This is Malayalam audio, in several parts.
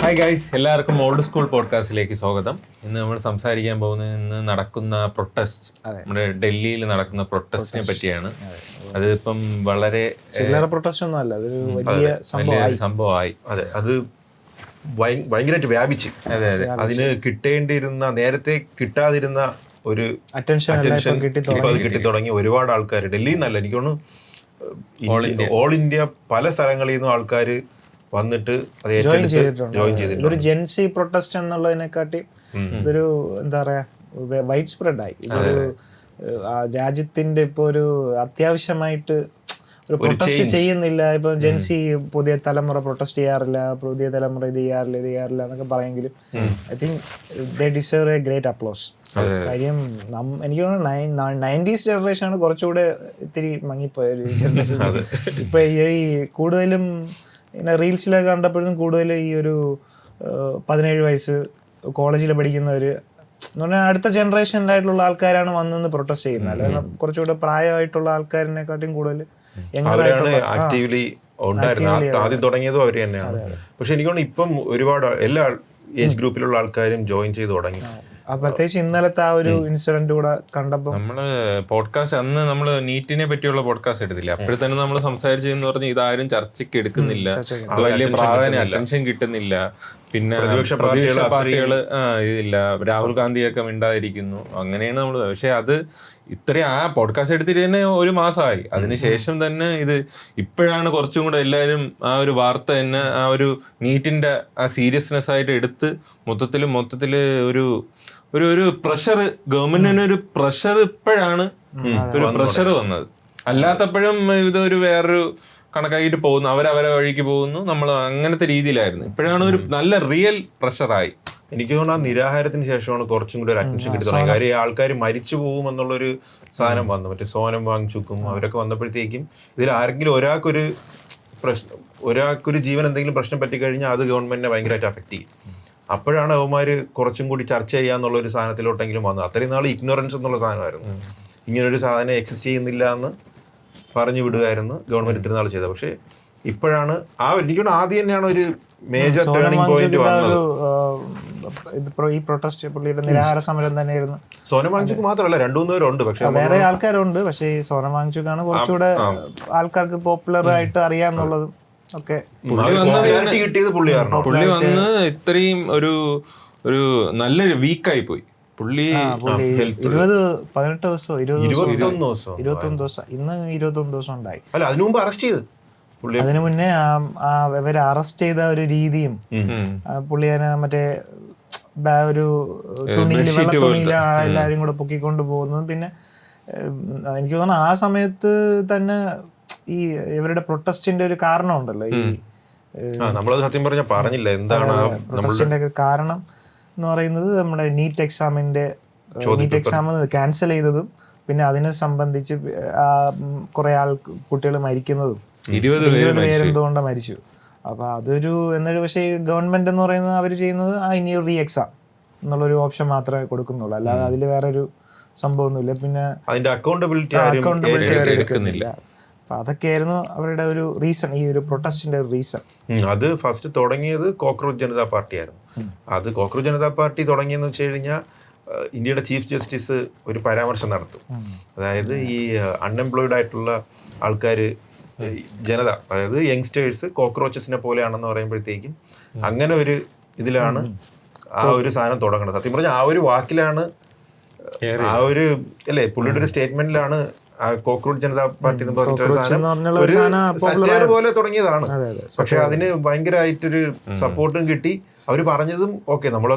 ഹായ് ഗൈസ്, എല്ലാവർക്കും ഓൾഡ് സ്കൂൾ പോഡ്കാസ്റ്റിലേക്ക് സ്വാഗതം. ഇന്ന് നമ്മൾ സംസാരിക്കാൻ പോകുന്നത് ഇന്ന് നടക്കുന്ന പ്രൊട്ടസ്റ്റ്, നമ്മുടെ ഡൽഹിയിൽ നടക്കുന്ന പ്രൊട്ടസ്റ്റിനെ പറ്റിയാണ്. അതിപ്പം വളരെ പ്രൊട്ടസ്റ്റ് ഒന്നും അല്ല, അതൊരു വലിയ സംഭവമായി. അതെ, അത് ഭയങ്കരമായിട്ട് വ്യാപിച്ച്. അതിന് കിട്ടേണ്ടിയിരുന്ന, നേരത്തെ കിട്ടാതിരുന്ന ഒരു അറ്റൻഷൻ ഇപ്പൊ അത് കിട്ടി തുടങ്ങി. ഒരുപാട് ആൾക്കാർ ഡൽഹിയിൽ നിന്നല്ല, എനിക്ക് തോന്നുന്നു ഓൾ ഇന്ത്യ പല സ്ഥലങ്ങളിൽ നിന്നും ആൾക്കാർ വന്നിട്ട് ജോയിൻ ചെയ്തിട്ടുണ്ട്. ഇതൊരു ജെൻസി പ്രൊട്ടസ്റ്റ് എന്നുള്ളതിനെക്കാട്ടി ഇതൊരു എന്താ പറയാ വൈഡ് സ്പ്രെഡ് ആയി. ഇതൊരു രാജ്യത്തിന്റെ ഇപ്പൊ ഒരു അത്യാവശ്യമായിട്ട് ഒരു പ്രൊട്ടസ്റ്റ് ചെയ്യുന്നില്ല. ഇപ്പൊ ജെൻസി പുതിയ തലമുറ പ്രൊട്ടസ്റ്റ് ചെയ്യാറില്ല, പുതിയ തലമുറ ഇത് ചെയ്യാറില്ല എന്നൊക്കെ പറയുമെങ്കിലും I think they deserve a great applause. കാര്യം എനിക്ക് തോന്നുന്നു 90s ജനറേഷനാണ് കുറച്ചുകൂടെ ഇത്തിരി മങ്ങിപ്പോയ ഒരു ജനറേഷൻ. ഇപ്പൊ ഈ കൂടുതലും പിന്നെ റീൽസിലൊക്കെ കണ്ടപ്പോഴും കൂടുതൽ ഈ ഒരു 17 വയസ്സ് കോളേജിൽ പഠിക്കുന്നവർ എന്ന് പറഞ്ഞാൽ അടുത്ത ജനറേഷനിലായിട്ടുള്ള ആൾക്കാരാണ് വന്നെന്ന് പ്രൊട്ടസ്റ്റ് ചെയ്യുന്നത്. അല്ലെങ്കിൽ കുറച്ചുകൂടെ പ്രായമായിട്ടുള്ള ആൾക്കാരിനെക്കാട്ടും കൂടുതൽ ആക്റ്റീവ്ലി ആദ്യം തുടങ്ങിയതും അവർ തന്നെയാണ്. പക്ഷെ എനിക്ക് തോന്നുന്നു ഇപ്പം ഒരുപാട് എല്ലാ ഏജ് ഗ്രൂപ്പിലുള്ള ആൾക്കാരും ജോയിൻ ചെയ്ത് തുടങ്ങി. പ്രത്യേകിച്ച് ഇന്നലത്തെ ആ ഒരു ഇൻസിഡന്റ് കൂടെ കണ്ടപ്പോൾ നമ്മള് പോഡ്കാസ്റ്റ് അന്ന് നമ്മള് നീറ്റിനെ പറ്റിയുള്ള പോഡ്കാസ്റ്റ് എടുത്തില്ല. അപ്പോഴും തന്നെ നമ്മൾ സംസാരിച്ചെന്ന് പറഞ്ഞാൽ ഇതാരും ചർച്ചയ്ക്ക് എടുക്കുന്നില്ല, വലിയ പ്രാധാന്യം അറ്റൻഷൻ കിട്ടുന്നില്ല. പിന്നെ പ്രതിപക്ഷ പാർട്ടികള് ഇതില്ല, രാഹുൽ ഗാന്ധിയൊക്കെ മിണ്ടാതിരിക്കുന്നു, അങ്ങനെയാണ് നമ്മള്. പക്ഷെ അത് ഇത്രയും ആ പോഡ്കാസ്റ്റ് എടുത്തിട്ട് തന്നെ 1 മാസമായി. അതിനുശേഷം തന്നെ ഇത് ഇപ്പോഴാണ് കുറച്ചും കൂടെ എല്ലാവരും ആ ഒരു വാർത്ത തന്നെ ആ ഒരു നീറ്റിന്റെ ആ സീരിയസ്നെസ് ആയിട്ട് എടുത്ത് മൊത്തത്തില് ഒരു പ്രഷർ, ഗവൺമെന്റിന് ഒരു പ്രഷർ ഇപ്പോഴാണ് ഒരു പ്രഷർ വന്നത്. അല്ലാത്തപ്പോഴും ഇതൊരു വേറൊരു കണക്കായിട്ട് പോകുന്നു, അവരവരെ വഴിക്ക് പോകുന്നു, നമ്മൾ അങ്ങനത്തെ രീതിയിലായിരുന്നു. ഇപ്പോഴാണ് ഒരു നല്ല റിയൽ പ്രഷറായി. എനിക്ക് തോന്നുന്നു ആ നിരാഹാരത്തിന് ശേഷമാണ് കുറച്ചും കൂടി ഒരു അറ്റൻഷൻ കിട്ടി തുടങ്ങി. കാര്യം ആൾക്കാർ മരിച്ചു പോകും എന്നുള്ളൊരു സാധനം വന്നു. മറ്റേ സോനം വാങ്ചുക്കും അവരൊക്കെ വന്നപ്പോഴത്തേക്കും ഇതിൽ ആരെങ്കിലും ഒരാൾക്കൊരു ജീവൻ എന്തെങ്കിലും പ്രശ്നം പറ്റിക്കഴിഞ്ഞാൽ അത് ഗവൺമെന്റിനെ ഭയങ്കരമായിട്ട് അഫക്റ്റ് ചെയ്യും. അപ്പോഴാണ് അവന്മാർ കുറച്ചും കൂടി ചർച്ച ചെയ്യാന്നുള്ള ഒരു സാധനത്തിലോട്ടെങ്കിലും വന്നത്. അത്രയും നാൾ ഇഗ്നോറൻസ് എന്നുള്ള സാധനമായിരുന്നു. ഇങ്ങനൊരു സാധനം എക്സിസ്റ്റ് ചെയ്യുന്നില്ല എന്ന് പറഞ്ഞു വിടുകയായിരുന്നു ഗവൺമെന്റ് ഇത്ര നാൾ ചെയ്തത്. പക്ഷെ ഇപ്പോഴാണ് എനിക്കൊന്ന് ആദ്യം തന്നെയാണ് ഒരു മേജർ ടേണിംഗ് പോയിന്റ് വന്നത്. ഈ പ്രൊട്ടസ്റ്റ് പുള്ളിയുടെ നിരാഹാര സമരം തന്നെയായിരുന്നു. സോനം വാങ്ചുക്ക് മാത്രമല്ല, 2-3 പേരുണ്ട്. പക്ഷെ വേറെ ആൾക്കാരുണ്ട്. പക്ഷെ ഈ സോനം വാങ്ചുക്കാണ് കുറച്ചുകൂടെ ആൾക്കാർക്ക് പോപ്പുലർ ആയിട്ട് അറിയാന്നുള്ളതും ഒക്കെ. പുള്ളി വന്ന് ഇത്രയും ഒരു നല്ലൊരു വീക്കായി പോയി. പുള്ളി 18 ദിവസമോ 21 ദിവസം ഇന്ന് 21 ദിവസം ഉണ്ടായി. അല്ല, അതിനു മുമ്പ് അറസ്റ്റ് ചെയ്ത് അതിനു മുന്നേ ഇവരെ അറസ്റ്റ് ചെയ്ത ഒരു രീതിയും പുള്ളിയെ മറ്റേ ഒരു തുണിയില് എല്ലാരും കൂടെ പൊക്കിക്കൊണ്ട് പോകുന്നതും. പിന്നെ എനിക്ക് തോന്നുന്നു ആ സമയത്ത് തന്നെ ഈ ഇവരുടെ പ്രൊട്ടസ്റ്റിന്റെ ഒരു കാരണം ഉണ്ടല്ലോ. ഈ നമ്മളത് സത്യം പറഞ്ഞ പറഞ്ഞില്ല എന്താണ് പ്രൊട്ടസ്റ്റിന്റെ കാരണം എന്ന് പറയുന്നത് നമ്മുടെ നീറ്റ് എക്സാം ക്യാൻസൽ ചെയ്തതും പിന്നെ അതിനെ സംബന്ധിച്ച് കുറെ കുട്ടികൾ മരിക്കുന്നതും 20 പേരെന്തുകൊണ്ട് മരിച്ചു. അപ്പൊ അതൊരു പക്ഷേ ഗവൺമെന്റ് എന്ന് പറയുന്നത് അവർ ചെയ്യുന്നത് ഇനി റീ എക്സാം എന്നുള്ളൊരു ഓപ്ഷൻ മാത്രമേ കൊടുക്കുന്നുള്ളൂ. അല്ലാതെ അതിൽ വേറൊരു സംഭവമൊന്നുമില്ല. പിന്നെ അതിന്റെ അക്കൗണ്ടബിലിറ്റി എടുക്കുന്നില്ല. അപ്പൊ അതൊക്കെയായിരുന്നു അവരുടെ ഒരു റീസൺ, ഈ ഒരു പ്രൊട്ടസ്റ്റിന്റെ ഒരു റീസൺ. അത് ഫസ്റ്റ് തുടങ്ങിയത് കോക്രോച്ച് ജനതാ പാർട്ടി ആയിരുന്നു. അത് കോക്രോച്ച് ജനതാ പാർട്ടി തുടങ്ങിയെന്ന് വെച്ച് കഴിഞ്ഞാൽ ഇന്ത്യയുടെ ചീഫ് ജസ്റ്റിസ് ഒരു പരാമർശം നടത്തും. അതായത് ഈ അൺഎംപ്ലോയിഡ് ആയിട്ടുള്ള ആൾക്കാർ, ജനത, അതായത് യങ്സ്റ്റേഴ്സ് കോക്രോച്ചസിനെ പോലെയാണെന്ന് പറയുമ്പോഴത്തേക്കും അങ്ങനെ ഒരു ഇതിലാണ് ആ ഒരു സാധനം തുടങ്ങുന്നത്. സത്യം പറഞ്ഞാൽ ആ ഒരു വാക്കിലാണ്, ആ ഒരു അല്ലേ പുള്ളിയുടെ ഒരു സ്റ്റേറ്റ്മെന്റിലാണ് കോക്രോച്ച് ജനതാ പാർട്ടി എന്ന് പറഞ്ഞിട്ട് പോലെ തുടങ്ങിയതാണ്. പക്ഷെ അതിന് ഭയങ്കരമായിട്ടൊരു സപ്പോർട്ടും കിട്ടി. അവർ പറഞ്ഞതും ഓക്കെ, നമ്മൾ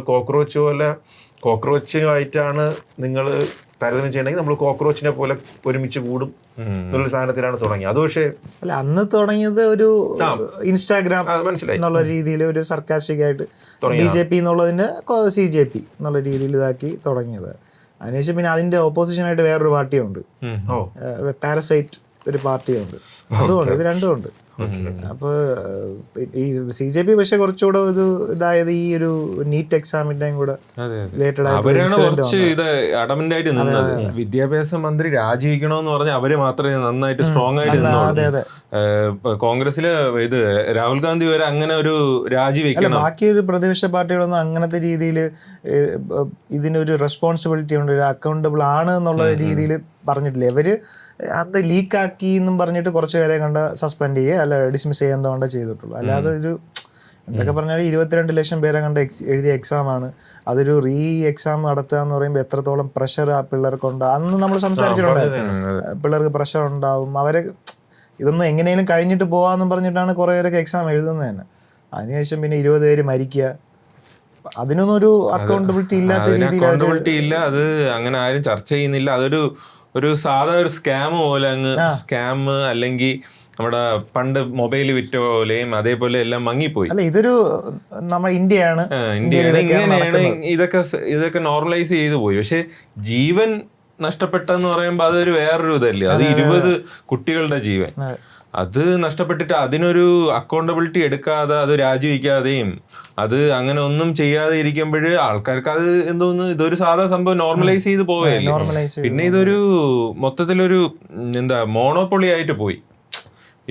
കോക്രോച്ചുമായിട്ടാണ് നിങ്ങൾ താരതമ്യം ചെയ്യണമെങ്കിൽ നമ്മൾ കോക്രോച്ചിനെ പോലെ ഒരുമിച്ച് കൂടും എന്നുള്ള സാധനത്തിലാണ് തുടങ്ങിയത്. അത് പക്ഷേ അന്ന് തുടങ്ങിയത് ഒരു ഇൻസ്റ്റാഗ്രാം എന്നുള്ള രീതിയിൽ ഒരു സർക്കാസ്റ്റിക് ആയിട്ട് BJP എന്നുള്ളതിന് CJP എന്നുള്ള രീതിയിൽ ഇതാക്കി തുടങ്ങിയത്. അതിനുശേഷം പിന്നെ അതിന്റെ ഓപ്പോസിഷൻ ആയിട്ട് വേറൊരു പാർട്ടിയുണ്ട്, പാരസൈറ്റ് ഒരു പാർട്ടിയുണ്ട്, അതുകൊണ്ട് ഇത് രണ്ടും ഉണ്ട്. അപ്പൊ ഈ CJP പക്ഷെ കുറച്ചുകൂടെ ഒരു ഇതായത് ഈ ഒരു നീറ്റ് എക്സാമിന്റെയും കൂടെ റിലേറ്റഡ് അവരാണ് കുറച്ച് ഇത് അഡമന്റ് ആയിട്ട് നിന്നത്. വിദ്യാഭ്യാസ മന്ത്രി രാജിവെക്കണോന്ന് പറഞ്ഞാൽ അവര് മാത്രമേ നന്നായിട്ട് സ്ട്രോങ് ആയിട്ട് നിന്നുള്ളൂ. കോൺഗ്രസില് ഇത് രാഹുൽ ഗാന്ധി വരെ അങ്ങനെ ഒരു രാജിവെക്കണം. ബാക്കി ഒരു പ്രതിപക്ഷ പാർട്ടികളൊന്നും അങ്ങനത്തെ രീതിയിൽ ഇതിനൊരു റെസ്പോൺസിബിലിറ്റി ഉണ്ട്, ഒരു അക്കൗണ്ടബിൾ ആണ് എന്നുള്ള രീതിയിൽ പറഞ്ഞിട്ടില്ല. ഇവര് അത് ലീക്കാക്കി എന്നും പറഞ്ഞിട്ട് കുറച്ച് പേരെ കണ്ട് സസ്പെൻഡ് ചെയ്യുക അല്ല ഡിസ്മിസ് ചെയ്യുക എന്തോണ്ട ചെയ്തിട്ടുള്ളൂ. അല്ലാതെ ഒരു എന്തൊക്കെ പറഞ്ഞാൽ 22 ലക്ഷം പേരെ കണ്ട് എഴുതിയ എക്സാമാണ്, അതൊരു എക്സാം നടത്തുക എന്ന് പറയുമ്പോൾ എത്രത്തോളം പ്രഷർ ആ പിള്ളേർക്കുണ്ട്. അന്ന് നമ്മൾ സംസാരിച്ചിട്ടുണ്ടായിരുന്നു, പിള്ളേർക്ക് പ്രഷർ ഉണ്ടാവും, അവരെ ഇതൊന്നും എങ്ങനെയും കഴിഞ്ഞിട്ട് പോകാമെന്നും പറഞ്ഞിട്ടാണ് കുറേ പേരൊക്കെ എക്സാം എഴുതുന്നത് തന്നെ. അതിനുശേഷം പിന്നെ 20 പേര് മരിക്കുക, അതിനൊന്നും ഒരു അക്കൗണ്ടബിലിറ്റി ഇല്ലാത്ത രീതിയിൽ അത് അങ്ങനെ ആരും ചർച്ച ചെയ്യുന്നില്ല. ഒരു സാധാ ഒരു സ്കാം പോലെ അങ്ങ് സ്കാം, അല്ലെങ്കിൽ നമ്മുടെ പണ്ട് മൊബൈൽ വിറ്റ പോലെയും അതേപോലെ എല്ലാം മങ്ങിപ്പോയി. അല്ല ഇതൊരു നമ്മുടെ ഇന്ത്യയാണ്, ഇങ്ങനെയാണ് ഇതൊക്കെ നോർമലൈസ് ചെയ്തു പോയി. പക്ഷെ ജീവൻ നഷ്ടപ്പെട്ടെന്ന് പറയുമ്പോൾ അതൊരു വേറൊരു ഇതല്ലേ, അത് 20 കുട്ടികളുടെ ജീവൻ. അത് നഷ്ടപ്പെട്ടിട്ട് അതിനൊരു അക്കൗണ്ടബിലിറ്റി എടുക്കാതെ അത് രാജിവെക്കാതെയും അത് അങ്ങനെ ഒന്നും ചെയ്യാതെ ഇരിക്കുമ്പോൾ ആൾക്കാർക്ക് അത് എന്തോന്ന് ഇതൊരു സാധാ സംഭവം നോർമലൈസ് ചെയ്ത് പോവുകയല്ലേ. പിന്നെ ഇതൊരു മൊത്തത്തിലൊരു മോണോപ്പൊളി ആയിട്ട് പോയി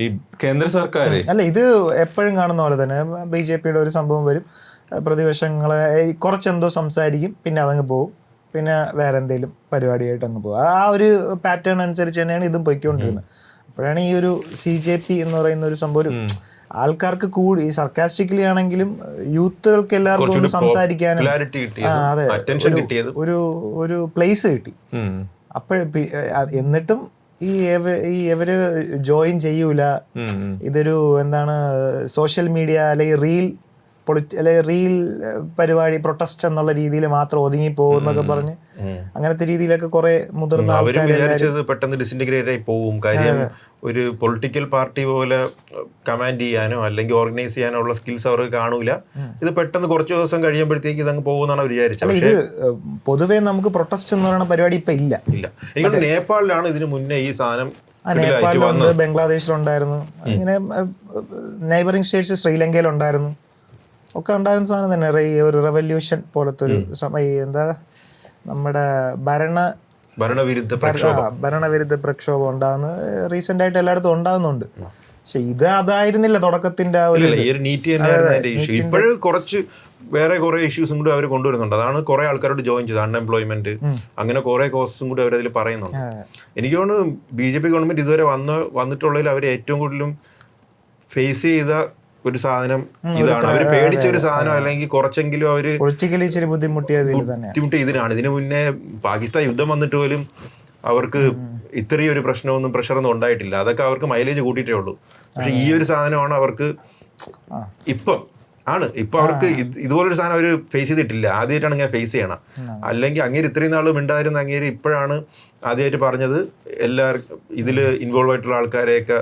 ഈ കേന്ദ്ര സർക്കാർ. അല്ല ഇത് എപ്പോഴും കാണുന്ന പോലെ തന്നെ BJPയുടെ ഒരു സംഭവം വരും, പ്രതിപക്ഷങ്ങളെ കുറച്ചെന്തോ സംസാരിക്കും, പിന്നെ അതങ്ങ് പോകും, പിന്നെ വേറെ എന്തെങ്കിലും പരിപാടിയായിട്ട് അങ്ങ് പോകും. ആ ഒരു പാറ്റേൺ അനുസരിച്ച് തന്നെയാണ് ഇതും പൊയ്ക്കൊണ്ടിരുന്നത്. അപ്പോഴാണ് ഈ ഒരു CJP എന്ന് പറയുന്ന ഒരു സംഭവം ആൾക്കാർക്ക് കൂടി സർക്കാസ്റ്റിക്കലി ആണെങ്കിലും യൂത്തുകൾക്ക് എല്ലാവർക്കും ഒന്ന് സംസാരിക്കാനും അതെ ഒരു പ്ലേസ് കിട്ടി. എന്നിട്ടും ഇവര് ജോയിൻ ചെയ്യൂല. ഇതൊരു എന്താണ് സോഷ്യൽ മീഡിയ അല്ലെങ്കിൽ റീൽ പരിപാടി പ്രൊട്ടസ്റ്റ് എന്നുള്ള രീതിയിൽ മാത്രം ഒതുങ്ങി പോകുന്നൊക്കെ പറഞ്ഞ് അങ്ങനത്തെ രീതിയിലൊക്കെ കുറെ മുതിർന്ന ആൾക്കാർ പെട്ടെന്ന് ഡിസിന്റഗ്രേറ്റ് ആയി പോവും. കാര്യം ഒരു പൊളിറ്റിക്കൽ പാർട്ടി പോലെ കമാൻഡ് ചെയ്യാനോ അല്ലെങ്കിൽ ഓർഗനൈസ് ചെയ്യാനോ ഉള്ള സ്കിൽസ് അവർക്ക് കാണൂല. ഇത് പെട്ടെന്ന് കുറച്ച് ദിവസം കഴിയുമ്പോഴത്തേക്ക് ഇതങ്ങ് പോകുമെന്നാണ് വിചാരിച്ചത്. ഇത് പൊതുവേ നമുക്ക് പ്രൊട്ടസ്റ്റ് എന്ന് പറയുന്ന പരിപാടി ഇപ്പൊ ഇല്ല. എനിക്ക് നേപ്പാളിലാണ് ഇതിനു മുന്നേ ഈ സാധനം. നേപ്പാളിലുണ്ട്, ബംഗ്ലാദേശിലുണ്ടായിരുന്നു, ഇങ്ങനെ നെയ്ബറിംഗ് സ്റ്റേറ്റ്സ് ശ്രീലങ്കയിലുണ്ടായിരുന്നു, ഒക്കെ ഉണ്ടായിരുന്ന സാധനം തന്നെ. ഒരു റെവല്യൂഷൻ പോലത്തെ ഒരു എന്താ നമ്മുടെ ഭരണവിരുദ്ധ പ്രക്ഷോഭം ഉണ്ടാകുന്ന റീസെന്റ് ആയിട്ട് എല്ലായിടത്തും ഉണ്ടാകുന്നുണ്ട്. പക്ഷെ ഇത് അതായിരുന്നില്ല തുടക്കത്തിന്റെ ആ ഒരു ഇപ്പോഴും കുറച്ച് വേറെ കുറെ ഇഷ്യൂസും കൂടി അവർ കൊണ്ടുവരുന്നുണ്ട്. അതാണ് കുറെ ആൾക്കാരോട് ജോയിൻ ചെയ്തത്, അൺഎംപ്ലോയ്മെന്റ്, അങ്ങനെ കുറെ കോഴ്സും കൂടി അവരതിൽ പറയുന്നുണ്ട്. എനിക്ക് തോന്നുന്നു BJP ഗവൺമെന്റ് ഇതുവരെ വന്നിട്ടുള്ളതിൽ അവർ ഏറ്റവും കൂടുതലും ഫേസ് ചെയ്ത ഒരു സാധനം ഇതാണ്. അവര് പേടിച്ച ഒരു സാധനം, അല്ലെങ്കിൽ കുറച്ചെങ്കിലും അവര് ബുദ്ധിമുട്ടിയ ഇതിനാണ്. ഇതിനു മുന്നേ പാകിസ്ഥാൻ യുദ്ധം വന്നിട്ട് പോലും അവർക്ക് ഇത്രയും ഒരു പ്രശ്നമൊന്നും പ്രഷറൊന്നും ഉണ്ടായിട്ടില്ല. അതൊക്കെ അവർക്ക് മൈലേജ് കൂട്ടിയിട്ടേ ഉള്ളൂ. പക്ഷെ ഈ ഒരു സാധനമാണ് അവർക്ക് ഇപ്പൊ അവർക്ക് ഇതുപോലൊരു സാധനം അവർ ഫേസ് ചെയ്തിട്ടില്ല. ആദ്യമായിട്ടാണ് ഇങ്ങനെ ഫേസ് ചെയ്യണം. അല്ലെങ്കിൽ അങ്ങേര് ഇത്രയും നാളും ഉണ്ടായിരുന്ന അങ്ങേര് ഇപ്പോഴാണ് ആദ്യമായിട്ട് പറഞ്ഞത് എല്ലാവർക്കും ഇതില് ഇൻവോൾവ് ആയിട്ടുള്ള ആൾക്കാരെയൊക്കെ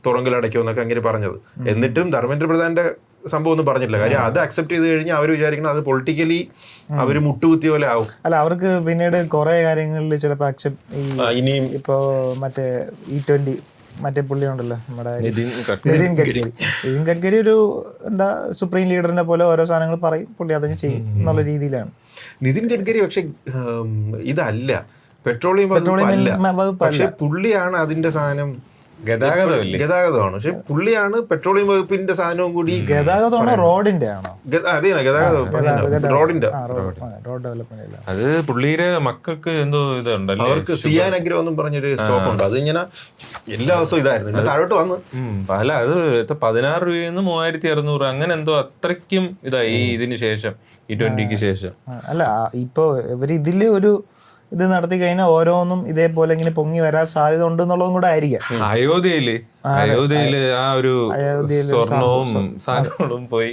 തുറങ്കിലടയ്ക്കുമെന്നൊക്കെ അങ്ങനെ പറഞ്ഞത്. എന്നിട്ടും ധർമ്മേന്ദ്ര പ്രധാന്റെ സംഭവം ഒന്നും പറഞ്ഞിട്ടില്ല. കാര്യം അത് അക്സെപ്റ്റ് ചെയ്ത് കഴിഞ്ഞാൽ അവർ വിചാരിക്കണം അത് പൊളിറ്റിക്കലി അവർ മുട്ടുകുത്തിയ പോലെ ആവും. അല്ല അവർക്ക് പിന്നീട് കുറെ കാര്യങ്ങളിൽ ചിലപ്പോൾ ഇനിയും ഇപ്പോ മറ്റേ E20 മറ്റേ പുള്ളി ഉണ്ടല്ലോ നമ്മുടെ നിതിൻ ഗഡ്കരി ഒരു എന്താ സുപ്രീം ലീഡറിനെ പോലെ ഓരോ സാധനങ്ങൾ പറയും, പുള്ളി അതൊക്കെ ചെയ്യും എന്നുള്ള രീതിയിലാണ് നിതിൻ ഗഡ്കരി. പക്ഷെ ഇതല്ല പെട്രോളിയം വകുപ്പ്, പക്ഷെ പുള്ളിയാണ് അതിന്റെ സാധനം ഗതാഗതമാണ്. പക്ഷെ പുള്ളിയാണ് പെട്രോളിയം വകുപ്പിന്റെ സാധനവും കൂടി. ഗതാഗതമാണോ റോഡിന്റെ ആണോ? അതെ റോഡിന്റെ റോഡ് ഡെവലപ്മെന്റ്. അത് പുള്ളിയുടെ മക്കൾക്ക് എന്തോ ഇതുണ്ടല്ലോ, അവർക്ക് സിയാനഗ്രോ എന്നും പറഞ്ഞൊരു സ്റ്റോക്ക് ഉണ്ട്. അത് ഇങ്ങനെ എല്ലാ ദിവസവും ഇതായിരുന്നു, താഴോട്ട് വന്ന് അല്ല അത് 16 രൂപയിൽ 3600 അങ്ങനെ എന്തോ അത്രയ്ക്കും ഇതായി ഇതിന് ശേഷം E20 ശേഷം. അല്ല ഇപ്പൊ ഇവര് ഇതില് ഒരു ഇത് നടത്തി കഴിഞ്ഞാൽ ഓരോന്നും ഇതേപോലെ ഇങ്ങനെ പൊങ്ങി വരാൻ സാധ്യത ഉണ്ട് എന്നുള്ളതും കൂടെ ആയിരിക്കാം. അയോധ്യയില് ആ ഒരു സ്വർണവും സാധനങ്ങളും പോയി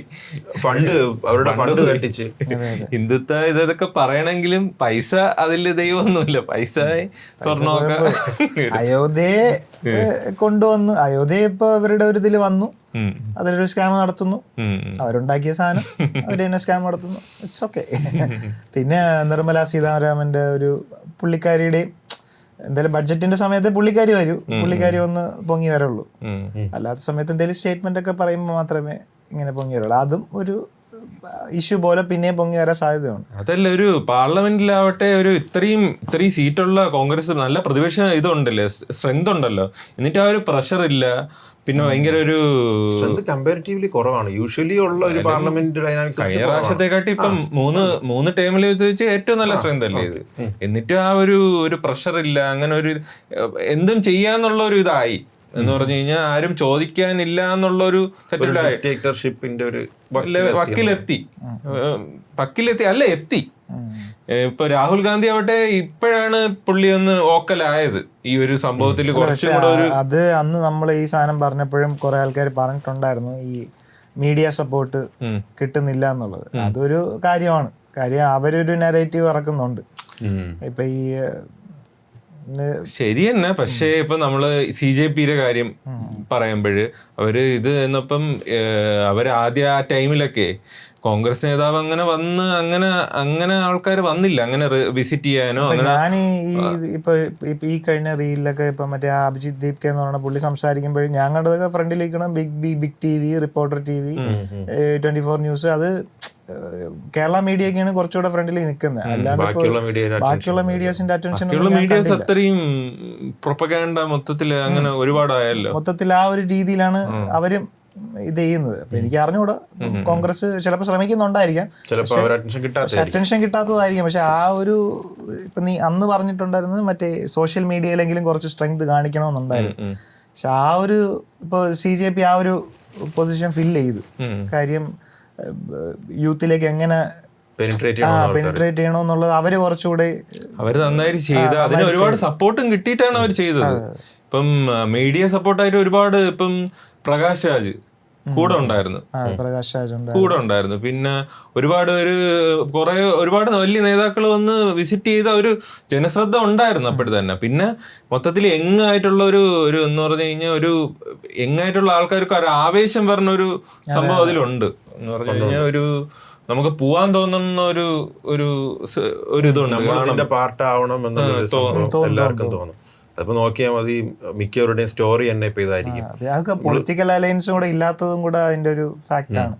അവരുടെ ഫണ്ട് കെട്ടിച്ച് ഹിന്ദുത്വ ഇതൊക്കെ പറയണെങ്കിലും പൈസ അതിൽ ദൈവമൊന്നുമില്ല, പൈസ സ്വർണമൊക്കെ അയോധ്യയെ കൊണ്ടുവന്നു. അയോധ്യ ഇപ്പൊ അവരുടെ ഒരു ഇതിൽ വന്നു, അതിലൊരു സ്കാം നടത്തുന്നു, അവരുണ്ടാക്കിയ സാധനം അവർ തന്നെ സ്കാം നടത്തുന്നു. It's okay. പിന്നെ നിർമ്മല സീതാരാമന്റെ ഒരു പുള്ളിക്കാരിയുടെയും എന്തായാലും ബഡ്ജറ്റിന്റെ സമയത്ത് പുള്ളിക്കാരി ഒന്ന് പൊങ്ങി വരുള്ളൂ. അല്ലാത്ത സമയത്ത് എന്തെങ്കിലും സ്റ്റേറ്റ്മെന്റ് ഒക്കെ പറയുമ്പോൾ മാത്രമേ ഇങ്ങനെ പൊങ്ങി വരുള്ളൂ. അതും ഒരു ഇഷ്യൂ പോലെ പിന്നെയും പൊങ്ങി വരാൻ സാധ്യതയുണ്ട്. അതല്ല, ഒരു പാർലമെന്റിലാവട്ടെ ഒരു ഇത്രയും സീറ്റുള്ള കോൺഗ്രസ് നല്ല പ്രതിപക്ഷ ഇതുണ്ടല്ലോ, സ്ട്രെങ്ത് ഉണ്ടല്ലോ, എന്നിട്ട് ആ ഒരു പ്രഷർ ഇല്ല. പിന്നെ ഭയങ്കര ഒരു സ്ട്രെങ്ത് കമ്പാരിറ്റീവ്ലി കുറവാണ് യൂഷ്വലി ഉള്ള ഒരു പാർലമെന്റ് ഡൈനാമിക്സ്. കഴിഞ്ഞ പ്രാവശ്യത്തെക്കാട്ടി ഇപ്പം മൂന്ന് ടൈമിൽ വെച്ച് ഏറ്റവും നല്ല സ്ട്രെങ്ത് അല്ലേ ഇത്. എന്നിട്ട് ആ ഒരു പ്രഷർ ഇല്ല, അങ്ങനെ ഒരു എന്തും ചെയ്യാന്നുള്ള ഒരു ഇതായി എന്ന് പറഞ്ഞു കഴിഞ്ഞാൽ ആരും ചോദിക്കാനില്ല എന്നുള്ള ഒരു സെറ്റിൽഡായി ഡിക്റ്റേറ്റർഷിപ്പിന്റെ ഒരു വക്കിലെത്തി. ഇപ്പൊ രാഹുൽ ഗാന്ധി ആവട്ടെ ഇപ്പോഴാണ് പുള്ളി ഒന്ന് ഓക്കലായത് ഈ ഒരു സംഭവത്തിൽ. കുറച്ചും കൂടെ ഒരു അത് അന്ന് നമ്മൾ ഈ സാധനം പറഞ്ഞപ്പോഴും കുറെ ആൾക്കാർ പറഞ്ഞിട്ടുണ്ടായിരുന്നു ഈ മീഡിയ സപ്പോർട്ട് കിട്ടുന്നില്ല എന്നുള്ളത്. അതൊരു കാര്യം അവരൊരു നെറേറ്റീവ് ഇറക്കുന്നുണ്ട്. ഇപ്പൊ ഈ ശരി തന്നെ. പക്ഷേ ഇപ്പൊ നമ്മള് CJPയുടെ കാര്യം പറയുമ്പോഴ് അവര് ഇത് എന്നപ്പം അവര് ആദ്യ ആ ടൈമിലൊക്കെ കോൺഗ്രസ് നേതാവ് അങ്ങനെ വന്ന് അങ്ങനെ ആൾക്കാർ വന്നില്ല അങ്ങനെ വിസിറ്റ് ചെയ്യാനോ. ഞാൻ ഈ കഴിഞ്ഞ റീലിലൊക്കെ ഇപ്പൊ മറ്റേ അഭിജിത് ദീപ്കെ എന്ന് പറഞ്ഞ പുള്ളി സംസാരിക്കുമ്പോഴും ഞാൻ കണ്ടതൊക്കെ ഫ്രണ്ടിലിരിക്കണം big TV, reporter TV, 24 news. അത് കേരള മീഡിയയൊക്കെയാണ് കുറച്ചുകൂടെ ഫ്രണ്ടിൽ നിൽക്കുന്നത്. അല്ലാണ്ട് ബാക്കിയുള്ള മീഡിയാസിന്റെ അറ്റൻഷൻ അത്രയും പ്രൊപ്പഗാൻഡ മൊത്തത്തില് അങ്ങനെ ഒരുപാടായല്ലോ. മൊത്തത്തിൽ ആ ഒരു രീതിയിലാണ് അവരും ഇത് ചെയ്യുന്നത്. അപ്പൊ എനിക്ക് അറിഞ്ഞൂടാ, കോൺഗ്രസ് ചിലപ്പോൾ ശ്രമിക്കുന്നുണ്ടായിരിക്കാം, അറ്റൻഷൻ കിട്ടാത്തതായിരിക്കും. പക്ഷെ ആ ഒരു ഇപ്പൊ നീ അന്ന് പറഞ്ഞിട്ടുണ്ടായിരുന്നത് മറ്റേ സോഷ്യൽ മീഡിയയിലെങ്കിലും കുറച്ച് സ്ട്രെങ്ത് കാണിക്കണമെന്നുണ്ടായിരുന്നു. പക്ഷെ ആ ഒരു ഇപ്പൊ CJP ആ ഒരു പൊസിഷൻ ഫില്ല് ചെയ്തു. കാര്യം യൂത്തിലേക്ക് എങ്ങനെ പെനിട്രേറ്റ് ചെയ്യണമെന്നുള്ളത് അവര് കുറച്ചുകൂടെ അവര് നന്നായിട്ട് ചെയ്ത് അതിന് ഒരുപാട് സപ്പോർട്ടും കിട്ടിയിട്ടാണ് അവർ ചെയ്തത്. ഇപ്പം മീഡിയ സപ്പോർട്ടായിട്ട് ഒരുപാട് ഇപ്പം പ്രകാശ് രാജ് കൂടെ ഉണ്ടായിരുന്നു. പിന്നെ ഒരുപാട് വലിയ നേതാക്കൾ വന്ന് വിസിറ്റ് ചെയ്ത ഒരു ജനശ്രദ്ധ ഉണ്ടായിരുന്നു അപ്പോഴത്തെ തന്നെ. പിന്നെ മൊത്തത്തിൽ യങ്ങായിട്ടുള്ള ഒരു എന്ന് പറഞ്ഞു കഴിഞ്ഞാൽ ഒരു യങ്ങായിട്ടുള്ള ആൾക്കാർക്ക് ഒരു ആവേശം പറഞ്ഞ ഒരു സംഭവം അതിലുണ്ട്. എന്ന് പറഞ്ഞു കഴിഞ്ഞാൽ ഒരു നമുക്ക് പോവാൻ തോന്നുന്ന ഒരു ഇതുണ്ട്, പാർട്ടാവണം എന്ന് എല്ലാവർക്കും തോന്നും. അതിപ്പോ നോക്കിയാൽ മതി, മിക്കവരുടെയും സ്റ്റോറി തന്നെ ഇപ്പൊ ഇതായിരിക്കും. അതൊക്കെ പൊളിറ്റിക്കൽ അലയൻസും കൂടെ ഇല്ലാത്തതും കൂടെ അതിന്റെ ഒരു ഫാക്റ്റാണ്.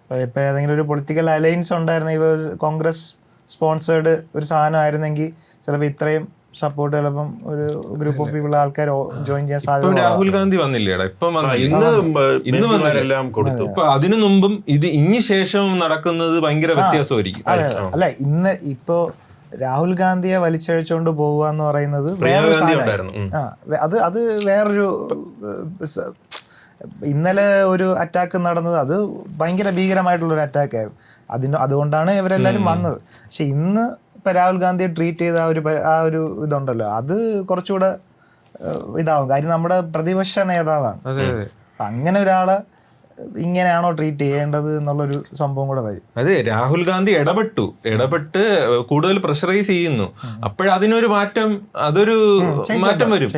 ഇപ്പൊ ഏതെങ്കിലും ഒരു പൊളിറ്റിക്കൽ അലയൻസ് ഉണ്ടായിരുന്ന ഇപ്പൊ കോൺഗ്രസ് സ്പോൺസേർഡ് ഒരു സാധനം ആയിരുന്നെങ്കിൽ ചിലപ്പോൾ ഇത്രയും സപ്പോർട്ട് ചിലപ്പം ഒരു ഗ്രൂപ്പ് ഓഫ് പീപ്പിൾ ആൾക്കാർ ജോയിൻ ചെയ്യാൻ സാധ്യത. രാഹുൽ ഗാന്ധി വന്നില്ലേടാ ഇന്ന് ഇപ്പൊ അതിനു മുമ്പും ഇനി ശേഷം നടക്കുന്നത് ഭയങ്കര വ്യത്യാസമായിരിക്കും. അല്ല ഇന്ന് ഇപ്പോ രാഹുൽ ഗാന്ധിയെ വലിച്ചഴിച്ചുകൊണ്ട് പോവുക എന്ന് പറയുന്നത് അത് വേറൊരു. ഇന്നലെ ഒരു അറ്റാക്ക് നടന്നത് അത് ഭയങ്കര ഭീകരമായിട്ടുള്ളൊരു അറ്റാക്കായിരുന്നു. അതുകൊണ്ടാണ് ഇവരെല്ലാവരും വന്നത്. പക്ഷെ ഇന്ന് ഇപ്പൊ രാഹുൽ ഗാന്ധിയെ ട്രീറ്റ് ചെയ്ത ആ ഒരു ഇതുണ്ടല്ലോ, അത് കുറച്ചുകൂടെ ഇതാവും. കാര്യം നമ്മുടെ പ്രതിപക്ഷ നേതാവാണ്. അപ്പൊ അങ്ങനെ ഒരാളെ ഇങ്ങനെയാണോ ട്രീറ്റ് ചെയ്യേണ്ടത് എന്നുള്ളൊരു സംഭവം കൂടെ വരും. അതെ, രാഹുൽ ഗാന്ധി ഇടപെട്ട് കൂടുതൽ പ്രഷറൈസ് ചെയ്യുന്നു. അപ്പോഴതിനൊരു മാറ്റം വരും.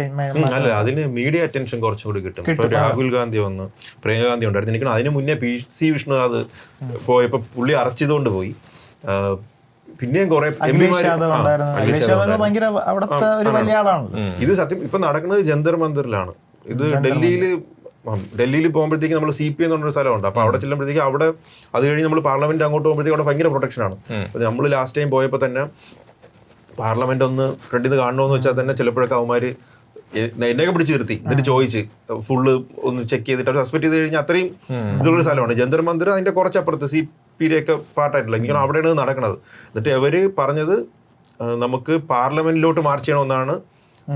അല്ല, അതിന് മീഡിയ അറ്റൻഷൻ കുറച്ചുകൂടി കിട്ടും. ഇപ്പൊ രാഹുൽ ഗാന്ധി വന്നു, പ്രിയങ്ക ഗാന്ധി ഉണ്ടായിരുന്നു. എനിക്ക് അതിന് മുന്നേ PC വിഷ്ണുനാഥ് പോയപ്പോ പുള്ളി അറസ്റ്റ് ചെയ്തുകൊണ്ട് പോയി. പിന്നെയും കുറെ അവിടുത്തെ ഒരു വലിയ ആളാണ്. ഇത് സത്യം ഇപ്പൊ നടക്കുന്നത് ജന്തർ മന്ദിറിലാണ്. ഇത് ഡൽഹിയിൽ പോകുമ്പോഴത്തേക്ക് നമ്മൾ CP എന്ന് പറഞ്ഞൊരു സ്ഥലമുണ്ട്. അപ്പോൾ അവിടെ ചെല്ലുമ്പോഴത്തേക്ക് അവിടെ അത് കഴിഞ്ഞ് നമ്മൾ പാർലമെന്റ് അങ്ങോട്ട് പോകുമ്പോഴത്തേക്ക് അവിടെ ഭയങ്കര പ്രൊട്ടക്ഷനാണ്. അപ്പോൾ നമ്മൾ ലാസ്റ്റ് ടൈം പോയപ്പോൾ തന്നെ പാർലമെന്റ് ഒന്ന് ഫ്രണ്ടിൽ നിന്ന് കാണണമെന്ന് വെച്ചാൽ തന്നെ ചിലപ്പോഴൊക്കെ അവന്മാര് എന്നെയൊക്കെ പിടിച്ച് നിർത്തി, എന്നിട്ട് ചോദിച്ച് ഫുള്ള് ഒന്ന് ചെക്ക് ചെയ്തിട്ട് അവർ സസ്പെക്ട് ചെയ്ത് കഴിഞ്ഞാൽ അത്രയും ഇതുള്ളൊരു സ്ഥലമാണ് ജന്തർ മന്ദിർ. അതിന്റെ കുറച്ചപ്പുറത്ത് CPയുടെ ഒക്കെ പാർട്ടായിട്ടില്ല, എനിക്ക് അവിടെയാണ് നടക്കുന്നത്. എന്നിട്ട് അവര് പറഞ്ഞത് നമുക്ക് പാർലമെന്റിലോട്ട് മാർച്ച് ചെയ്യണമെന്നാണ്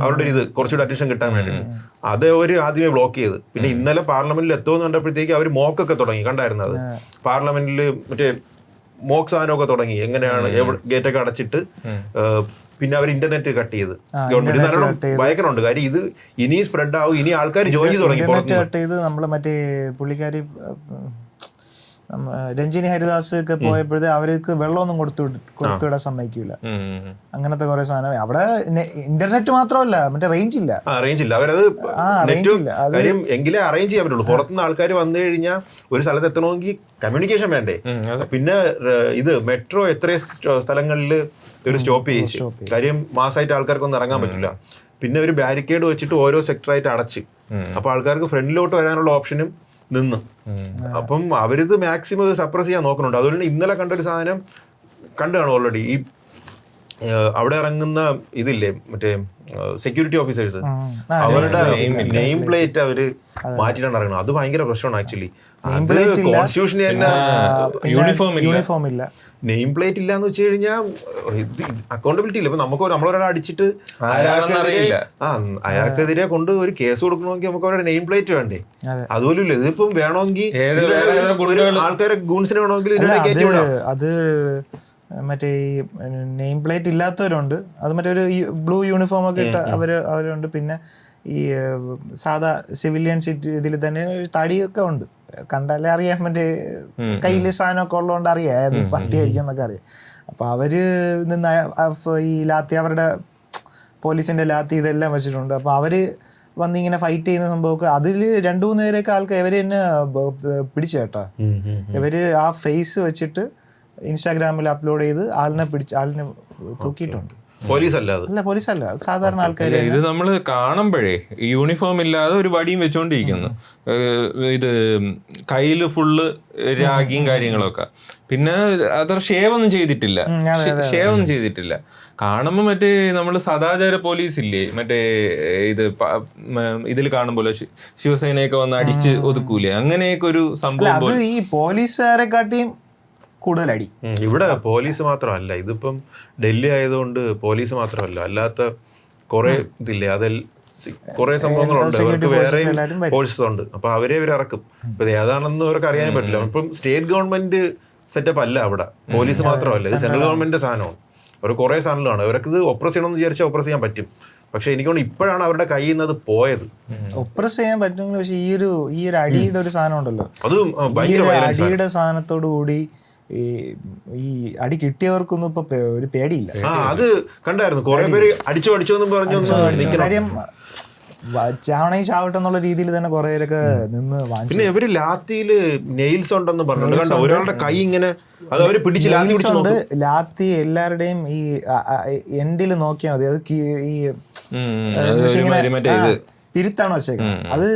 അവരുടെ ഇത് കുറച്ചുകൂടി അറ്റൻഷൻ കിട്ടാൻ വേണ്ടിയിട്ട്. അത് അവർ ആദ്യമേ ബ്ലോക്ക് ചെയ്ത്. പിന്നെ ഇന്നലെ പാർലമെന്റിൽ എത്തുമെന്ന് കണ്ടപ്പോഴത്തേക്ക് അവർ മോക്കൊക്കെ തുടങ്ങി. കണ്ടായിരുന്നത് പാർലമെന്റിൽ മറ്റേ മോക്ക് സാധനമൊക്കെ തുടങ്ങി. എങ്ങനെയാണ് ഗേറ്റൊക്കെ അടച്ചിട്ട് പിന്നെ അവർ ഇന്റർനെറ്റ് കട്ട് ചെയ്ത് ഗവൺമെന്റ് നല്ലോണം ഭയങ്കരമുണ്ട്. കാര്യം ഇത് ഇനി സ്പ്രെഡ് ആവും, ഇനി ആൾക്കാർ ജോയിൻ ചെയ്ത് തുടങ്ങി. നമ്മള് മറ്റേ പുള്ളിക്കാരി രഞ്ജിനി ഹരിദാസ് ഒക്കെ പോയപ്പോഴത്തെ അവർക്ക് വെള്ളമൊന്നും കൊടുത്തുവിടാൻ സമ്മതിക്കൂല. അങ്ങനത്തെ കുറെ സാധനം അവിടെ. ഇന്റർനെറ്റ് മാത്രമല്ല, മറ്റേ റേഞ്ച് ഇല്ല. അവരത് കാര്യം എങ്കിലേ അറേഞ്ച് ചെയ്യാൻ പറ്റുള്ളൂ. പുറത്തുനിന്ന് ആൾക്കാർ വന്നു കഴിഞ്ഞാൽ ഒരു സ്ഥലത്ത് എത്തണമെങ്കിൽ കമ്മ്യൂണിക്കേഷൻ വേണ്ടേ. പിന്നെ ഇത് മെട്രോ എത്ര സ്ഥലങ്ങളിൽ ഇവർ സ്റ്റോപ്പ് ചെയ്യിച്ചു. കാര്യം മാസമായിട്ട് ആൾക്കാർക്കൊന്നും ഇറങ്ങാൻ പറ്റില്ല. പിന്നെ ഒരു ബാരിക്കേഡ് വെച്ചിട്ട് ഓരോ സെക്ടറായിട്ട് അടച്ച്. അപ്പൊ ആൾക്കാർക്ക് ഫ്രണ്ടിലോട്ട് വരാനുള്ള ഓപ്ഷനും നിന്ന്. അപ്പം അവരിത് മാക്സിമം സപ്രസ് ചെയ്യാൻ നോക്കുന്നുണ്ട്. അതുകൊണ്ട് ഇന്നലെ കണ്ടൊരു സാധനം കണ്ടു കാണും ഓൾറെഡി. ഈ അവിടെ ഇറങ്ങുന്ന ഇതില്ലേ മറ്റേ സെക്യൂരിറ്റി ഓഫീസേഴ്സ്, അവരുടെ നെയിം പ്ലേറ്റ് അവര് മാറ്റിയിട്ടാണ് ഇറങ്ങുന്നത്. അത് ഭയങ്കര പ്രശ്നമാണ് ആക്ച്വലി. അത് കോൺസ്റ്റിറ്റ്യൂഷന് തന്നെ യൂണിഫോം ഇല്ല, നെയിം പ്ലേറ്റ് ഇല്ലാന്ന് വെച്ച് കഴിഞ്ഞാൽ അക്കൗണ്ടബിലിറ്റി ഇല്ല. ഇപ്പൊ നമുക്ക് നമ്മളൊരാളെ അടിച്ചിട്ട് അയാൾക്കെതിരെ കൊണ്ട് ഒരു കേസ് കൊടുക്കണമെങ്കിൽ നമുക്ക് അവരുടെ നെയിം പ്ലേറ്റ് വേണ്ടേ? അതുപോലും ഇല്ല. ഇതിപ്പം വേണമെങ്കിൽ ആൾക്കാരെ ഗൂൺസിനെ വേണമെങ്കിൽ ഇതിനെ കയറ്റി വിടാം. അത് മറ്റേ ഈ നെയിം പ്ലേറ്റ് ഇല്ലാത്തവരുണ്ട്, അത് മറ്റേ ഒരു ബ്ലൂ യൂണിഫോം ഒക്കെ ഇട്ട അവരുണ്ട്. പിന്നെ ഈ സാധാ സിവിലിയൻസ് ഇതിൽ തന്നെ തടിയൊക്കെ ഉണ്ട്, കണ്ടാലേ അറിയാം. മറ്റേ കയ്യിൽ സാധനമൊക്കെ ഉള്ളതുകൊണ്ട് അറിയാം ഏത് പാർട്ടി ആയിരിക്കും എന്നൊക്കെ അറിയാം. അപ്പോൾ അവര് നിന്ന് ഈ ലാത്തി, അവരുടെ പോലീസിന്റെ ലാത്തി ഇതെല്ലാം വെച്ചിട്ടുണ്ട്. അപ്പോൾ അവര് വന്നിങ്ങനെ ഫൈറ്റ് ചെയ്യുന്ന സംഭവമൊക്കെ അതിൽ 2-3 പേരൊക്കെ ആൾക്കാർ ഇവര് തന്നെ പിടിച്ചു കേട്ടോ. ഇവര് ആ ഫേസ് വെച്ചിട്ട് ഇൻസ്റ്റാഗ്രാമിൽ അപ്ലോഡ് ചെയ്ത് ആളിനെ തൂക്കിയിട്ടുണ്ട്. പോലീസല്ല, സാധാരണ ആൾക്കാർ. ഇത് നമ്മൾ കാണുമ്പോഴേ യൂണിഫോം ഇല്ലാതെ ഒരു വടിയും വെച്ചോണ്ടിരിക്കുന്നു, ഇത് കയ്യില് ഫുള്ള് രാഗിയും കാര്യങ്ങളൊക്കെ. പിന്നെ അത്ര ഷേവൊന്നും ചെയ്തിട്ടില്ല. കാണുമ്പോ മറ്റേ നമ്മള് സദാചാര പോലീസ് ഇല്ലേ, മറ്റേ ഇതിൽ കാണുമ്പോലെ ശിവസേനയൊക്കെ വന്ന് അടിച്ച് ഒതുക്കൂലേ, അങ്ങനെയൊക്കെ ഒരു സംഭവം. അത് ഈ പോലീസുകാരെ കാട്ടിയും കൂടുതലടി. ഇവിടെ പോലീസ് മാത്രമല്ല, ഇതിപ്പം ഡൽഹി ആയതുകൊണ്ട് പോലീസ് മാത്രമല്ല, അല്ലാത്ത കുറെ ഇതില്ലേ, അതിൽ കുറെ സംഭവങ്ങളുണ്ട്. അവർക്ക് വേറെയും ഫോഴ്സസ് ഉണ്ട്. അപ്പൊ അവരെ ഇറക്കും. ഇപ്പൊ ഏതാണെന്ന് അവർക്ക് അറിയാൻ പറ്റില്ല. ഇപ്പം സ്റ്റേറ്റ് ഗവൺമെന്റ് സെറ്റപ്പ് അല്ല അവിടെ, പോലീസ് മാത്രമല്ല, ഇത് സെൻട്രൽ ഗവൺമെന്റിന്റെ സാധനമാണ്. അവർ കുറെ സാധനങ്ങളാണ്. അവർക്ക് ഇത് ഒപ്രസ് ചെയ്യണമെന്ന് വിചാരിച്ചാൽ ഒപ്രസ് ചെയ്യാൻ പറ്റും. പക്ഷെ എനിക്ക് ഇപ്പോഴാണ് അവരുടെ കയ്യിൽ നിന്ന് അത് പോയത്. ഒപ്രസ് ചെയ്യാൻ പറ്റും. പക്ഷെ ഈ ഒരു അടിയുടെ ഒരു സാധനം ഉണ്ടല്ലോ, അത് അടിയുടെ സാധനത്തോടു കൂടി ഈ അടി കിട്ടിയവർക്കൊന്നും ഇപ്പൊ ഒരു പേടിയില്ല. അത് കണ്ടായിരുന്നു, കുറെ പേര് അടിച്ചോ എന്ന് പറഞ്ഞു. കാര്യം ചാവണേ ചാവട്ടെ എന്നുള്ള രീതിയിൽ തന്നെ കുറെ പേരൊക്കെ നിന്ന് വാങ്ങിച്ചു. പിന്നെ ഇവര് ലാത്തിയില് നെയിൽസ് ഉണ്ടെന്ന് പറഞ്ഞു. ഒരാളുടെ കൈ ഇങ്ങനെ അത് അവര് പിടിച്ച് ലാത്തി എല്ലാവരുടെയും ഈ എൻഡിൽ നോക്കിയാൽ മതി. അത് ഈ തിരുത്താണ് വെച്ചേക്കുന്നത്, അത്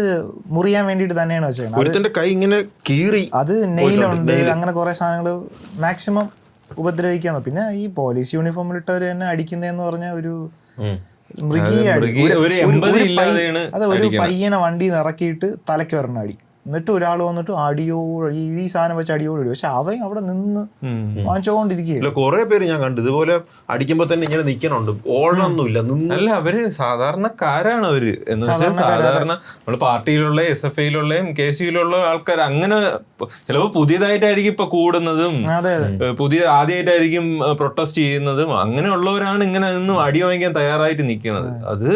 മുറിയാൻ വേണ്ടിട്ട് തന്നെയാണ് വെച്ചേക്കുന്നത്. കൈ ഇങ്ങനെ കീറി, അത് നെയിലുണ്ട്, അങ്ങനെ കുറെ സാധനങ്ങൾ മാക്സിമം ഉപദ്രവിക്കാന്ന്. പിന്നെ ഈ പോലീസ് യൂണിഫോമിൽ ഇട്ടവര് തന്നെ അടിക്കുന്നതെന്ന് പറഞ്ഞ ഒരു മൃഗീയ അടി. ഒരു പയ്യനെ വണ്ടി ഇറക്കിയിട്ട് തലയ്ക്ക് ഒരെണ്ണം അടി, എന്നിട്ട് ഒരാൾ വന്നിട്ട് ഈ സാധനം വെച്ച് അടിയോടി. പക്ഷെ അവൻ അവിടെ നിന്ന് വാങ്ങിച്ചോണ്ടിരിക്കുകയല്ല. കുറെ പേര് ഞാൻ കണ്ടു ഇതുപോലെ അടിക്കുമ്പോ തന്നെ ഇങ്ങനെ നിക്കണുണ്ട്, ഓടണമൊന്നുമില്ല. അല്ല, അവര് സാധാരണക്കാരാണ്. അവര് എന്ന് വെച്ചാൽ സാധാരണ നമ്മള് പാർട്ടിയിലുള്ള SFIയിലുള്ളയും KCയിലുള്ള ആൾക്കാർ. അങ്ങനെ ചിലപ്പോ പുതിയതായിട്ടായിരിക്കും ഇപ്പൊ കൂടുന്നതും, ആദ്യമായിട്ടായിരിക്കും പ്രൊട്ടസ്റ്റ് ചെയ്യുന്നതും. അങ്ങനെയുള്ളവരാണ് ഇങ്ങനെ നിന്നും അടി വാങ്ങിക്കാൻ തയ്യാറായിട്ട് നിൽക്കുന്നത്. അത്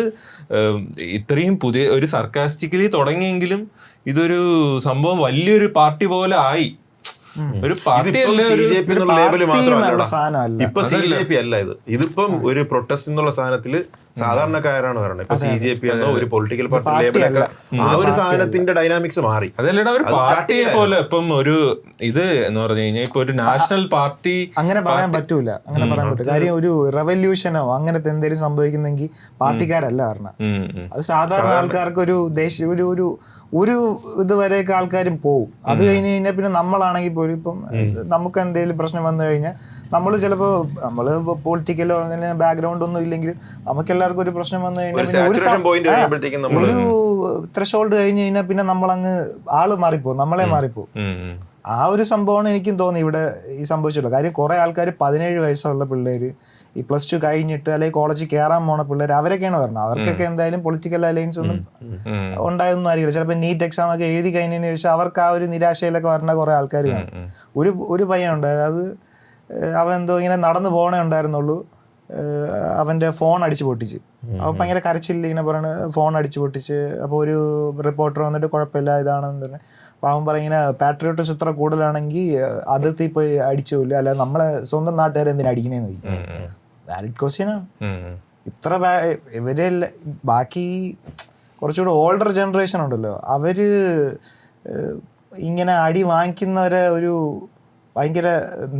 ഇത്രയും പുതിയ ഒരു സർക്കാസ്റ്റിക്കലി തുടങ്ങിയെങ്കിലും ഇതൊരു സംഭവം വലിയൊരു പാർട്ടി പോലെ ആയി. ഒരു പാർട്ടി അല്ല, ഇപ്പൊ CJP അല്ല ഇത്. ഇതിപ്പം ഒരു പ്രൊട്ടസ്റ്റ് എന്നുള്ള സാധനത്തില് സാധാരണക്കാരാണ് വരണത്. ഇപ്പൊ CJP എന്നോ ഒരു പൊളിറ്റിക്കൽ പാർട്ടി ലേബലൊക്കെ ആ ഒരു സാധനത്തിന്റെ ഡൈനാമിക്സ് മാറി. അതല്ലടാ, ഒരു പാർട്ടിയെ പോലെ ഇപ്പം ഒരു ഇത് എന്ന് പറഞ്ഞു കഴിഞ്ഞാൽ ഇപ്പൊ ഒരു നാഷണൽ പാർട്ടി അങ്ങനെ പറയാൻ പറ്റൂല. കാര്യം ഒരു റെവല്യൂഷനോ അങ്ങനത്തെ എന്തെങ്കിലും സംഭവിക്കുന്നെങ്കിൽ പാർട്ടിക്കാരല്ല കാരണം. അത് സാധാരണ ആൾക്കാർക്ക് ഒരു ദേശീയ ഒരു ഇതുവരെയൊക്കെ ആൾക്കാരും പോവും. അത് കഴിഞ്ഞ് കഴിഞ്ഞാൽ പിന്നെ നമ്മളാണെങ്കിൽ പോലും ഇപ്പം നമുക്ക് എന്തെങ്കിലും പ്രശ്നം വന്നു കഴിഞ്ഞാൽ നമ്മൾ ചിലപ്പോൾ നമ്മള് പൊളിറ്റിക്കലോ അങ്ങനെ ബാക്ക്ഗ്രൗണ്ട് ഒന്നും ഇല്ലെങ്കിൽ നമുക്ക് എല്ലാവർക്കും ഒരു പ്രശ്നം വന്നു കഴിഞ്ഞാൽ ഒരു ത്രെഷോൾഡ് കഴിഞ്ഞ് കഴിഞ്ഞാൽ പിന്നെ നമ്മളങ്ങ് ആള് മാറിപ്പോവും, നമ്മളെ മാറിപ്പോവും. ആ ഒരു സംഭവമാണ് എനിക്കും തോന്നി ഇവിടെ ഈ സംഭവിച്ചുള്ളൂ. കാര്യം കുറെ ആൾക്കാർ 17 വയസ്സുള്ള പിള്ളേര്, ഈ +2 കഴിഞ്ഞിട്ട് അല്ലെങ്കിൽ കോളേജിൽ കയറാൻ പോണ പിള്ളേർ, അവരൊക്കെയാണ് പറഞ്ഞത്. അവർക്കൊക്കെ എന്തായാലും പൊളിറ്റിക്കൽ അലയൻസ് ഒന്നും ഉണ്ടായൊന്നും അറിയില്ല. ചിലപ്പോൾ നീറ്റ് എക്സാം ഒക്കെ എഴുതി കഴിഞ്ഞതിന് ശേഷം അവർക്ക് ആ ഒരു നിരാശയിലൊക്കെ വരുന്ന കുറെ ആൾക്കാർ കാണും. ഒരു പയ്യനുണ്ട്, അത് അവൻ എന്തോ ഇങ്ങനെ നടന്നു പോകണേ ഉണ്ടായിരുന്നുള്ളൂ, അവൻ്റെ ഫോൺ അടിച്ച് പൊട്ടിച്ച്. അപ്പോൾ ഭയങ്കര കരച്ചില്ല, ഇങ്ങനെ പറയണ ഫോൺ അടിച്ച് പൊട്ടിച്ച്. അപ്പോൾ ഒരു റിപ്പോർട്ടർ വന്നിട്ട് കുഴപ്പമില്ല ഇതാണെന്ന് തന്നെ. അപ്പോൾ അവൻ പറയും ഇങ്ങനെ പാട്രിയോട്ടിസം ഇത്ര കൂടുതലാണെങ്കിൽ അതിർത്തി പോയി അടിച്ചില്ല, അല്ല നമ്മളെ സ്വന്തം നാട്ടുകാരെ എന്തിനാ അടിക്കണേന്ന് ചോദിക്കും. വാലിഡ് ക്വസ്റ്റ്യനാണ്. ഇത്ര ഇവരെല്ലാം ബാക്കി കുറച്ചുകൂടെ ഓൾഡർ ജനറേഷൻ ഉണ്ടല്ലോ, അവര് ഇങ്ങനെ അടി വാങ്ങിക്കുന്നവരെ ഒരു ഭയങ്കര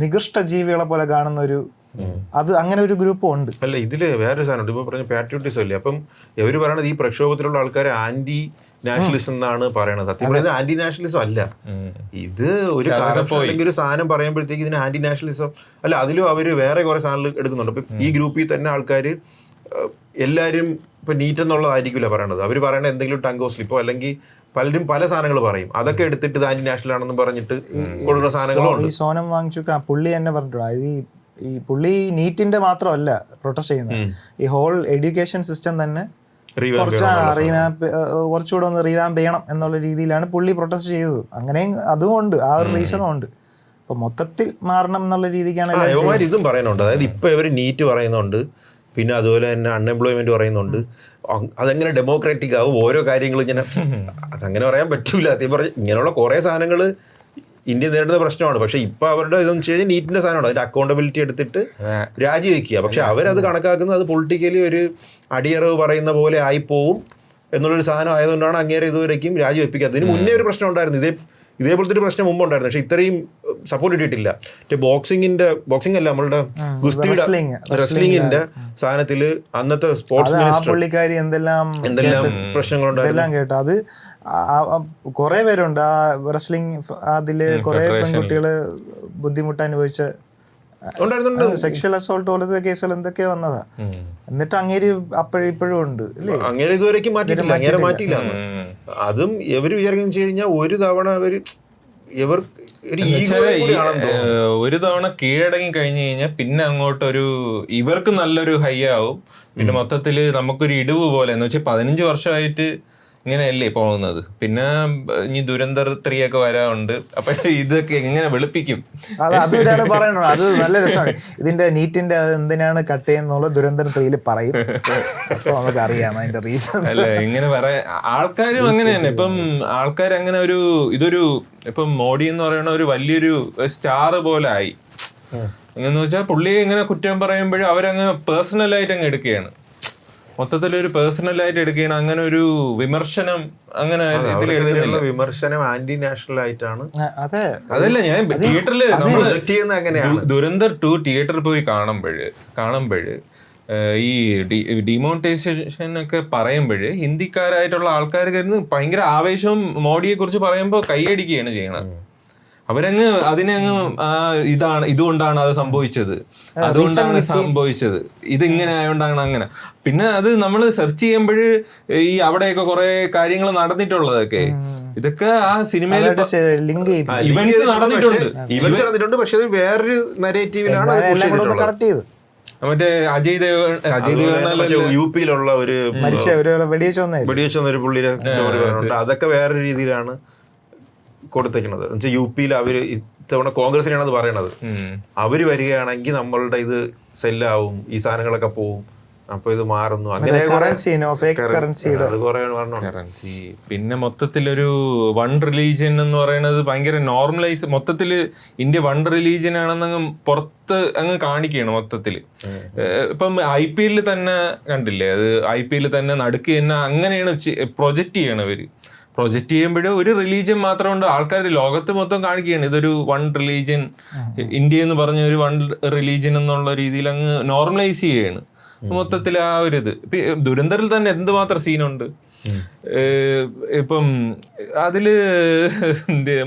നികൃഷ്ട ജീവികളെ പോലെ കാണുന്ന ഒരു അത് അങ്ങനെ ഒരു ഗ്രൂപ്പ് ഉണ്ട്. അല്ല, ഇതില് വേറൊരു സാധനം ഇപ്പൊ പറഞ്ഞ പാട്രിയോട്ടിസം അല്ലേ. അപ്പം ഇവര് പറയണത് ഈ പ്രക്ഷോഭത്തിലുള്ള ആൾക്കാർ ആന്റി നാഷണലിസം എന്നാണ് പറയണത്. സത്യം പറയുന്നത് ആന്റി നാഷണലിസം അല്ല. ഇത് ഒരു അല്ലെങ്കിൽ ഒരു സാധനം പറയുമ്പോഴത്തേക്ക് ഇതിന് ആന്റി നാഷണലിസം അല്ല. അതിലും അവര് വേറെ കുറെ സാധനങ്ങൾ എടുക്കുന്നുണ്ട്. ഇപ്പൊ ഈ ഗ്രൂപ്പിൽ തന്നെ ആൾക്കാര് എല്ലാരും ഇപ്പൊ നീറ്റ് എന്നുള്ളതായിരിക്കില്ല പറയണത്. അവര് പറയണ എന്തെങ്കിലും ടങ്കോ സ്ലിപ്പോ അല്ലെങ്കിൽ പലരും പല സാധനങ്ങൾ പറയും. അതൊക്കെ എടുത്തിട്ട് ഇത് ആന്റി നാഷണൽ ആണെന്ന് പറഞ്ഞിട്ട് കൊടുക്കുന്ന സാധനങ്ങളുണ്ട്. ഈ സോനം വാങ്ചുക് പുള്ളി തന്നെ പറഞ്ഞിട്ടുണ്ട്. ഈ പുള്ളി നീറ്റിന്റെ മാത്രമല്ല പ്രൊട്ടസ്റ്റ് ചെയ്യുന്നത്, ഈ ഹോൾ എഡ്യൂക്കേഷൻ സിസ്റ്റം തന്നെ കുറച്ചുകൂടെ ഒന്ന് റീവാമ്പ് ചെയ്യണം എന്നുള്ള രീതിയിലാണ് പുള്ളി പ്രൊട്ടസ്റ്റ് ചെയ്തത്. അങ്ങനെയും അതും ഉണ്ട്, ആ ഒരു റീസണും ഉണ്ട്. അപ്പൊ മൊത്തത്തിൽ മാറണം എന്നുള്ള രീതിക്കാണ് ഇതും പറയുന്നുണ്ട്. അതായത് ഇപ്പൊ ഇവര് നീറ്റ് പറയുന്നുണ്ട്, പിന്നെ അതുപോലെ തന്നെ അൺഎംപ്ലോയ്മെന്റ് പറയുന്നുണ്ട്. അതെങ്ങനെ ഡെമോക്രാറ്റിക് ആവും ഓരോ കാര്യങ്ങളും ഇങ്ങനെ, അതങ്ങനെ പറയാൻ പറ്റൂല. അതേ പറഞ്ഞ ഇങ്ങനെയുള്ള കുറെ സാധനങ്ങൾ ഇന്ത്യ നേരിടുന്ന പ്രശ്നമാണ്. പക്ഷെ ഇപ്പൊ അവരുടെ ഇതെന്ന് വെച്ച് കഴിഞ്ഞാൽ നീറ്റിന്റെ സാധനമാണ്, അതിന്റെ അക്കൗണ്ടബിലിറ്റി എടുത്തിട്ട് രാജിവെക്കുക. പക്ഷെ അവരത് കണക്കാക്കുന്നത് അത് പൊളിറ്റിക്കലി ഒരു അടിയറവ് പറയുന്ന പോലെ ആയിപ്പോവും എന്നുള്ളൊരു സാധനം ആയതുകൊണ്ടാണ് അങ്ങേരെ ഇതുവരേക്കും രാജിവെപ്പിക്കുക. അതിന് മുന്നേ ഒരു പ്രശ്നം ഉണ്ടായിരുന്നു, ഇതേപോലത്തെ ഒരു പ്രശ്നം മുമ്പ് ഉണ്ടായിരുന്നു. പക്ഷെ ഇത്രയും സപ്പോർട്ട് കിട്ടിയിട്ടില്ല. ബോക്സിംഗ് അല്ല, നമ്മളുടെ ഗുസ്തിയുടെ റെസ്ലിംഗിന്റെ സാധനത്തില് അന്നത്തെ സ്പോർട്സ് പുള്ളിക്കാരി എന്തെല്ലാം പ്രശ്നങ്ങളുണ്ടായിരുന്നു കേട്ടോ. അത് കുറെ പേരുണ്ട് ആ റെസ്ലിംഗ്, അതില് കുറെ പെൺകുട്ടികള് ബുദ്ധിമുട്ട് അനുഭവിച്ച സെക്ഷൽ അസോൾട്ട് പോലത്തെ കേസുകൾ എന്തൊക്കെയാ വന്നതാ. എന്നിട്ട് അങ്ങേര് ഇപ്പോഴും ഉണ്ട് അല്ലേ? അങ്ങേരെ ഇതുവരെയ്ക്കും മാറ്റിയില്ല. അതും ഇവര് വിചാരിക്കുന്ന കഴിഞ്ഞാൽ ഒരു തവണ ഒരു തവണ കീഴടങ്ങി കഴിഞ്ഞു കഴിഞ്ഞാൽ പിന്നെ അങ്ങോട്ടൊരു ഇവർക്ക് നല്ലൊരു ഹൈ ആവും. പിന്നെ മൊത്തത്തില് നമുക്കൊരു ഇടിവ് പോലെ എന്ന് വെച്ചാൽ 15 വർഷമായിട്ട് ഇങ്ങനെയല്ലേ പോകുന്നത്. പിന്നെ ഇനി ദുരന്തർ 3 ഒക്കെ വരാറുണ്ട്. അപ്പൊ ഇതൊക്കെ എങ്ങനെ വെളുപ്പിക്കും? അത് ഒരാള് പറയണോ, അത് നല്ല രസമാണ്. ഇതിന്റെ നീറ്റിന്റെ എന്തിനാണ് കട്ട് ചെയ്യുന്നുള്ള ദുരന്തർ 3 പറയും. അപ്പൊ നമുക്ക് അറിയാം അതിന്റെ റീസൺ. അല്ല, ഇങ്ങനെ പറയാൻ ആൾക്കാരും അങ്ങനെ തന്നെ. ഇപ്പം ആൾക്കാർ അങ്ങനെ ഇതൊരു ഇപ്പം മോഡി എന്ന് പറയുന്ന ഒരു വലിയൊരു സ്റ്റാർ പോലെ ആയി. എന്നു വെച്ചാൽ പുള്ളിയെ ഇങ്ങനെ കുറ്റം പറയുമ്പോഴും അവരങ്ങ് പേഴ്സണലായിട്ട് അങ്ങ് എടുക്കുകയാണ്. മൊത്തത്തിലൊരു പേഴ്സണലായിട്ട് എടുക്കുകയാണ്. അങ്ങനെ ഒരു വിമർശനം അങ്ങനെ വിമർശനം ആന്റി നാഷണൽ ആയിട്ടാണ്. അതല്ല, ഞാൻ തിയേറ്ററിൽ ദുരന്തർ 2 തിയേറ്ററിൽ പോയി കാണുമ്പോഴ് ഈ ഡിമോണിറ്റൈസേഷൻ ഒക്കെ പറയുമ്പോഴ് ഹിന്ദിക്കാരായിട്ടുള്ള ആൾക്കാർ കരുന്ന് ഭയങ്കര ആവേശവും മോഡിയെ കുറിച്ച് പറയുമ്പോൾ കൈയടിക്കുകയാണ് ചെയ്യണത്. അവരങ്ങ് അതിനങ്ങ് ഇതുകൊണ്ടാണ് അത് സംഭവിച്ചത്, അതുകൊണ്ടാണ് സംഭവിച്ചത്, ഇതിങ്ങനെ ആയതുകൊണ്ടാണ് അങ്ങനെ. പിന്നെ അത് നമ്മൾ സെർച്ച് ചെയ്യുമ്പോഴ് ഈ അവിടെയൊക്കെ കുറെ കാര്യങ്ങൾ നടന്നിട്ടുള്ളതൊക്കെ ഇതൊക്കെ ആ സിനിമയിൽ ഇവന്റ്സ് നടന്നിട്ടുണ്ട്. പക്ഷെ അത് വേറൊരു നരേറ്റീവിലാണ് മറ്റേ അജയ് ദേവ്ഗൺ യുപിയിലുള്ള ഒരു വെടിവെച്ച ഒരു പുള്ളിയുടെ സ്റ്റോറി പറയുന്നുണ്ട്. അതൊക്കെ വേറൊരു രീതിയിലാണ് കൊടുത്തേക്കുന്നത്. എന്നുവെച്ചാൽ യുപിയിൽ അവര് ഇത്തവണ കോൺഗ്രസിനാണ് അത് പറയണത്. അവര് വരികയാണെങ്കിൽ നമ്മളുടെ ഇത് സെല്ലാവും, ഈ സാധനങ്ങളൊക്കെ പോവും, അപ്പൊ ഇത് മാറുന്നു. അങ്ങനെ കറൻസി. പിന്നെ മൊത്തത്തിലൊരു വൺ റിലീജിയൻ എന്ന് പറയുന്നത് ഭയങ്കര നോർമലൈസ്. മൊത്തത്തില് ഇന്ത്യ വൺ റിലീജിയൻ ആണെന്നങ്ങ് പുറത്ത് അങ്ങ് കാണിക്കുകയാണ് മൊത്തത്തില്. ഇപ്പം IPL തന്നെ കണ്ടില്ലേ, അത് IPL തന്നെ നടുക്ക് തന്നെ അങ്ങനെയാണ് പ്രൊജക്റ്റ് ചെയ്യണം ഇവര്. പ്രൊജക്റ്റ് ചെയ്യുമ്പോഴും ഒരു റിലീജിയൻ മാത്രമുണ്ട്. ആൾക്കാർ ലോകത്ത് മൊത്തം കാണിക്കുകയാണ് ഇതൊരു വൺ റിലീജിയൻ, ഇന്ത്യ എന്ന് പറഞ്ഞ ഒരു വൺ റിലീജിയൻ എന്നുള്ള രീതിയിൽ അങ്ങ് നോർമലൈസ് ചെയ്യുകയാണ് മൊത്തത്തിൽ ആ ഒരു ഇത്. ദുരന്തറിൽ തന്നെ എന്തുമാത്രം സീനുണ്ട്. ഇപ്പം അതില്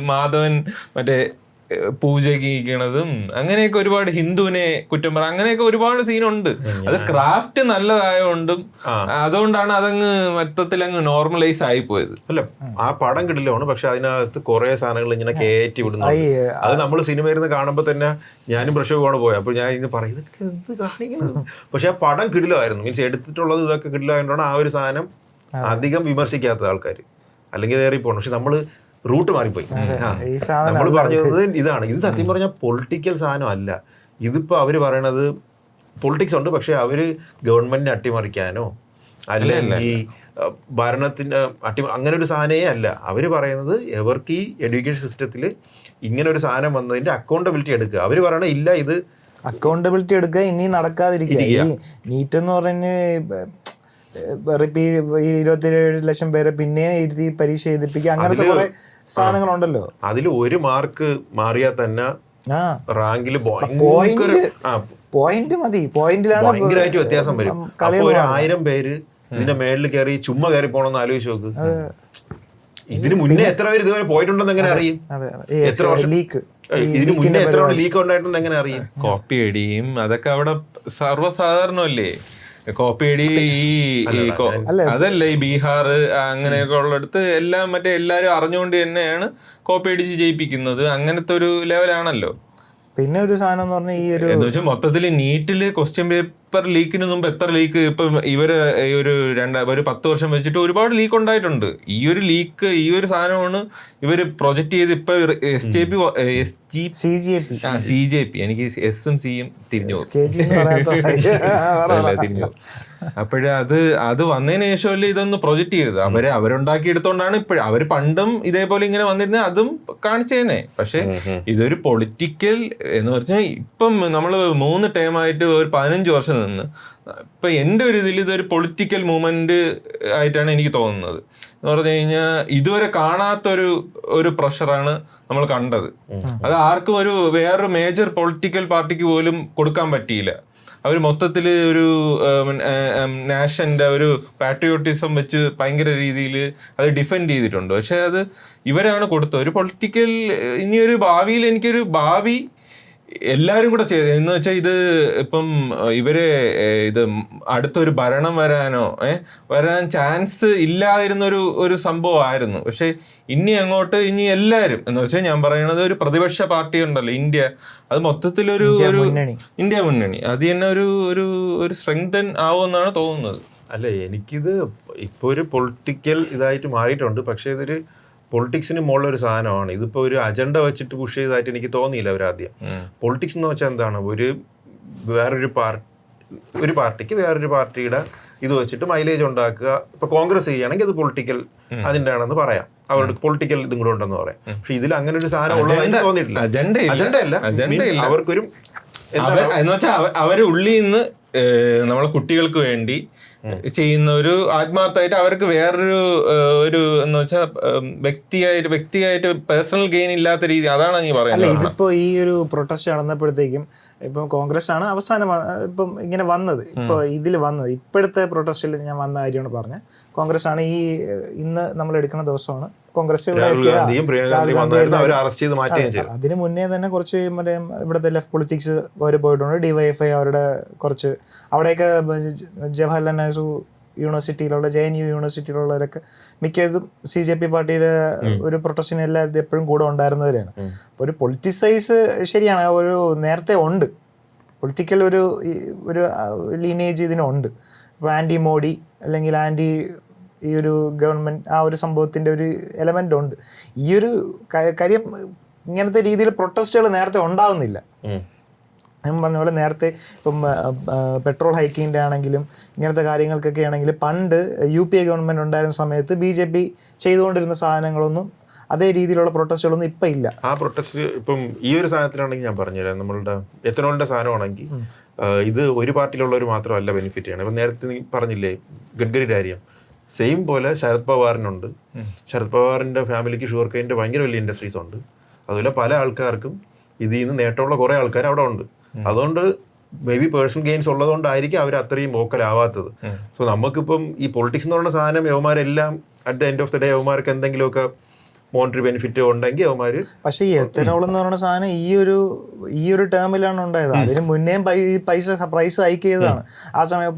മാധവൻ മറ്റേ പൂജയ്ക്കണതും അങ്ങനെയൊക്കെ ഒരുപാട് ഹിന്ദുവിനെ കുറ്റം പറ, അങ്ങനെയൊക്കെ ഒരുപാട് സീനുണ്ട്. അത് ക്രാഫ്റ്റ് നല്ലതായതുകൊണ്ടും അതുകൊണ്ടാണ് അതങ്ങ് മൊത്തത്തിൽ അങ്ങ് നോർമലൈസ് ആയി പോയത്. അല്ല, ആ പടം കിടിലാണ്. പക്ഷെ അതിനകത്ത് കുറെ സാധനങ്ങൾ ഇങ്ങനെ കയറ്റി വിടുന്നു. അത് നമ്മൾ സിനിമയിൽ നിന്ന് കാണുമ്പോൾ തന്നെ ഞാനും പ്രക്ഷോഭമാണ് പോയത്. അപ്പോൾ ഞാൻ ഇങ്ങനെ പറയും ഇതൊക്കെ എന്ത് കാണിക്കുന്നത്. പക്ഷെ ആ പടം കിടിലായിരുന്നു. മീൻസ് എടുത്തിട്ടുള്ളത് ഇതൊക്കെ കിടിലായതുകൊണ്ടാണ് ആ ഒരു സാധനം അധികം വിമർശിക്കാത്തത് ആൾക്കാർ. അല്ലെങ്കിൽ കയറി പോകണം. പക്ഷെ നമ്മള് റൂട്ട് മാറിപ്പോയി. നമ്മൾ പറഞ്ഞത് ഇതാണ്. ഇത് സത്യം പറഞ്ഞാൽ പൊളിറ്റിക്കൽ സാധനം അല്ല. ഇതിപ്പോ അവര് പറയണത് പൊളിറ്റിക്സ് ഉണ്ട്, പക്ഷെ അവര് ഗവൺമെന്റിനെ അട്ടിമറിക്കാനോ അല്ലെങ്കിൽ ഭരണത്തിന്റെ അങ്ങനെ ഒരു സാധനമേ അല്ല. അവര് പറയുന്നത് എവർക്ക് ഈ എഡ്യൂക്കേഷൻ സിസ്റ്റത്തിൽ ഇങ്ങനെ ഒരു സാധനം വന്നതിന്റെ അക്കൗണ്ടബിലിറ്റി എടുക്കുക. അവര് പറയണ ഇല്ല, ഇത് അക്കൗണ്ടബിലിറ്റി എടുക്കുക, ഇനി നടക്കാതിരിക്കുക. ഈ നീറ്റ് എന്ന് പറഞ്ഞ് 27 ലക്ഷം പേരെ പിന്നെ ഇരുത്തി പരീക്ഷ എഴുതിപ്പിക്കുക, അങ്ങനത്തെ കുറെ സാധനങ്ങളുണ്ടല്ലോ. അതിൽ ഒരു മാർക്ക് മാറിയാൽ തന്നെ റാങ്കിൽ പോയിന്റ് മതി, പോയിന്റിലാണ് ഭയങ്കരമായിട്ട് വ്യത്യാസം വരും. അപ്പൊ 1000 പേര് ഇതിന്റെ മേളിൽ കയറി ചുമ്മാ കയറി പോണെന്ന് ആലോചിച്ച് നോക്ക്. ഇതിന് മുന്നേ എത്ര പേര് ഇതുവരെ പോയിട്ടുണ്ടെന്ന് എങ്ങനെ അറിയും? എത്ര വർഷം ലീക്ക്, ഇതിന് മുന്നേ എത്ര ലീക്ക് ഉണ്ടായിട്ടുണ്ടെന്ന് എങ്ങനെ അറിയും? കോപ്പി അടിയും അതൊക്കെ അവിടെ സർവ്വസാധാരണമല്ലേ. കോപ്പി അടി അതല്ല ഈ ബീഹാർ അങ്ങനെയൊക്കെ ഉള്ളിടത്ത് എല്ലാം എല്ലാരും അറിഞ്ഞുകൊണ്ട് തന്നെയാണ് കോപ്പി അടിച്ച് ജയിപ്പിക്കുന്നത്. അങ്ങനത്തെ ഒരു ലെവലാണല്ലോ. പിന്നെ ഒരു സാധനം എന്ന് പറഞ്ഞാൽ ഈ ഒരു എന്ന് വെച്ചാൽ മൊത്തത്തില് നീറ്റില് ക്വസ്റ്റ്യൻ പേപ്പർ ലീക്കിന് മുമ്പ് എത്ര ലീക്ക് ഇപ്പം ഇവര് ഒരു 10 വർഷം വെച്ചിട്ട് ഒരുപാട് ലീക്ക് ഉണ്ടായിട്ടുണ്ട്. ഈ ഒരു ലീക്ക്, ഈ ഒരു സാധനമാണ് ഇവര് പ്രൊജക്ട് ചെയ്ത് ഇപ്പൊ CJP എനിക്ക് എസും സിയും തിരിഞ്ഞു തിരിഞ്ഞു. അപ്പോഴേ അത് വന്നതിന് ശേഷമല്ലേ ഇതൊന്ന് പ്രൊജക്ട് ചെയ്തത്. അവരുണ്ടാക്കി എടുത്തോണ്ടാണ് ഇപ്പോഴും. അവര് പണ്ടും ഇതേപോലെ ഇങ്ങനെ വന്നിരുന്ന അതും കാണിച്ചേനെ. പക്ഷെ ഇതൊരു പൊളിറ്റിക്കൽ എന്ന് പറഞ്ഞാൽ ഇപ്പം നമ്മള് 3 ടൈമായിട്ട് ഒരു 15 വർഷം നിന്ന് ഇപ്പൊ എന്റെ ഒരു ഇതിൽ ഇതൊരു പൊളിറ്റിക്കൽ മൂവ്മെന്റ് ആയിട്ടാണ് എനിക്ക് തോന്നുന്നത്. എന്ന് പറഞ്ഞു കഴിഞ്ഞാൽ ഇതുവരെ കാണാത്തൊരു പ്രഷറാണ് നമ്മൾ കണ്ടത്. അത് ആർക്കും വേറൊരു മേജർ പൊളിറ്റിക്കൽ പാർട്ടിക്ക് പോലും കൊടുക്കാൻ പറ്റിയില്ല. അവർ മൊത്തത്തിൽ ഒരു നാഷന്റെ ഒരു പാട്രിയോട്ടിസം വെച്ച് ഭയങ്കര രീതിയിൽ അത് ഡിഫെൻഡ് ചെയ്തിട്ടുണ്ട്. പക്ഷെ അത് ഇവരാണ് കൊടുത്തത്. ഒരു പൊളിറ്റിക്കൽ ഇനിയൊരു ഭാവിയിൽ എനിക്കൊരു ഭാവി എല്ലാരും കൂടെ എന്ന് വെച്ചാൽ ഇത് ഇപ്പം ഇവര് ഇത് അടുത്തൊരു ഭരണം വരാൻ ചാൻസ് ഇല്ലാതിരുന്ന ഒരു സംഭവമായിരുന്നു. പക്ഷെ അങ്ങോട്ട് എല്ലാരും എന്ന് വെച്ചാൽ ഞാൻ പറയണത് ഒരു പ്രതിപക്ഷ പാർട്ടി ഉണ്ടല്ലോ ഇന്ത്യ, അത് മൊത്തത്തിലൊരു ഇന്ത്യ മുന്നണി അത് തന്നെ ഒരു സ്ട്രെങ്തൻ ആവുമെന്നാണ് തോന്നുന്നത്. അല്ല, എനിക്കിത് ഇപ്പൊ ഒരു പൊളിറ്റിക്കൽ ഇതായിട്ട് മാറിയിട്ടുണ്ട്. പക്ഷെ ഇതൊരു പൊളിറ്റിക്സിന് മുകളിലൊരു സാധനമാണ്. ഇതിപ്പോൾ ഒരു അജണ്ട വെച്ചിട്ട് പുഷ് ചെയ്തതായിട്ട് എനിക്ക് തോന്നിയില്ല അവരാദ്യം. പൊളിറ്റിക്സ് എന്ന് വെച്ചാൽ എന്താണ്, വേറൊരു പാർട്ടിക്ക് വേറൊരു പാർട്ടിയുടെ ഇത് വെച്ചിട്ട് മൈലേജ് ഉണ്ടാക്കുക. ഇപ്പൊ കോൺഗ്രസ് ചെയ്യുകയാണെങ്കിൽ അത് പൊളിറ്റിക്കൽ അജണ്ട ആണെന്ന് പറയാം, അവരുടെ പൊളിറ്റിക്കൽ ഇതും കൂടെ ഉണ്ടെന്ന് പറയാം. പക്ഷെ ഇതിൽ അങ്ങനെ ഒരു സാധനം ഉള്ളതായിട്ട് തോന്നിയിട്ടില്ല. അജണ്ടയല്ല, അവർക്കൊരു എന്ന് വെച്ചാൽ അവര് ഉള്ളിൽ നിന്ന് നമ്മളെ കുട്ടികൾക്ക് വേണ്ടി ചെയ്യുന്ന ഒരു ആത്മാർത്ഥമായിട്ട് അവർക്ക് വേറൊരു എന്ന് വെച്ചാൽ വ്യക്തിയായിട്ട് പേഴ്സണൽ ഗെയിൻ ഇല്ലാത്ത രീതി, അതാണ് നീ പറയുന്നത്. അല്ല, ഇതിപ്പോ ഈ ഒരു പ്രൊട്ടസ്റ്റ് നടന്നപ്പോഴത്തേക്കും ഇപ്പം കോൺഗ്രസ് ആണ് അവസാനം ഇപ്പം ഇങ്ങനെ വന്നത്. ഇപ്പൊ ഇതിൽ വന്നത് ഇപ്പോഴത്തെ പ്രൊട്ടസ്റ്റിൽ ഞാൻ വന്ന കാര്യമാണ് പറഞ്ഞത്. കോൺഗ്രസ് ആണ് ഇന്ന് നമ്മൾ എടുക്കുന്ന ദിവസമാണ് കോൺഗ്രസ് അതിന് മുന്നേ തന്നെ കുറച്ച് ഇവിടുത്തെ ലെഫ്റ്റ് പൊളിറ്റിക്സ് അവർ പോയിട്ടുണ്ട്. DYFI അവരുടെ കുറച്ച് അവിടെയൊക്കെ ജവഹർലാൽ നെഹ്റു യൂണിവേഴ്സിറ്റിയിലുള്ള JNU യൂണിവേഴ്സിറ്റിയിലുള്ളവരൊക്കെ മിക്കതും CJP പാർട്ടിയുടെ ഒരു പ്രൊട്ടസ്റ്റിന് എല്ലാവരും എപ്പോഴും കൂടെ ഉണ്ടായിരുന്നവരാണ്. അപ്പോൾ ഒരു പൊളിറ്റിസൈസ് ശരിയാണ്, ഒരു നേരത്തെ ഉണ്ട് പൊളിറ്റിക്കൽ ഒരു ലീനേജ് ഇതിനുണ്ട്. ഇപ്പോൾ ആൻറ്റി മോഡി അല്ലെങ്കിൽ ആൻറ്റി ഈ ഒരു ഗവൺമെൻറ് ആ ഒരു സംഭവത്തിൻ്റെ ഒരു എലമെൻ്റ് ഉണ്ട്. ഈ ഒരു കാര്യം ഇങ്ങനത്തെ രീതിയിൽ പ്രൊട്ടസ്റ്റുകൾ നേരത്തെ ഉണ്ടാവുന്നില്ല. ഞാൻ പറഞ്ഞ പോലെ നേരത്തെ ഇപ്പം പെട്രോൾ ഹൈക്കിങ്ങിൻ്റെ ആണെങ്കിലും ഇങ്ങനത്തെ കാര്യങ്ങൾക്കൊക്കെ ആണെങ്കിൽ പണ്ട് UPA ഗവൺമെൻറ് ഉണ്ടായിരുന്ന സമയത്ത് BJP ചെയ്തുകൊണ്ടിരുന്ന സാധനങ്ങളൊന്നും അതേ രീതിയിലുള്ള പ്രൊട്ടസ്റ്റുകളൊന്നും ഇപ്പം ഇല്ല. ആ പ്രൊട്ടസ്റ്റ് ഇപ്പം ഈ ഒരു സാധനത്തിലാണെങ്കിൽ ഞാൻ പറഞ്ഞുതരാം. നമ്മളുടെ എത്തനോളിൻ്റെ സാധനമാണെങ്കിൽ ഇത് ഒരു പാർട്ടിയിലുള്ളവർ മാത്രമല്ല ബെനിഫിറ്റ് ചെയ്യണം. ഇപ്പം നേരത്തെ നീ പറഞ്ഞില്ലേ ഗഡ്കരിയുടെ കാര്യം, സെയിം പോലെ ശരത് പവാറിനുണ്ട്. ശരത് പവാറിൻ്റെ ഫാമിലിക്ക് ഷുഗർ കെയിൻ്റെ ഭയങ്കര വലിയ ഇൻഡസ്ട്രീസ് ഉണ്ട്. അതുപോലെ പല ആൾക്കാർക്കും ഇതിൽ നിന്ന് നേട്ടമുള്ള കുറേ ആൾക്കാർ അവിടെ ഉണ്ട്. അതുകൊണ്ട് മേ ബി പേഴ്സണൽ ഗെയിൻസ് ഉള്ളതുകൊണ്ടായിരിക്കും അവർ അത്രയും വോക്കലാവാത്തത്. സോ നമുക്കിപ്പം ഈ പൊളിറ്റിക്സ് എന്ന് പറയുന്ന സാധനം യവന്മാരെല്ലാം at the end of the day യവന്മാർക്ക് എന്തെങ്കിലുമൊക്കെ മോണിറ്ററി ബെനിഫിറ്റ് ഉണ്ടെങ്കിൽ അവന്മാര്. പക്ഷേ ഈ എത്തനോൾ എന്ന് പറയുന്ന സാധനം ഈ ഒരു ടേമിലാണ് ഉണ്ടായത്. അതിന് മുന്നേ പ്രൈസ് ഹൈക്ക് ചെയ്തതാണ്. ആ സമയം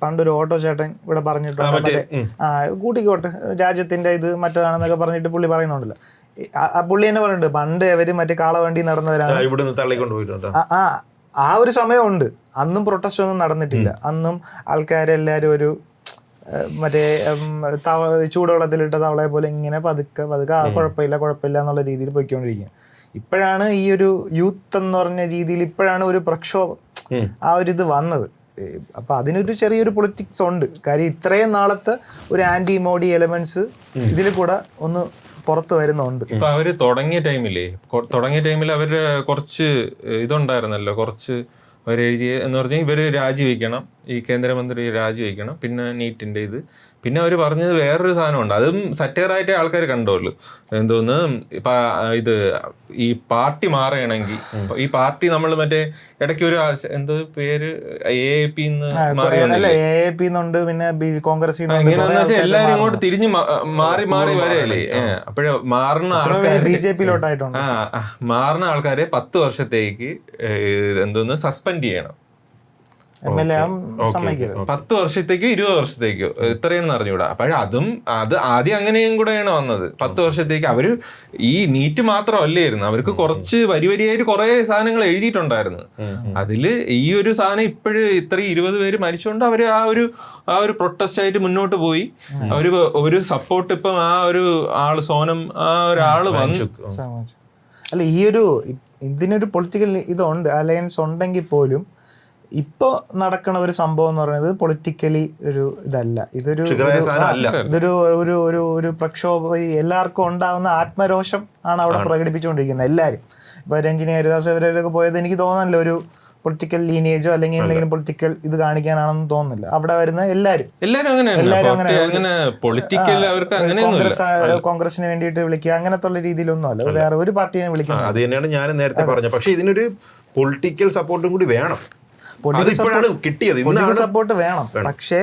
പണ്ടൊരു ഓട്ടോ ചേട്ടൻ ഇവിടെ പറഞ്ഞിട്ടുണ്ട് കൂട്ടിക്കോട്ടെ രാജ്യത്തിന്റെ ഇത് മറ്റേതാണെന്നൊക്കെ പറഞ്ഞിട്ട് പുള്ളി പറയുന്നുണ്ടല്ലോ. ആ പുള്ളി തന്നെ പറഞ്ഞിട്ടുണ്ട് പണ്ട് അവര് മറ്റേ കാളവണ്ടി നടന്നവരാണ്. ആ ഒരു സമയമുണ്ട്. അന്നും പ്രൊട്ടസ്റ്റ് ഒന്നും നടന്നിട്ടില്ല. അന്നും ആൾക്കാരെല്ലാരും ഒരു മറ്റേ ചൂടുവെള്ളത്തിലിട്ട തവളയെ പോലെ ഇങ്ങനെ പതുക്കെ കുഴപ്പമില്ല എന്നുള്ള രീതിയിൽ പോയിക്കൊണ്ടിരിക്കുക. ഇപ്പോഴാണ് ഈ ഒരു യൂത്ത് എന്ന് പറഞ്ഞ രീതിയിൽ ഇപ്പോഴാണ് ഒരു പ്രക്ഷോഭം ആ ഒരു ഇത് വന്നത്. അപ്പൊ അതിനൊരു ചെറിയൊരു പൊളിറ്റിക്സ് ഉണ്ട്. കാര്യം ഇത്രയും നാളത്തെ ഒരു ആന്റി മോഡി എലമെന്റ്സ് ഇതിൽ കൂടെ ഒന്ന് പുറത്ത് വരുന്നുണ്ട്. ഇപ്പൊ അവര് തുടങ്ങിയ ടൈമിൽ അവര് കുറച്ച് ഇതുണ്ടായിരുന്നല്ലോ, കുറച്ച് അവരെഴുതിയ എന്ന് പറഞ്ഞാൽ ഇവര് രാജിവെക്കണം, ഈ കേന്ദ്രമന്ത്രി രാജിവെക്കണം, പിന്നെ നീറ്റിന്റെ ഇത്, പിന്നെ അവർ പറഞ്ഞത് വേറൊരു സാധനമുണ്ട്, അതും സറ്റയറായിട്ടേ ആൾക്കാർ കണ്ടോളൂ. എന്തോന്ന് ഇത് ഈ പാർട്ടി മാറുകയാണെങ്കിൽ, ഈ പാർട്ടി നമ്മൾ മറ്റേ ഇടയ്ക്ക് ഒരു എന്തോ പേര് AAP പിന്നെ കോൺഗ്രസ് എങ്ങനെയാന്ന് വെച്ചാൽ എല്ലാരും ഇങ്ങോട്ട് തിരിഞ്ഞ് മാറി വരെയല്ലേ. അപ്പോഴേ മാറുന്ന മാറുന്ന ആൾക്കാരെ 10 വർഷത്തേക്ക് എന്തോന്ന് സസ്പെൻഡ് ചെയ്യണം. 10 വർഷത്തേക്കോ 20 വർഷത്തേക്കോ ഇത്രയും അറിഞ്ഞൂടാ. അപ്പോഴതും ആദ്യം അങ്ങനെയും കൂടെയാണ് വന്നത്. 10 വർഷത്തേക്ക് അവര് ഈ നീറ്റ് മാത്രമല്ലായിരുന്നു, അവർക്ക് കുറച്ച് വരിയായിട്ട് കുറെ സാധനങ്ങൾ എഴുതിയിട്ടുണ്ടായിരുന്നു. അതില് ഈ ഒരു സാധനം ഇപ്പോഴും ഇത്രയും 20 പേര് മരിച്ചുകൊണ്ട് അവര് ആ ഒരു പ്രൊട്ടസ്റ്റ് ആയിട്ട് മുന്നോട്ട് പോയി. ഒരു സപ്പോർട്ട് ഇപ്പം ആ ഒരു ആള് സോനം ആ ഒരാള് വന്നു. അല്ല, ഈ ഒരു ഇതിനൊരു പൊളിറ്റിക്കൽ ഇതുണ്ട്, അലയൻസ് ഉണ്ടെങ്കിൽ പോലും ഇപ്പൊ നടക്കുന്ന ഒരു സംഭവം എന്ന് പറയുന്നത് പൊളിറ്റിക്കലി ഒരു ഇതല്ല. ഇതൊരു ഒരു പ്രക്ഷോഭം, എല്ലാവർക്കും ഉണ്ടാവുന്ന ആത്മരോഷം ആണ് അവിടെ പ്രകടിപ്പിച്ചുകൊണ്ടിരിക്കുന്നത് എല്ലാവരും. ഇപ്പൊ രഞ്ജിനി ഹരിദാസ് അവരൊക്കെ പോയത് എനിക്ക് തോന്നുന്നില്ല ഒരു പൊളിറ്റിക്കൽ ലീനിയേജോ അല്ലെങ്കിൽ എന്തെങ്കിലും പൊളിറ്റിക്കൽ ഇത് കാണിക്കാനാണെന്ന് തോന്നുന്നില്ല. അവിടെ വരുന്ന എല്ലാവരും കോൺഗ്രസിന് വേണ്ടിയിട്ട് വിളിക്കുക അങ്ങനത്തെ ഉള്ള രീതിയിലൊന്നും അല്ല, വേറെ ഒരു പാർട്ടിയെ വിളിക്കുന്നത്. അത് തന്നെയാണ് ഞാൻ നേരത്തെ പറഞ്ഞത്. പക്ഷെ ഇതിനൊരു പൊളിറ്റിക്കൽ സപ്പോർട്ടും കൂടി വേണം. പൊളിറ്റിക്കൽ സപ്പോർട്ട് വേണം. പക്ഷേ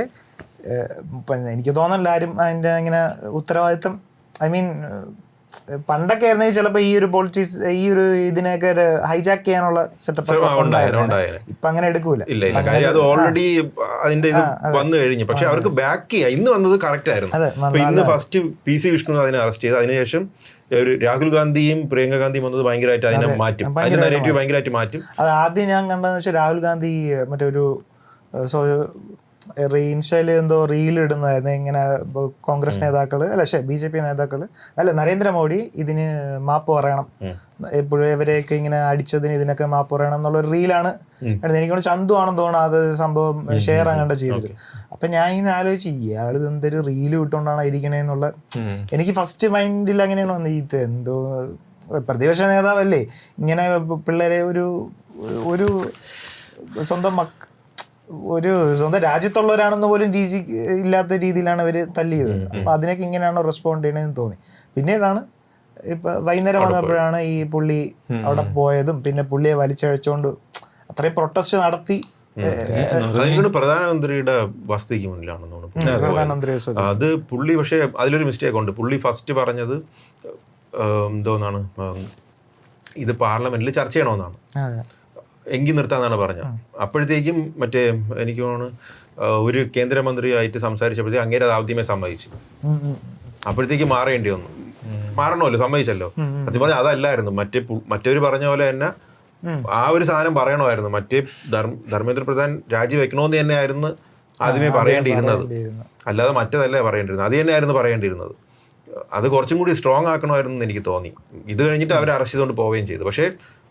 എനിക്ക് തോന്നുന്നില്ല ആരും അതിന്റെ ഇങ്ങനെ ഉത്തരവാദിത്തം, ഐ മീൻ പണ്ടൊക്കെ ആയിരുന്നെങ്കിൽ ചിലപ്പോൾ ഈ ഒരു പൊളിറ്റിക്സ് ഈ ഒരു ഇതിനൊക്കെ ഹൈജാക്ക് ചെയ്യാനുള്ള സെറ്റപ്പ് ഇപ്പൊ അങ്ങനെ എടുക്കൂല. അത് ഓൾറെഡി അതിന്റെ ഇത് വന്നു കഴിഞ്ഞു. പക്ഷെ അവർക്ക് ബാക്ക് ചെയ്യാം. ഇന്ന് വന്നത് കറക്റ്റ് ആയിരുന്നു. ഇന്ന് ഫസ്റ്റ് PC വിഷ്ണു അതിനെ അറസ്റ്റ് ചെയ്തു. അതിനുശേഷം രാഹുൽ ഗാന്ധിയും പ്രിയങ്ക ഗാന്ധിയും വന്നത് ഭയങ്കരമായിട്ട് അതിനെ മാറ്റും, അതിന്റെ നരേറ്റീവ് ഭയങ്കരമായിട്ട് മാറ്റും. അത് ആദ്യം ഞാൻ കണ്ടതെന്ന് വെച്ചാൽ രാഹുൽ ഗാന്ധി മറ്റൊരു ഇൻസ്റ്റയില് എന്തോ റീൽ ഇടുന്നതായിരുന്നു. ഇങ്ങനെ കോൺഗ്രസ് നേതാക്കള് BJP നേതാക്കള് നരേന്ദ്രമോദി ഇതിന് മാപ്പ് പറയണം, എപ്പോഴും ഇവരെയൊക്കെ ഇങ്ങനെ അടിച്ചതിന് ഇതിനൊക്കെ മാപ്പ് പറയണം എന്നുള്ളൊരു റീലാണ്. എനിക്കൊന്ന് ചന്തു ആണെന്ന് തോന്നുന്നു അത് സംഭവം ഷെയർ അങ്ങോട്ട് ചെയ്തത്. അപ്പൊ ഞാൻ ഇങ്ങനെ ആലോചിച്ച് ഇയാൾ എന്തൊരു റീല് വിട്ടുകൊണ്ടാണ് ഇരിക്കണേന്നുള്ള എനിക്ക് ഫസ്റ്റ് മൈൻഡിൽ അങ്ങനെയാണ് വന്നത്. ഇത് എന്തോ പ്രതിപക്ഷ നേതാവല്ലേ ഇങ്ങനെ പിള്ളേരെ ഒരു സ്വന്തം രാജ്യത്തുള്ളവരാണെന്ന് പോലും രീതി ഇല്ലാത്ത രീതിയിലാണ് അവർ തല്ലിയത്. അപ്പൊ അതിനൊക്കെ ഇങ്ങനെയാണോ റെസ്പോണ്ട് ചെയ്യണമെന്ന് തോന്നി. പിന്നീടാണ് ഇപ്പൊ വൈകുന്നേരം വന്നപ്പോഴാണ് ഈ പുള്ളി അവിടെ പോയതും പിന്നെ പുള്ളിയെ വലിച്ചഴച്ചോണ്ട് അത്രയും പ്രൊട്ടസ്റ്റ് നടത്തി. പ്രധാനമന്ത്രിയുടെ വസതിക്ക് മുന്നിലാണെന്ന് തോന്നുന്നു അത് പുള്ളി. പക്ഷെ അതിലൊരു മിസ്റ്റേക്ക് ഉണ്ട്. പുള്ളി ഫസ്റ്റ് പറഞ്ഞത് എന്തോന്നാണ്, ഇത് പാർലമെന്റിൽ ചർച്ച ചെയ്യണമെന്നാണ്, എങ്കിൽ നിർത്താന്നാണ് പറഞ്ഞത്. അപ്പോഴത്തേക്കും മറ്റേ എനിക്ക് തോന്നുന്നു ഒരു കേന്ദ്രമന്ത്രിയായിട്ട് സംസാരിച്ചപ്പോഴത്തേക്ക് അങ്ങേരെ അത് ആദ്യമേ സമ്മതിച്ചു. അപ്പോഴത്തേക്ക് മാറേണ്ടി വന്നു. മാറണമല്ലോ, സമ്മതിച്ചല്ലോ. സത്യം പറഞ്ഞാൽ അതല്ലായിരുന്നു മറ്റൊരു പറഞ്ഞ പോലെ തന്നെ ആ ഒരു സാധനം പറയണമായിരുന്നു. മറ്റേ ധർമ്മേന്ദ്ര പ്രധാൻ രാജിവെക്കണമെന്ന് തന്നെയായിരുന്നു ആദ്യമേ പറയേണ്ടിയിരുന്നത്, അല്ലാതെ മറ്റേതല്ലേ പറയേണ്ടിയിരുന്നത്. അത് തന്നെയായിരുന്നു പറയേണ്ടിയിരുന്നത്. അത് കുറച്ചും കൂടി സ്ട്രോങ് ആക്കണമായിരുന്നു എന്ന് എനിക്ക് തോന്നി. ഇത് കഴിഞ്ഞിട്ട് അവർ അറസ്റ്റ് ചെയ്തുകൊണ്ട് പോവുകയും ചെയ്തു. പക്ഷേ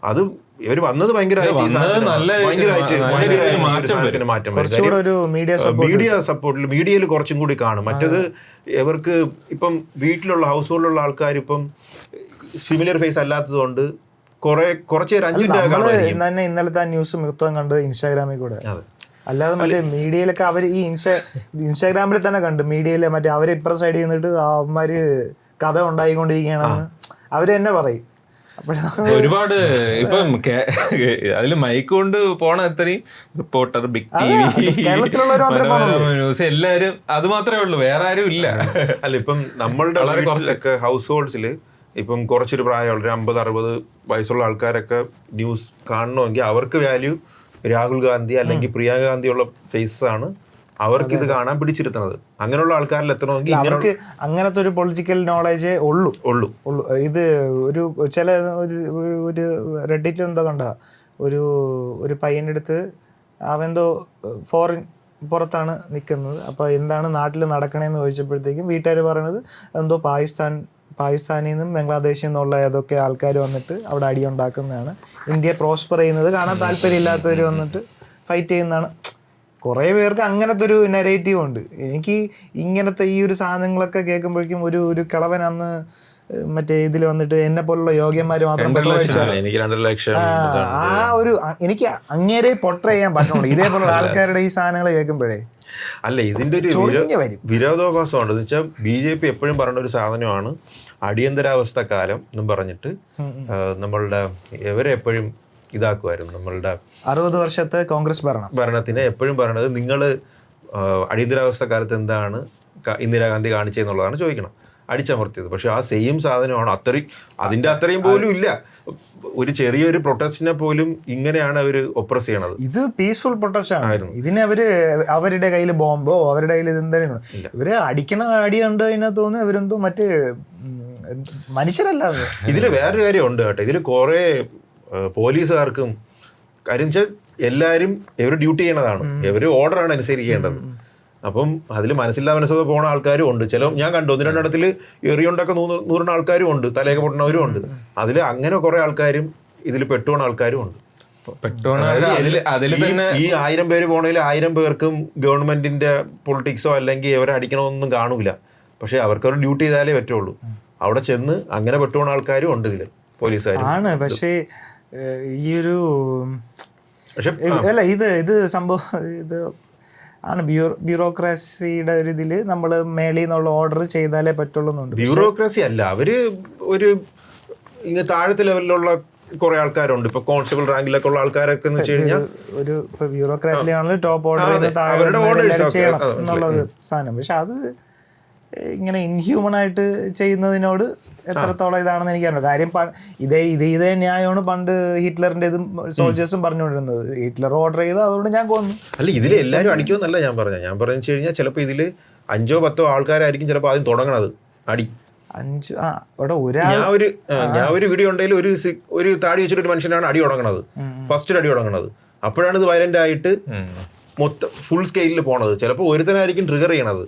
അത് ഇവർ വന്നത് ഭയങ്കരമായിട്ട് മാറ്റം വരും. മീഡിയ സപ്പോർട്ടിൽ മീഡിയയിൽ കുറച്ചും കൂടി കാണും. മറ്റത് ഇവർക്ക് ഇപ്പം വീട്ടിലുള്ള ഹൗസ് ഹോൾഡിലുള്ള ആൾക്കാർ ഇപ്പം ഫെമിലിയർ ഫേസ് അല്ലാത്തത് കൊണ്ട് കുറച്ച് 5 മിനിറ്റ് ഇന്നലത്തെ ന്യൂസ് മൊത്തം കണ്ട് ഇൻസ്റ്റാഗ്രാമിൽ കൂടെ. അല്ലാതെ മറ്റേ മീഡിയയിലൊക്കെ അവർ ഈ ഇൻസ്റ്റാഗ്രാമിൽ തന്നെ കണ്ട് മീഡിയയിലെ മറ്റേ അവരെ ഇപ്പുറം സൈഡ് ചെയ്യുന്നിട്ട് അവന്മാര് കഥ ഉണ്ടായിക്കൊണ്ടിരിക്കുകയാണെന്ന് അവര് തന്നെ പറയും. ഒരുപാട് ഇപ്പം അതില് മൈക്ക് കൊണ്ട് പോണ എത്രയും റിപ്പോർട്ടർ, ബിഗ് TV, ന്യൂസ് എല്ലാരും അത് മാത്രമേ ഉള്ളൂ, വേറെ ആരും ഇല്ല. അല്ല ഇപ്പം നമ്മളുടെ വീട്ടിലൊക്കെ ഹൗസ് ഹോൾഡ്സില് ഇപ്പം കുറച്ചൊരു പ്രായമുള്ള 50-60 വയസ്സുള്ള ആൾക്കാരൊക്കെ ന്യൂസ് കാണണമെങ്കിൽ അവർക്ക് വാല്യൂ രാഹുൽ ഗാന്ധി അല്ലെങ്കിൽ പ്രിയങ്ക ഗാന്ധി ഉള്ള ഫേസ് ആണ് അവർക്ക് ഇത് കാണാൻ പിടിച്ചിരുത്തുന്നത്. അങ്ങനെയുള്ള ആൾക്കാരിൽ എത്തണമെങ്കിൽ അവർക്ക് അങ്ങനത്തെ ഒരു പൊളിറ്റിക്കൽ നോളജേ ഉള്ളൂ. ഇത് ചില ഒരു റെഡിറ്റ് എന്തോ കണ്ട ഒരു പയ്യൻ്റെ അടുത്ത് അവനെന്തോ പുറത്താണ് നിൽക്കുന്നത്. അപ്പോൾ എന്താണ് നാട്ടിൽ നടക്കണേന്ന് ചോദിച്ചപ്പോഴത്തേക്കും വീട്ടുകാർ പറയണത് എന്തോ പാകിസ്ഥാനിൽ നിന്നും ബംഗ്ലാദേശിൽ നിന്നുള്ള ഏതൊക്കെ ആൾക്കാർ വന്നിട്ട് അവിടെ അടിയുണ്ടാക്കുന്നതാണ്, ഇന്ത്യ പ്രോസ്പർ ചെയ്യുന്നത് കാണാൻ താല്പര്യമില്ലാത്തവർ വന്നിട്ട് ഫൈറ്റ് ചെയ്യുന്നതാണ്. കുറേ പേർക്ക് അങ്ങനത്തെ ഒരു നെറേറ്റീവ് ഉണ്ട്. എനിക്ക് ഇങ്ങനത്തെ ഈ ഒരു സാധനങ്ങളൊക്കെ കേൾക്കുമ്പോഴേക്കും ഒരു കിളവൻ അന്ന് മറ്റേ ഇതിൽ വന്നിട്ട് എന്നെ പോലുള്ള യോഗ്യന്മാര് മാത്രം ആ ഒരു എനിക്ക് അങ്ങേരെ പൊട്ര ചെയ്യാൻ പറ്റുള്ളൂ. ഇതേപോലുള്ള ആൾക്കാരുടെ ഈ സാധനങ്ങൾ കേൾക്കുമ്പോഴേ അല്ല, ഇതിന്റെ ഒരു വിരോധാഭാസമുണ്ട്. എന്ന് വെച്ചാൽ BJP എപ്പോഴും പറയുന്ന ഒരു സാധനമാണ് അടിയന്തരാവസ്ഥ കാലം എന്നും പറഞ്ഞിട്ട് നമ്മളുടെ ഇവരെപ്പോഴും ഇതാക്കുമായിരുന്നു. നമ്മളുടെ 60 വർഷത്തെ കോൺഗ്രസ് ഭരണത്തിനെ എപ്പോഴും പറയണത് നിങ്ങൾ അടിയന്തരാവസ്ഥ കാലത്ത് എന്താണ് ഇന്ദിരാഗാന്ധി കാണിച്ചതെന്നുള്ളതാണ് ചോദിക്കണം, അടിച്ചമർത്തിയത്. പക്ഷെ ആ സെയിം സാധനമാണ് അതിന്റെ അത്രയും പോലും ഇല്ല. ഒരു ചെറിയൊരു പ്രൊട്ടസ്റ്റിനെ പോലും ഇങ്ങനെയാണ് അവർ ഒപ്രസ് ചെയ്യണത്. ഇത് പീസ്ഫുൾ പ്രൊട്ടസ്റ്റ് ആയിരുന്നു. ഇതിന് അവരുടെ കയ്യിൽ ബോംബോ അവരുടെ കയ്യിൽ ഇതെന്തായാലും ഇവര് അടിക്കണ അടി കണ്ടു കഴിഞ്ഞാൽ തോന്നുന്നു ഇവരെന്തോ മറ്റേ മനുഷ്യരല്ല. ഇതിൽ വേറൊരു കാര്യമുണ്ട് കേട്ടോ. ഇതിൽ കുറെ പോലീസുകാർക്കും കാര്യം വെച്ചാൽ എല്ലാവരും ഇവർ ഡ്യൂട്ടി ചെയ്യണതാണ്, ഇവർ ഓർഡറാണ് അനുസരിക്കേണ്ടത്. അപ്പം അതിൽ മനസ്സില്ലാ മനസ്സോടെ പോണ ആൾക്കാരും ഉണ്ട്. ഞാൻ കണ്ടു 1-2 എറിയുണ്ടൊക്കെ 100 ആൾക്കാരും ഉണ്ട്, തലയൊക്കെ പൊട്ടുന്നവരും ഉണ്ട്. അതിൽ അങ്ങനെ കുറെ ആൾക്കാരും ഇതിൽ പെട്ടുപോണ ആൾക്കാരും ഉണ്ട്. ഈ 1000 പേര് പോണതിൽ 1000 പേർക്കും ഗവൺമെന്റിന്റെ പൊളിറ്റിക്സോ അല്ലെങ്കിൽ ഇവരെ അടിക്കണമെന്നൊന്നും കാണൂല. പക്ഷെ അവർക്കൊരു ഡ്യൂട്ടി ചെയ്താലേ പറ്റുള്ളൂ. അവിടെ ചെന്ന് അങ്ങനെ പെട്ടുപോണ ആൾക്കാരും ഉണ്ട് ഇതിൽ പോലീസുകാർ ആണ്. പക്ഷേ ഈ ഒരു അല്ല ഇത് സംഭവം ഇത് ആണ് ബ്യൂറോക്രസിയുടെ ഒരു ഇതിൽ നമ്മൾ മേളിൽ നിന്നുള്ള ഓർഡർ ചെയ്താലേ പറ്റുള്ളൂ. ബ്യൂറോക്രസി അല്ല, അവര് ഒരു ഇങ്ങനെ താഴത്തെ ലെവലിലുള്ള കുറെ ആൾക്കാരുണ്ട്. ഇപ്പൊ കോൺസ്റ്റബിൾ റാങ്കിലൊക്കെ ഉള്ള ആൾക്കാരൊക്കെ എന്ന് വെച്ച് കഴിഞ്ഞാൽ ഒരു ഇപ്പൊ ബ്യൂറോക്രാറ്റിലാണെങ്കിൽ ടോപ്പ് ഓർഡർ ചെയ്യണം എന്നുള്ളത് സാധനം. പക്ഷെ അത് ഇങ്ങനെ ഇൻഹ്യൂമൻ ആയിട്ട് ചെയ്യുന്നതിനോട് എത്രത്തോളം ഇതാണെന്ന് എനിക്കറിയാം. കാര്യം ഇതേ ന്യായമാണ് പണ്ട് ഹിറ്റ്ലറിന്റെ ഇതും സോൾജേഴ്സും പറഞ്ഞുകൊണ്ടിരുന്നത്. ഹിറ്റ്ലർ ഓർഡർ ചെയ്ത് അതുകൊണ്ട് ഞാൻ കൊന്നു. അല്ല, ഇതിൽ എല്ലാവരും അടിക്കുമെന്നല്ല ഞാൻ പറഞ്ഞു വെച്ച് കഴിഞ്ഞാൽ ചിലപ്പോൾ ഇതിൽ 5-10 ആൾക്കാരായിരിക്കും ചിലപ്പോൾ ആദ്യം തുടങ്ങണത് അടി. ഞാൻ ഒരു വീഡിയോ ഉണ്ടെങ്കിൽ ഒരു താടി വെച്ചിട്ട് ഒരു മനുഷ്യനാണ് അടി തുടങ്ങണത്, ഫസ്റ്റ് അടി തുടങ്ങണത്. അപ്പോഴാണ് ഇത് വയലന്റ് ആയിട്ട് മൊത്തം ഫുൾ സ്കെയിലിൽ പോണത്. ചിലപ്പോൾ ഒരുത്തനായിരിക്കും ട്രിഗർ ചെയ്യണത്.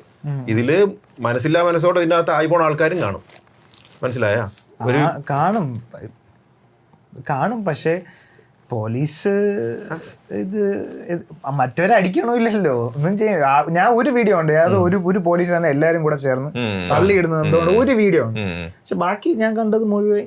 ഇതില് മനസ്സില്ലാ മനസ്സോടെ ഇതിനകത്ത് ആയി പോണ ആൾക്കാരും കാണും. മനസ്സിലായ കാണും. പക്ഷെ പോലീസ് ഇത് മറ്റവരെ അടിക്കണോ ഇല്ലല്ലോ, ഒന്നും ചെയ്യാൻ. ഞാൻ ഒരു വീഡിയോ ഉണ്ട്, അത് ഒരു പോലീസ് തന്നെ എല്ലാരും കൂടെ ചേർന്ന് തള്ളിയിടുന്നത് എന്തുകൊണ്ട് ഒരു വീഡിയോ ഉണ്ട്. പക്ഷെ ബാക്കി ഞാൻ കണ്ടത് മുഴുവൻ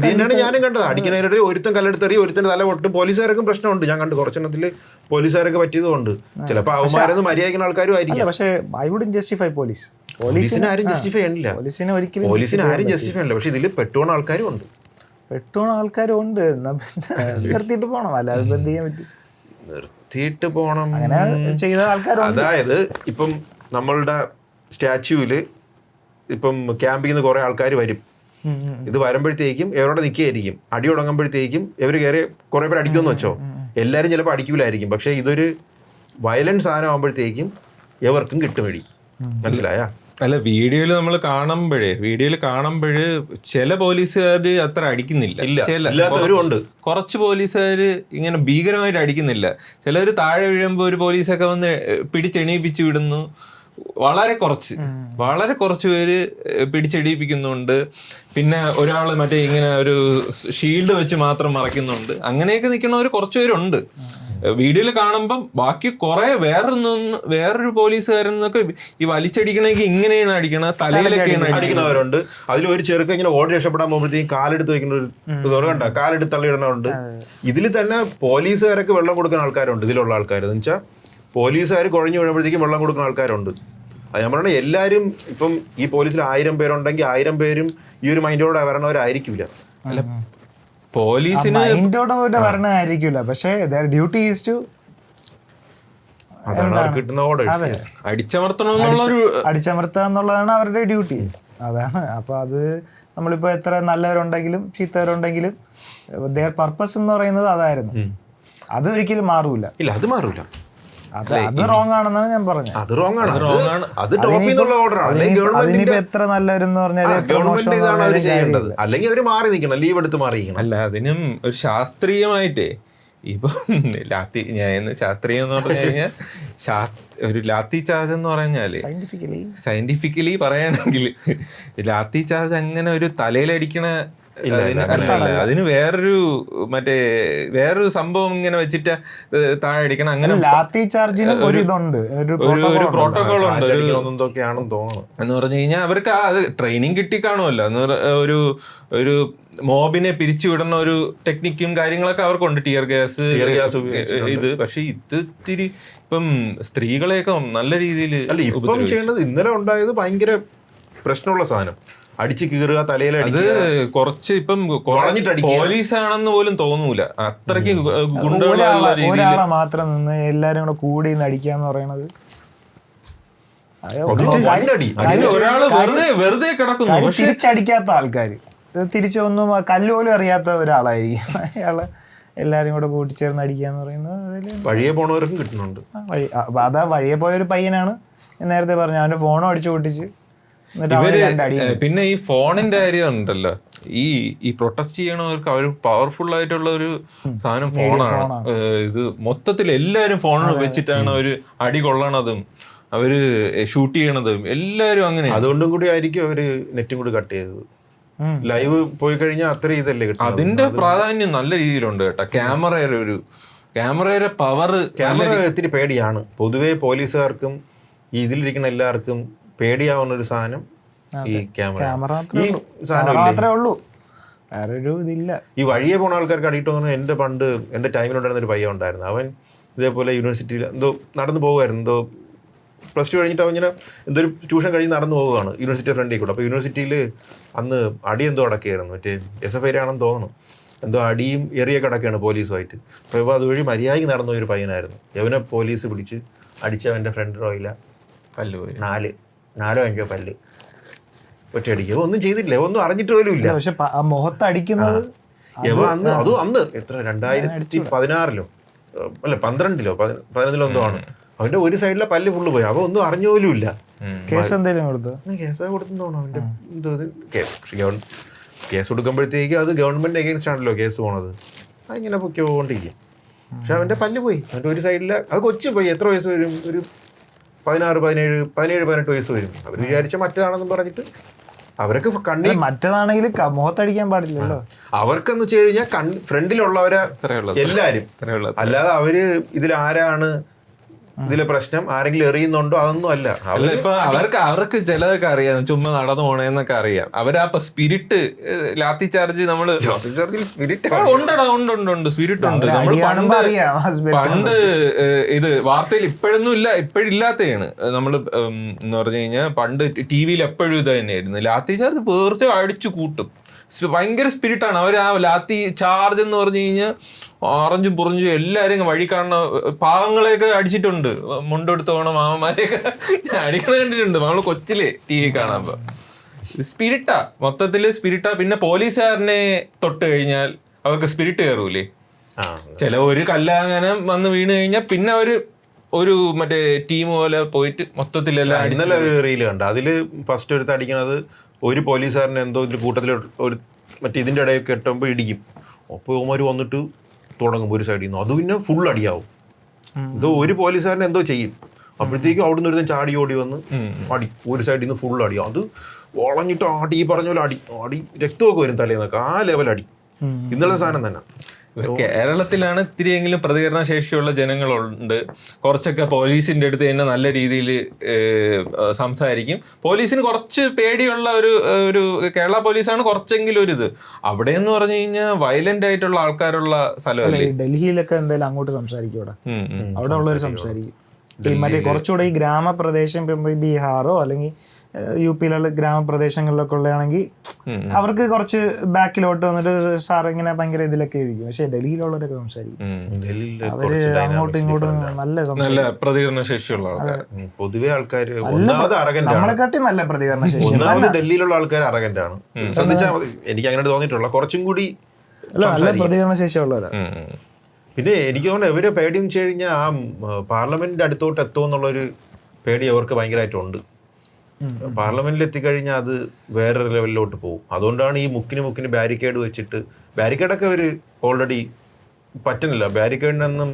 ഇതിനാണ് ഞാനും കണ്ടത്. അടിക്കുന്നവരുടെ ഒരുത്തൻ കല്ലെടുത്തെറിയും, ഒരുത്തന്റെ തല പൊട്ടും. പോലീസുകാർക്കും പ്രശ്നമുണ്ട്. ഞാൻ കണ്ടു കുറച്ചെണ്ണത്തില് പോലീസുകാരൊക്കെ പറ്റിയതുകൊണ്ട്. ചിലപ്പോൾ അവന്മാരൊന്നും മര്യാദക്കുന്ന ആൾക്കാരും ആയിരിക്കും. പക്ഷേ ഐ വുഡന്റ് ജസ്റ്റിഫൈ പോലീസിനെ ആരും ജസ്റ്റിഫൈ ചെയ്യണില്ല. പോലീസിനെ ആരും ജസ്റ്റിഫൈ ചെയ്യണില്ല. പക്ഷെ ഇതിൽ പെട്ടുപോണ ആൾക്കാരും ഉണ്ട്. നിർത്തിയിട്ട് പോണം. അല്ലാതെ എന്ത് ചെയ്യാൻ പറ്റും? നിർത്തിയിട്ട് പോണം. അങ്ങനെ ചെയ്ത ആൾക്കാരുണ്ട്. അതായത് ഇപ്പം നമ്മളുടെ സ്റ്റാച്യൂവില് ഇപ്പം ക്യാമ്പിൽ നിന്ന് കുറെ ആൾക്കാർ വരും. ഇത് വരുമ്പോഴത്തേക്കും ഇവരോടെ നിൽക്കുകയായിരിക്കും. അടി തുടങ്ങുമ്പോഴത്തേക്കും ഇവർ കയറി കുറെ പേര് അടിക്കുമെന്ന് വെച്ചോ, എല്ലാവരും ചിലപ്പോൾ അടിക്കൂലായിരിക്കും. പക്ഷെ ഇതൊരു വയലന്റ് സാധനം ആകുമ്പോഴത്തേക്കും എവർക്കും കിട്ടുമടി. മനസ്സിലായ? അല്ല, വീഡിയോയിൽ നമ്മൾ കാണുമ്പോഴ് ചില പോലീസുകാർ അത്ര അടിക്കുന്നില്ല. കുറച്ച് പോലീസുകാര് ഇങ്ങനെ ഭീകരമായിട്ട് അടിക്കുന്നില്ല. ചിലർ താഴെ വീഴുമ്പോൾ ഒരു പോലീസൊക്കെ വന്ന് പിടിച്ചെണീപ്പിച്ചു വിടുന്നു. വളരെ കുറച്ച് പേര് പിടിച്ചെടിയിപ്പിക്കുന്നുണ്ട്. പിന്നെ ഒരാൾ മറ്റേ ഇങ്ങനെ ഒരു ഷീൽഡ് വെച്ച് മാത്രം മറയ്ക്കുന്നുണ്ട്. അങ്ങനെയൊക്കെ നിൽക്കുന്നവർ കുറച്ച് പേരുണ്ട് വീഡിയോയിൽ കാണുമ്പം. ബാക്കി കുറെ വേറൊരു പോലീസുകാരനൊക്കെ ഈ വലിച്ചടിക്കണമെങ്കിൽ ഇങ്ങനെയാണ് അടിക്കണത്, തലയിലൊക്കെയാണ് അടിക്കുന്നവരുണ്ട്. അതിലൊരു ചെറുക്ക ഇങ്ങനെ ഓടി രക്ഷപ്പെടാൻ പോകുമ്പോഴത്തേക്കും കാലെടുത്ത് വെക്കുന്ന ഒരു കണ്ട, കാലെടുത്ത് തള്ളിയിടുന്നവരുണ്ട്. ഇതിൽ തന്നെ പോലീസുകാരൊക്കെ വെള്ളം കൊടുക്കുന്ന ആൾക്കാരുണ്ട്. ഇതിലുള്ള ആൾക്കാർ എന്ന് വെച്ചാൽ പോലീസുകാർ കുഴഞ്ഞു വീഴുമ്പോഴത്തേക്കും വെള്ളം കൊടുക്കുന്ന ആൾക്കാരുണ്ട്. അത് ഞാൻ പറഞ്ഞാൽ എല്ലാവരും ഇപ്പം ഈ പോലീസിൽ 1000 പേരുണ്ടെങ്കിൽ 1000 പേരും ഈ ഒരു മൈൻഡോടെ വരണവരായിരിക്കില്ല. അല്ല, പോലീസിന് മൈൻഡോടെ വരണമായിരിക്കില്ല. പക്ഷേ ഡ്യൂട്ടി ഈസ് ടു കിട്ടുന്ന ഓർഡർ അടിച്ചമർത്തുക എന്നുള്ളതാണ് അവരുടെ ഡ്യൂട്ടി. അതാണ്. അപ്പൊ അത് നമ്മളിപ്പോ എത്ര നല്ലവരുണ്ടെങ്കിലും ചീത്തവരുണ്ടെങ്കിലും their പർപ്പസ് എന്ന് പറയുന്നത് അതായിരുന്നു. അത് ഒരിക്കലും മാറൂല. ഇല്ല, അത് മാറൂല. അത് റോങ് ആണെന്നാണ് ഞാൻ പറഞ്ഞത്. അത് റോങ് ആണ്. അത് ടോപ്പിൽ നിന്നുള്ള ഓർഡറാണ്. എത്ര നല്ലവരെന്ന് പറഞ്ഞാൽ ഗവൺമെന്റ് ഇതാണ് അവർ ചെയ്യേണ്ടത്. അല്ലെങ്കിൽ അവർ മാറി നിൽക്കണം, ലീവ് എടുത്ത് മാറിയിരിക്കണം. അല്ല, അതിനും ഒരു ശാസ്ത്രീയമായിട്ടേ ഇപ്പം ശാസ്ത്രീയം എന്ന് പറഞ്ഞു കഴിഞ്ഞാൽ ഒരു ലാത്തി ചാർജ് എന്ന് പറഞ്ഞാല് സയന്റിഫിക്കലി പറയുകയാണെങ്കിൽ ലാത്തി ചാർജ് അങ്ങനെ ഒരു തലയിലടിക്കണ അതിന് വേറൊരു വേറൊരു സംഭവം ഇങ്ങനെ വെച്ചിട്ട് താഴെ അടിക്കണം. അങ്ങനെ ലാത്തി ചാർജിനും ഒരു ഇതുണ്ട്, ഒരു പ്രോട്ടോകോൾ ഉണ്ട് എന്ന് പറഞ്ഞു കഴിഞ്ഞാൽ അവർക്ക് അത് ട്രെയിനിങ് കിട്ടി കാണുമല്ലോ. ഒരു മോബിനെ പിരിച്ചുവിടുന്ന ഒരു ടെക്നിക്കും കാര്യങ്ങളൊക്കെ അവർക്കുണ്ട്, ടിയർ ഗ്യാസ് ഇത്. പക്ഷെ ഇത് ഇത്തിരി ഇപ്പം സ്ത്രീകളെയൊക്കെ നല്ല രീതിയിൽ ഇപ്പം ചെയ്യേണ്ടത്. ഇന്നലെ ഉണ്ടായത് ഭയങ്കര പ്രശ്നമുള്ള സാധനം, അടിച്ച് കീറുക, തലയിൽ അത് കുറച്ച് ഇപ്പം പോലീസ് ആണെന്ന് പോലും തോന്നൂല, അത്രയ്ക്ക് ഗുണ്ടകളുള്ള ഒരാളെ മാത്രം നിന്ന് എല്ലാരും കൂടെ കൂടി അടിക്കാന്ന് പറയണത്. ഒരാള് വെറുതെ കിടക്കുന്നു, തിരിച്ചടിക്കാത്ത ആൾക്കാര്, തിരിച്ചൊന്നും കല്ലുപോലും അറിയാത്ത ഒരാളായിരിക്കും അയാള് എല്ലാരും കൂടെ കൂട്ടിച്ചേർന്ന് അടിക്കാന്ന് പറയുന്നത്. വഴിയെ പോണവർക്കും കിട്ടുന്നുണ്ട്. അതാ വഴിയെ പോയൊരു പയ്യനാണ് നേരത്തെ പറഞ്ഞു, അവന്റെ ഫോണും അടിച്ചു പൊട്ടിച്ച്. പിന്നെ ഈ ഫോണിന്റെ കാര്യം ഉണ്ടല്ലോ, ഈ പ്രൊട്ടസ്റ്റ് ചെയ്യണവർക്ക് അവർ പവർഫുൾ ആയിട്ടുള്ള ഒരു സാധനം ഫോണാണ്. ഇത് മൊത്തത്തിൽ എല്ലാരും ഫോണിൽ വെച്ചിട്ടാണ് അവര് അടി കൊള്ളണതും അവര് ഷൂട്ട് ചെയ്യണതും എല്ലാരും അങ്ങനെ. അതുകൊണ്ടും കൂടി ആയിരിക്കും അവര് നെറ്റും കൂടി കട്ട് ചെയ്തത്. ലൈവ് പോയി കഴിഞ്ഞാൽ അത്ര ഇതല്ലേ കിട്ടും. അതിന്റെ പ്രാധാന്യം നല്ല രീതിയിലുണ്ട് കേട്ടോ. ക്യാമറയുടെ പവർ, ക്യാമറ ഇത്തിരി പേടിയാണ് പൊതുവെ പോലീസുകാർക്കും ഇതിലിരിക്കുന്ന എല്ലാവർക്കും പേടിയാവുന്ന ഒരു സാധനം ഈ ക്യാമറ. ഈ സാധനം ഉള്ളൂ, വേറൊരു ഇതില്ല. ഈ വഴിയെ പോണ ആൾക്കാർക്ക് അടിയിട്ട് തോന്നുന്നു. എൻ്റെ ടൈമിലുണ്ടായിരുന്ന ഒരു പയ്യൻ ഉണ്ടായിരുന്നു. അവൻ ഇതേപോലെ യൂണിവേഴ്സിറ്റിയിൽ എന്തോ നടന്നു പോകുമായിരുന്നു, എന്തോ പ്ലസ് ടു കഴിഞ്ഞിട്ട് അവൻ ഇങ്ങനെ എന്തോ ഒരു ട്യൂഷൻ കഴിഞ്ഞ് നടന്നു പോവുകയാണ് യൂണിവേഴ്സിറ്റി ഫ്രണ്ടിൽ കൂടെ. അപ്പോൾ യൂണിവേഴ്സിറ്റിയിൽ അന്ന് അടി എന്തോ അടക്കുകയായിരുന്നു, മറ്റേ SFI ആണെന്ന് തോന്നുന്നു. എന്തോ അടിയും എറിയൊക്കെ അടക്കുകയാണ് പോലീസുമായിട്ട്. അപ്പോൾ അതുവഴി മര്യാദയ്ക്ക് നടന്ന ഒരു പയ്യനായിരുന്നു. അവനെ പോലീസ് പിടിച്ച് അടിച്ചവൻ്റെ ഫ്രണ്ട് റോയില പല്ല് പോയി, 4-5 പല്ല് ഒറ്റയടിക്കുക. ഒന്നും ചെയ്തില്ല, ഒന്നും അറിഞ്ഞിട്ട് പോലും ഇല്ല. പക്ഷെ മുഖത്തടിക്കുന്നത് അന്ന് എത്ര 2016 അല്ല 12 എന്തോ ആണ്. അവന്റെ ഒരു സൈഡിലെ പല്ല് ഫുള്ള് പോയി, അവ ഒന്നും അറിഞ്ഞ പോലും ഇല്ല. കേസ് എന്തെങ്കിലും കൊടുത്തു? കേസ് കൊടുത്തെന്നോണം അവന്റെ കേസ് കൊടുക്കുമ്പോഴത്തേക്ക് അത് ഗവൺമെന്റ് അഗെയിൻസ്റ്റ് ആണല്ലോ കേസ് പോണത്. അതിങ്ങനെ പൊക്കോണ്ടിരിക്കും. പക്ഷെ അവന്റെ പല്ല് പോയി, അവന്റെ ഒരു സൈഡിലെ അത് കൊച്ചു പോയി. എത്ര വയസ്സ് വരും? ഒരു 17-18 വയസ്സ് വരും. അവർ വിചാരിച്ച മറ്റേതാണെന്ന് പറഞ്ഞിട്ട് അവർക്ക് കണ്ണി മറ്റേതാണെങ്കിൽ മുഖത്തടിക്കാൻ പാടില്ലല്ലോ. അവർക്കെന്ന് വെച്ച് കഴിഞ്ഞാൽ ഫ്രണ്ടിലുള്ളവരെ എല്ലാരും, അല്ലാതെ അവര് ഇതിലാരാണ് ഇതിലെ പ്രശ്നം, ആരെങ്കിലും എറിയുന്നുണ്ടോ അതൊന്നും അല്ല. ഇപ്പൊ അവർക്ക് ചിലതൊക്കെ അറിയാം, ചുമ്മാ നടന്നു പോണേന്നൊക്കെ അറിയാം. അവരാ സ്പിരിറ്റ് ലാത്തി ചാർജ് നമ്മള് ഉണ്ട് സ്പിരിറ്റ് ഉണ്ട്. നമ്മൾ പണ്ട് ഇത് വാർത്തയിൽ ഇപ്പോഴൊന്നും ഇല്ല, ഇപ്പോഴില്ലാത്തതാണ്. നമ്മള് എന്ന് പറഞ്ഞു കഴിഞ്ഞാൽ പണ്ട് TV എപ്പോഴും ഇത് തന്നെയായിരുന്നു. ലാത്തി ചാർജ് പേർച്ച അടിച്ചു കൂട്ടും, ഭയങ്കര സ്പിരിറ്റാണ്. അവർ ആ ലാത്തി ചാർജ് എന്ന് പറഞ്ഞു കഴിഞ്ഞാൽ ഓറഞ്ചും പുറഞ്ചും എല്ലാരും വഴി കാണുന്ന പാവങ്ങളെയൊക്കെ അടിച്ചിട്ടുണ്ട്. മുണ്ടെടുത്ത് പോണ മാമന്മാരെയൊക്കെ അടിക്കണ കണ്ടിട്ടുണ്ട് നമ്മള് കൊച്ചില് TV കാണുമ്പോ. സ്പിരിറ്റാ, മൊത്തത്തില് സ്പിരിറ്റാ. പിന്നെ പോലീസുകാരനെ തൊട്ട് കഴിഞ്ഞാൽ അവർക്ക് സ്പിരിറ്റ് കയറൂലേ. ചില ഒരു കല്ലാങ്ങനം വന്ന് വീണ് കഴിഞ്ഞാൽ പിന്നെ ഒരു മറ്റേ ടീം പോലെ പോയിട്ട് മൊത്തത്തിലെല്ലാം. ഇന്നലെ ഒരു റീല് കണ്ട, അതില് ഫസ്റ്റ് എടുത്ത് അടിക്കണത് ഒരു പോലീസുകാരനെ എന്തോ ഇതിൽ കൂട്ടത്തിൽ ഒരു മറ്റേ ഇതിൻ്റെ ഇടയൊക്കെ കെട്ടുമ്പോൾ ഇടിക്കും. അപ്പോൾ ഇവന്മാർ വന്നിട്ട് തുടങ്ങും ഒരു സൈഡിൽ നിന്ന്, അത് പിന്നെ ഫുൾ അടിയാവും. എന്തോ ഒരു പോലീസുകാരനെ എന്തോ ചെയ്യും, അപ്പോഴത്തേക്കും അവിടെ നിന്ന് ഒരു ചാടി ഓടി വന്ന് അടി, ഒരു സൈഡിൽ നിന്ന് ഫുൾ അടിയാവും. അത് വളഞ്ഞിട്ട് ഈ പറഞ്ഞ പോലെ അടി രക്തമൊക്കെ വരും തലേന്നൊക്കെ, ആ ലെവൽ അടി. ഇന്നലെ സാധനം തന്നെ. കേരളത്തിലാണ് ഇത്തിരിയെങ്കിലും പ്രതികരണ ശേഷിയുള്ള ജനങ്ങളുണ്ട്. കുറച്ചൊക്കെ പോലീസിന്റെ അടുത്ത് തന്നെ നല്ല രീതിയിൽ സംസാരിക്കും. പോലീസിന് കുറച്ച് പേടിയുള്ള ഒരു കേരള പോലീസാണ് കുറച്ചെങ്കിലും ഒരു ഇത്. അവിടെ എന്ന് പറഞ്ഞു കഴിഞ്ഞാൽ വയലന്റ് ആയിട്ടുള്ള ആൾക്കാരുള്ള സ്ഥലമല്ലേ. ഡൽഹിയിലൊക്കെ എന്തായാലും അങ്ങോട്ട് സംസാരിക്കും, അവിടെ ഉള്ളവർ സംസാരിക്കും. മറ്റേ കുറച്ചുകൂടെ ഈ ഗ്രാമപ്രദേശം, ബീഹാറോ അല്ലെങ്കിൽ UP-യിലുള്ള ഗ്രാമപ്രദേശങ്ങളിലൊക്കെ ഉള്ളതാണെങ്കിൽ അവർക്ക് കുറച്ച് ബാക്കിലോട്ട് വന്നിട്ട് സാർ ഇങ്ങനെ ഭയങ്കര ഇതിലൊക്കെ ഇരിക്കും. പക്ഷെ ഡൽഹിയിലുള്ളവരൊക്കെ സംസാരിക്കും, അവര് അങ്ങോട്ടും ഇങ്ങോട്ടും നല്ല പ്രതികരണ ശേഷിയുള്ള പൊതുവെ ആൾക്കാർ നമ്മളെക്കാട്ടി നല്ല പ്രതികരണ ശേഷി. ഡൽഹിയിലുള്ള ആൾക്കാർ അറഗന്റ് ആണ്, ശ്രദ്ധിച്ചാൽ മതി. എനിക്ക് അങ്ങനെ തോന്നിയിട്ടുള്ള കുറച്ചും കൂടി നല്ല പ്രതികരണ ശേഷിയുള്ളവരാണ്. പിന്നെ എനിക്ക് തോന്നുന്നു ഇവരെ പേടിയെന്ന് വെച്ച് കഴിഞ്ഞാൽ ആ പാർലമെന്റിന്റെ അടുത്തോട്ട് എത്തുമെന്നുള്ളൊരു പേടി അവർക്ക് ഭയങ്കരമായിട്ടുണ്ട്. പാർലമെന്റിൽ എത്തിക്കഴിഞ്ഞാൽ അത് വേറൊരു ലെവലിലോട്ട് പോകും. അതുകൊണ്ടാണ് ഈ മുക്കിന് ബാരിക്കേഡ് വെച്ചിട്ട്, ബാരിക്കേഡൊക്കെ അവർ ഓൾറെഡി പറ്റുന്നില്ല. ബാരിക്കേഡിനൊന്നും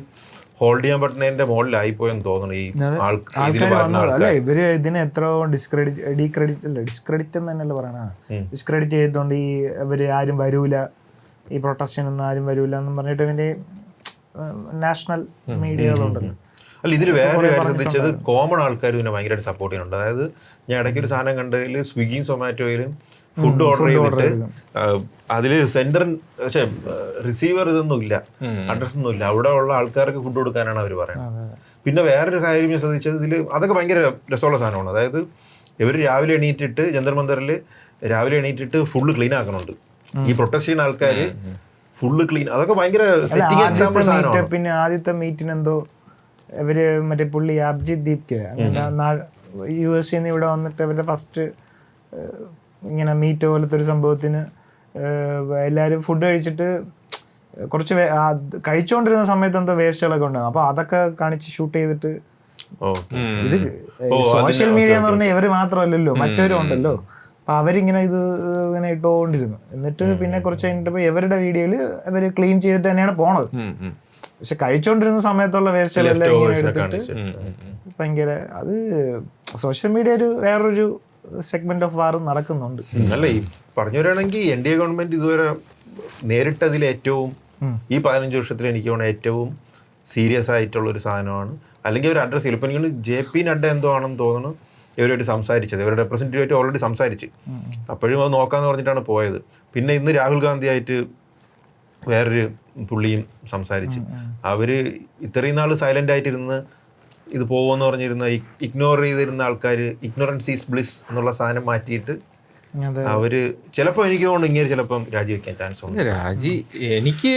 ഹോൾഡ് ചെയ്യാൻ പറ്റുന്നതിന്റെ മുകളിലായി പോയെന്ന് തോന്നുന്നു ഈ ആൾക്കാർ വന്നത്. അല്ല, ഇവര് ഇതിനെ എത്രയോ ഡിസ്ക്രെഡിറ്റ് എന്ന് തന്നെയല്ലേ പറയണ, ഡിസ്ക്രെഡിറ്റ് ചെയ്തിട്ടുണ്ട്. ഈ ഇവര് ആരും വരൂല, ഈ പ്രൊട്ടസ്റ്റിനൊന്നും ആരും വരൂല എന്നും പറഞ്ഞിട്ട് ഇവന്റെ നാഷണൽ മീഡിയകളുണ്ടല്ലോ. അല്ല, ഇതിൽ വേറൊരു കാര്യം ശ്രദ്ധിച്ചത്, കോമൺ ആൾക്കാർ പിന്നെ ഭയങ്കരമായിട്ട് സപ്പോർട്ട് ചെയ്യുന്നുണ്ട്. അതായത് ഞാൻ ഇടയ്ക്കൊരു സാധനം കണ്ടതിൽ സ്വിഗ്ഗിയും സൊമാറ്റോയിലും ഫുഡ് ഓർഡർ ചെയ്തിട്ട് അതിൽ സെന്റർ പക്ഷേ റിസീവർ ഇതൊന്നും ഇല്ല, അഡ്രസ് ഒന്നും ഇല്ല, അവിടെ ഉള്ള ആൾക്കാർക്ക് ഫുഡ് കൊടുക്കാനാണ് അവർ പറയുന്നത്. പിന്നെ വേറൊരു കാര്യം ഞാൻ ശ്രദ്ധിച്ചത്, ഇതിൽ അതൊക്കെ ഭയങ്കര രസമുള്ള സാധനമാണ്. അതായത് ഇവർ രാവിലെ എണീറ്റിട്ട് ജന്തർ മന്ദറിൽ രാവിലെ എണീറ്റിട്ട് ഫുള്ള് ക്ലീൻ ആക്കണുണ്ട്. ഈ പ്രൊട്ടസ്റ്റ് ചെയ്യുന്ന ആൾക്കാർ ഫുള്ള് ക്ലീൻ, അതൊക്കെ ഭയങ്കര സെറ്റിംഗ് എക്സാമ്പിൾ സാധനമാണ്. പിന്നെ ആദ്യത്തെ മീറ്റിനെന്തോ ഇവര് മറ്റേ പുള്ളി അഭിജിത് ദീപ് US ഇവിടെ വന്നിട്ട് അവരുടെ ഫസ്റ്റ് ഇങ്ങനെ മീറ്റ് പോലത്തെ ഒരു സംഭവത്തിന് എല്ലാവരും ഫുഡ് കഴിച്ചിട്ട് കുറച്ച് കഴിച്ചുകൊണ്ടിരുന്ന സമയത്ത് എന്തോ വേസ്റ്റുകളൊക്കെ ഉണ്ടാകും. അപ്പോൾ അതൊക്കെ കാണിച്ച് ഷൂട്ട് ചെയ്തിട്ട്, ഇത് സോഷ്യൽ മീഡിയ എന്ന് പറഞ്ഞാൽ ഇവര് മാത്രമല്ലല്ലോ, മറ്റവരും ഉണ്ടല്ലോ. അപ്പൊ അവരിങ്ങനെ ഇത് ഇങ്ങനെ ഇട്ടുകൊണ്ടിരുന്നു. എന്നിട്ട് പിന്നെ കുറച്ച് കഴിഞ്ഞിട്ടപ്പോ ഇവരുടെ വീഡിയോയില് ഇവര് ക്ലീൻ ചെയ്തിട്ട് തന്നെയാണ് പോണത്. പക്ഷെ കഴിച്ചോണ്ടിരുന്ന സമയത്തുള്ള വേസ്റ്റുകളെല്ലാം ഇങ്ങനെ എടുത്തിട്ട് ഭയങ്കര, അത് സോഷ്യൽ മീഡിയ ഒരു വേറൊരു സെഗ്മെന്റ് ഓഫ് വാർ നടക്കുന്നുണ്ട്. അല്ല, ഈ പറഞ്ഞു വരികയാണെങ്കിൽ NDA ഗവൺമെന്റ് ഇതുവരെ നേരിട്ടതിൽ ഏറ്റവും ഈ 15 വർഷത്തിൽ എനിക്ക് തോന്നുന്നു ഏറ്റവും സീരിയസ് ആയിട്ടുള്ള ഒരു സാധനമാണ്. അല്ലെങ്കിൽ അവർ അഡ്രസ് ചെയ്യില്ല. ഇപ്പം നിങ്ങൾ JP നഡ്ഡ എന്തോ ആണെന്ന് തോന്നുന്നു ഇവരുമായിട്ട് സംസാരിച്ചത്, ഇവരുടെ റെപ്രസെൻറ്റേറ്റീവായിട്ട് ഓൾറെഡി സംസാരിച്ച്, അപ്പോഴും അത് നോക്കാമെന്ന് പറഞ്ഞിട്ടാണ് പോയത്. പിന്നെ ഇന്ന് രാഹുൽ ഗാന്ധി ആയിട്ട് വേറൊരു പുള്ളിയും സംസാരിച്ച്, അവർ ഇത്രയും നാൾ സൈലൻ്റ് ആയിട്ടിരുന്ന് ഇത് പോകുമെന്ന് പറഞ്ഞിരുന്ന, ഇഗ്നോർ ചെയ്തിരുന്ന ആൾക്കാർ ഇഗ്നോറൻസ് ഈസ് ബ്ലിസ് എന്നുള്ള സാധനം മാറ്റിയിട്ട് അവര് ചിലപ്പോൾ എനിക്ക് തോന്നുന്നു ഇങ്ങനെ ചിലപ്പം രാജിവെക്കാൻ ചാൻസ് ഉണ്ട്. എനിക്ക്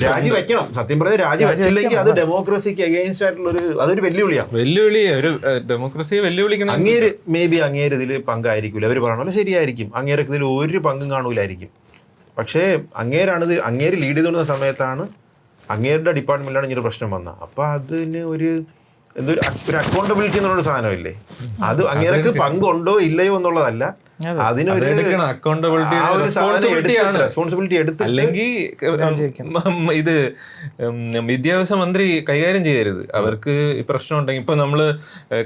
രാജിവെക്കണം. സത്യം പറഞ്ഞാൽ രാജിവെച്ചില്ലെങ്കിൽ അത് ഡെമോക്രസിക്ക് അഗെയിൻസ്റ്റ് ആയിട്ടുള്ള അതൊരു വെല്ലുവിളി, ഒരു ഡെമോക്രസിയെ വെല്ലുവിളിക്കണം. അങ്ങേര് മേബി ഇതിൽ പങ്കായിരിക്കില്ല, അവർ പറയണല്ലോ ശരിയായിരിക്കും, അങ്ങേരൊക്കെ ഇതിൽ ഒരു പങ്കും കാണൂലായിരിക്കും. പക്ഷേ അങ്ങേര് ലീഡ് ചെയ്തുകൊണ്ടിരുന്ന സമയത്താണ് അങ്ങേരുടെ ഡിപ്പാർട്ട്മെന്റിലാണ് ഇങ്ങനെ പ്രശ്നം വന്നത്. അപ്പൊ അതിന് ഒരു അക്കൗണ്ടബിലിറ്റി എന്നുള്ളൊരു സാധനമില്ലേ, അത് അങ്ങേരക്ക് പങ്കുണ്ടോ ഇല്ലയോ എന്നുള്ളതല്ല, അതിനൊരു റെസ്പോൺസിബിലിറ്റി എടുത്ത്, അല്ലെങ്കിൽ ഇത് വിദ്യാഭ്യാസ മന്ത്രി കൈകാര്യം ചെയ്യരുത്. അവർക്ക് പ്രശ്നം ഉണ്ടെങ്കിൽ ഇപ്പൊ നമ്മള്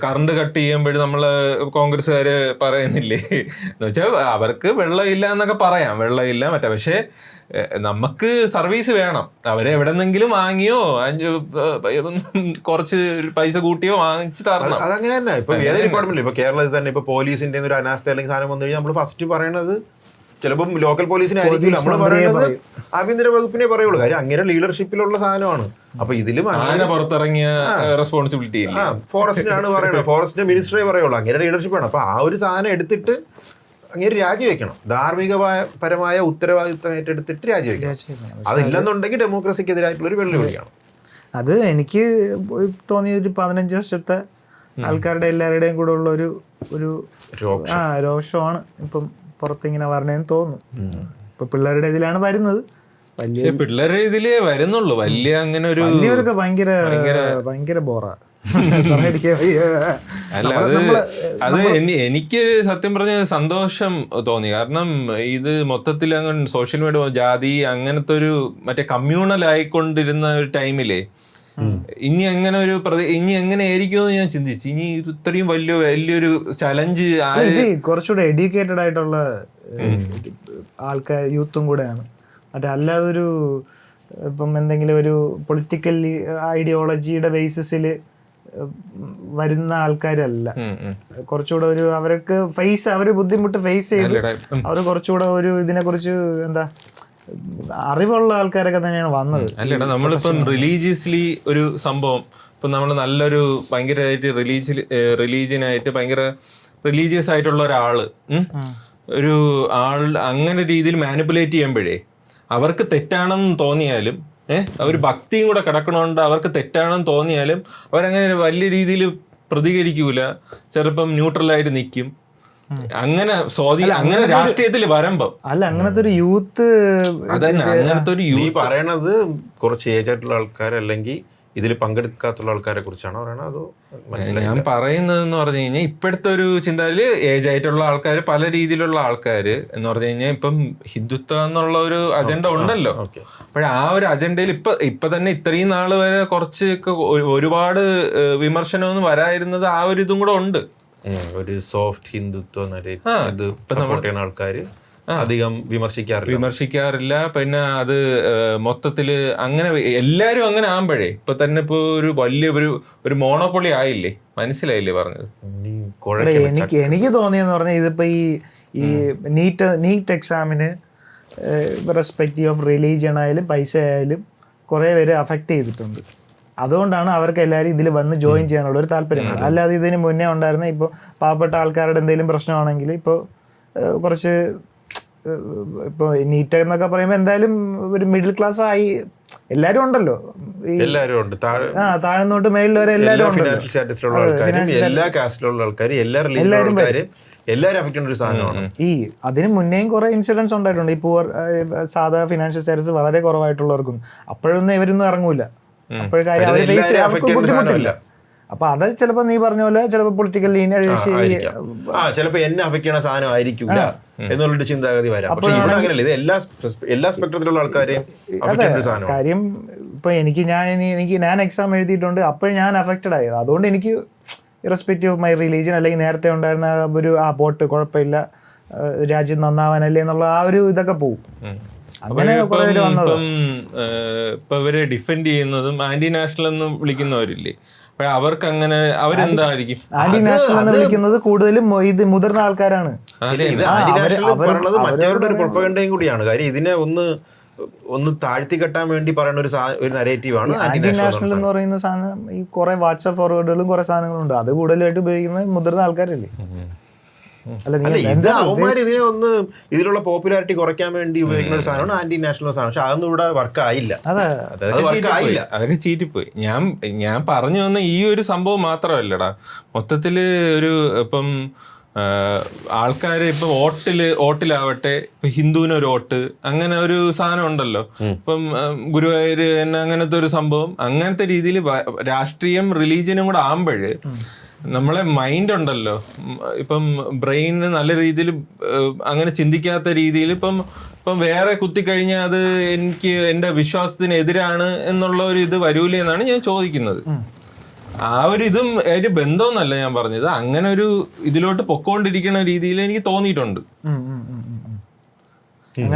കറണ്ട് കട്ട് ചെയ്യുമ്പോഴും നമ്മള് കോൺഗ്രസ്സുകാര് പറയുന്നില്ലേ എന്ന് വെച്ചാൽ അവർക്ക് വെള്ളമില്ല എന്നൊക്കെ പറയാം, വെള്ളമില്ല മറ്റേ, പക്ഷെ നമുക്ക് സർവീസ് വേണം. അവരെ എവിടെന്നെങ്കിലും വാങ്ങിയോ കുറച്ച് പൈസ കൂട്ടിയോ വാങ്ങിച്ച് തരണം. അതങ്ങനെ തന്നെ ഇപ്പൊ ഏത് ഡിപ്പാർട്ട്മെന്റ്, ഇപ്പൊ കേരളത്തിൽ തന്നെ ഇപ്പൊ പോലീസിന്റെ ഒരു അനാസ്ഥ അല്ലെങ്കിൽ സാധനം വന്നു കഴിഞ്ഞാൽ നമ്മൾ ഫസ്റ്റ് പറയണത് ചിലപ്പം ലോക്കൽ പോലീസിനായിരിക്കും, നമ്മൾ പറയുന്നത് ആഭ്യന്തര വകുപ്പിനെ പറയുള്ളൂ. കാര്യം അങ്ങനെ ലീഡർഷിപ്പിലുള്ള സാധനമാണ്. അപ്പൊ ഇതിലും അങ്ങനെ പുറത്തിറങ്ങിയ റെസ്പോൺസിബിലിറ്റി ഫോറസ്റ്റിനാണ് പറയുന്നത്, ഫോറസ്റ്റിന്റെ മിനിസ്റ്ററേ പറയുള്ളൂ, അങ്ങനെ ലീഡർഷിപ്പാണ്. അപ്പൊ ആ ഒരു സാധനം എടുത്തിട്ട് അങ്ങനെ രാജിവെക്കണം, ധാർമ്മികപരമായ ഉത്തരവാദിത്വം ഏറ്റെടുത്തിട്ട് രാജിവെക്കണം. അതില്ലെന്നുണ്ടെങ്കിൽ ഡെമോക്രസിക്കെതിരായിട്ടുള്ളൊരു വെല്ലുവിളിയാണ്. അത് എനിക്ക് തോന്നിയ ഒരു 15 വർഷത്തെ ആൾക്കാരുടെ എല്ലാവരുടെയും കൂടെ ഉള്ള ഒരു രോഷമാണ് ഇപ്പം പുറത്തിങ്ങനെ വരണേന്ന് തോന്നുന്നു. ഇപ്പൊ പിള്ളേരുടെ ഇതിലാണ് വരുന്നത്, പിള്ളേരുടെ ഇതിലേ വരുന്നുള്ളൂ. വലിയവരൊക്കെ ഭയങ്കര ബോറാ. അല്ല, അത് എനിക്കൊരു സത്യം പറഞ്ഞ സന്തോഷം തോന്നി. കാരണം ഇത് മൊത്തത്തിൽ അങ്ങനെ സോഷ്യൽ മീഡിയ ജാതി അങ്ങനത്തെ ഒരു മറ്റേ കമ്മ്യൂണൽ ആയിക്കൊണ്ടിരുന്ന ഒരു ടൈമിലേ ഇനി എങ്ങനെ ആയിരിക്കുമെന്ന് ഞാൻ ചിന്തിച്ചു. ഇനി ഇത്രയും വലിയൊരു ചലഞ്ച് കുറച്ചുകൂടെ എഡ്യൂക്കേറ്റഡ് ആയിട്ടുള്ള ആൾക്കാർ, യൂത്തും കൂടെയാണ്. മറ്റേ അല്ലാതൊരു ഇപ്പം എന്തെങ്കിലും ഒരു പൊളിറ്റിക്കൽ ഐഡിയോളജിയുടെ ബേസിസിൽ വരുന്ന ആൾക്കാരല്ല. കുറച്ചുകൂടെ ഒരു അവർക്ക് അവര് ബുദ്ധിമുട്ട് ഫേസ് ചെയ്ത് അവർ കുറച്ചുകൂടെ ഒരു ഇതിനെ കുറിച്ച് അറിവുള്ള ആൾക്കാരൊക്കെ തന്നെയാണ് വന്നത്. അല്ലടാ, നമ്മളിപ്പം റിലീജിയസ്ലി ഒരു സംഭവം, ഇപ്പം നമ്മൾ നല്ലൊരു ഭയങ്കരമായിട്ട് റിലീജിയനായിട്ട് ഭയങ്കര റിലീജിയസ് ആയിട്ടുള്ള ഒരു ആൾ അങ്ങനെ രീതിയിൽ മാനിപ്പുലേറ്റ് ചെയ്യുമ്പോഴേ അവർക്ക് തെറ്റാണെന്ന് തോന്നിയാലും ഒരു ഭക്തിയും കൂടെ കിടക്കണോണ്ട് അവർക്ക് തെറ്റാണെന്ന് തോന്നിയാലും അവരങ്ങനെ വലിയ രീതിയിൽ പ്രതികരിക്കൂല, ചിലപ്പം ന്യൂട്രലായിട്ട് നിൽക്കും. അങ്ങനെ അങ്ങനെ രാഷ്ട്രീയത്തിൽ വരുമ്പം അങ്ങനത്തെ ഒരു യൂത്ത് പറയണത് കുറച്ച് ഏജ് ആയിട്ടുള്ള ആൾക്കാർ അല്ലെങ്കിൽ ഇതിൽ പങ്കെടുക്കാത്തുള്ള ആൾക്കാരെ കുറിച്ചാണോ പറയണത് അതോ ഞാൻ പറയുന്നതെന്ന് പറഞ്ഞു കഴിഞ്ഞാൽ ഇപ്പോഴത്തെ ഒരു ചിന്തയില് ഏജ് ആയിട്ടുള്ള ആൾക്കാർ, പല രീതിയിലുള്ള ആൾക്കാർ എന്ന് പറഞ്ഞു കഴിഞ്ഞാൽ ഇപ്പം ഹിന്ദുത്വം എന്നുള്ള ഒരു അജണ്ട ഉണ്ടല്ലോ. അപ്പോൾ ആ ഒരു അജണ്ടയിൽ ഇപ്പൊ തന്നെ ഇത്രയും നാൾ വരെ കുറച്ചൊക്കെ ഒരുപാട് വിമർശനമൊന്നും വരാതിരുന്നത് ആ ഒരു ഇതും കൂടെ ഉണ്ട്. ഒരു സോഫ്റ്റ് ഹിന്ദുത്വം ഇത് സപ്പോർട്ട് ചെയ്യുന്ന ആൾക്കാര് അധികം വിമർശിക്കാറില്ല. പിന്നെ അത് മൊത്തത്തില് അങ്ങനെ എല്ലാരും അങ്ങനെ ആകുമ്പോഴേ ഇപ്പൊ തന്നെ ഇപ്പൊ ഒരു വലിയ ഒരു മോണോപ്പൊളി ആയില്ലേ, മനസ്സിലായില്ലേ പറഞ്ഞത്? എനിക്ക് തോന്നിയെന്ന് പറഞ്ഞാൽ ഇതിപ്പോ ഈ നീറ്റ് എക്സാമിന് റെസ്പെക്റ്റീവ് ഓഫ് റിലീജിയൻ ആയാലും പൈസ ആയാലും കുറെ പേര് അഫക്റ്റ് ചെയ്തിട്ടുണ്ട്. അതുകൊണ്ടാണ് അവർക്ക് എല്ലാവരും ഇതിൽ വന്ന് ജോയിൻ ചെയ്യാനുള്ള ഒരു താല്പര്യം. അല്ലാതെ ഇതിന് മുന്നേ ഉണ്ടായിരുന്ന ഇപ്പോൾ പാവപ്പെട്ട ആൾക്കാരുടെ എന്തെങ്കിലും പ്രശ്നമാണെങ്കിൽ ഇപ്പോൾ കുറച്ച് ഇപ്പോൾ നീറ്റ് എന്നൊക്കെ പറയുമ്പോൾ എന്തായാലും ഒരു മിഡിൽ ക്ലാസ് ആയി എല്ലാവരും ഉണ്ടല്ലോ, താഴ്ന്നോട്ട് മേളിൽ വരെ എല്ലാവരും ഈ അതിന് മുന്നേയും കുറെ ഇൻസിഡൻസ് ഉണ്ടായിട്ടുണ്ട്. ഈ പൂവർ സാധാ ഫിനാൻഷ്യൽ സ്റ്റാറ്റസ് വളരെ കുറവായിട്ടുള്ളവർക്കും അപ്പോഴൊന്നും ഇവരൊന്നും ഇറങ്ങൂല, അപ്പോഴേക്കും ബുദ്ധിമുട്ടില്ല. അപ്പൊ അത് ചിലപ്പോ നീ പറഞ്ഞ പോലെ ചിലപ്പോ പൊളിറ്റിക്കൽ ചിലപ്പോ എന്നെ അഫക്റ്റ് സാധനം ആയിരിക്കില്ല എന്നുള്ളൊരു ചിന്താഗതി വരാം. പക്ഷെ ഇവിടെ അങ്ങനെയല്ല, ഇത് എല്ലാ സ്പെക്ട്രത്തിലുള്ള ആൾക്കാരെയും കാര്യം. ഇപ്പൊ ഞാൻ എക്സാം എഴുതിയിട്ടുണ്ട്, അപ്പോഴും ഞാൻ അഫക്റ്റഡ് ആയത്. അതുകൊണ്ട് എനിക്ക് ഇറസ്പെക്റ്റീവ് ഓഫ് മൈ റിലീജിയൻ അല്ലെങ്കിൽ നേരത്തെ ഉണ്ടായിരുന്ന ഒരു പോട്ട് കുഴപ്പമില്ല, രാജ്യം നന്നാവാനല്ലേ എന്നുള്ള ആ ഒരു ഇതൊക്കെ പോകും. അങ്ങനെ ഇപ്പൊ ഇവരെ ഡിഫെൻഡ് ചെയ്യുന്നതും ആന്റി നാഷണൽ എന്ന് വിളിക്കുന്നവരില്ലേ, അവർക്ക് അങ്ങനെ അവരെന്തായിരിക്കും ആന്റി നാഷണൽ എന്ന് വിളിക്കുന്നത്? കൂടുതലും ഇത് മുതിർന്ന ആൾക്കാരാണ്. മറ്റവരുടെ ഒരു പ്രൊപ്പഗണ്ടയും കൂടിയാണ്. കാര്യം ഇതിനെ ഒന്ന് താഴ്ത്തി കെട്ടാൻ വേണ്ടി പറയുന്ന ഒരു നരേറ്റീവാണ് ആന്റി നാഷണൽ എന്ന് പറയുന്ന സാധനം. ഈ കുറെ വാട്സ്ആപ്പ് ഫോർവേഡുകളും കുറെ സാധനങ്ങളുണ്ട്, അത് കൂടുതലായിട്ട് ഉപയോഗിക്കുന്നത് മുതിർന്ന ആൾക്കാരല്ലേ. ഇതിലുള്ള പോപ്പുലാരിറ്റി കുറയ്ക്കാൻ വേണ്ടി ഉപയോഗിക്കുന്ന ഒരു സാധനമാണ് ആന്റി നാഷണൽ സാധനം. പക്ഷെ അതൊന്നും ഇവിടെ വർക്ക് ആയില്ല, അതൊക്കെ ചീറ്റിപ്പോയി. ഞാൻ പറഞ്ഞു വന്ന ഈ ഒരു സംഭവം മാത്രമല്ലടാ, മൊത്തത്തില് ഒരു ഇപ്പം ആൾക്കാര് ഇപ്പൊ വോട്ടിലാവട്ടെ, ഇപ്പൊ ഹിന്ദുവിനൊരു വോട്ട്, അങ്ങനെ ഒരു സാധനം ഉണ്ടല്ലോ. ഇപ്പം ഗുരുവായൂര് തന്നെ അങ്ങനത്തെ ഒരു സംഭവം, അങ്ങനത്തെ രീതിയിൽ രാഷ്ട്രീയം റിലീജിയനും കൂടെ ആകുമ്പോഴ് നമ്മളെ മൈൻഡ് ഉണ്ടല്ലോ, ഇപ്പം ബ്രെയിന് നല്ല രീതിയിൽ അങ്ങനെ ചിന്തിക്കാത്ത രീതിയിൽ ഇപ്പം വേറെ കുത്തിക്കഴിഞ്ഞാൽ അത് എനിക്ക് എൻ്റെ വിശ്വാസത്തിന് എതിരാണ് എന്നുള്ള ഒരു ഇത് വരൂലേ എന്നാണ് ഞാൻ ചോദിക്കുന്നത്. ആ ഒരു ഇതും ഒരു ബന്ധമൊന്നല്ല ഞാൻ പറഞ്ഞത്, അങ്ങനെ ഒരു ഇതിലോട്ട് പൊക്കോണ്ടിരിക്കുന്ന രീതിയിൽ എനിക്ക് തോന്നിയിട്ടുണ്ട്. എന്ന്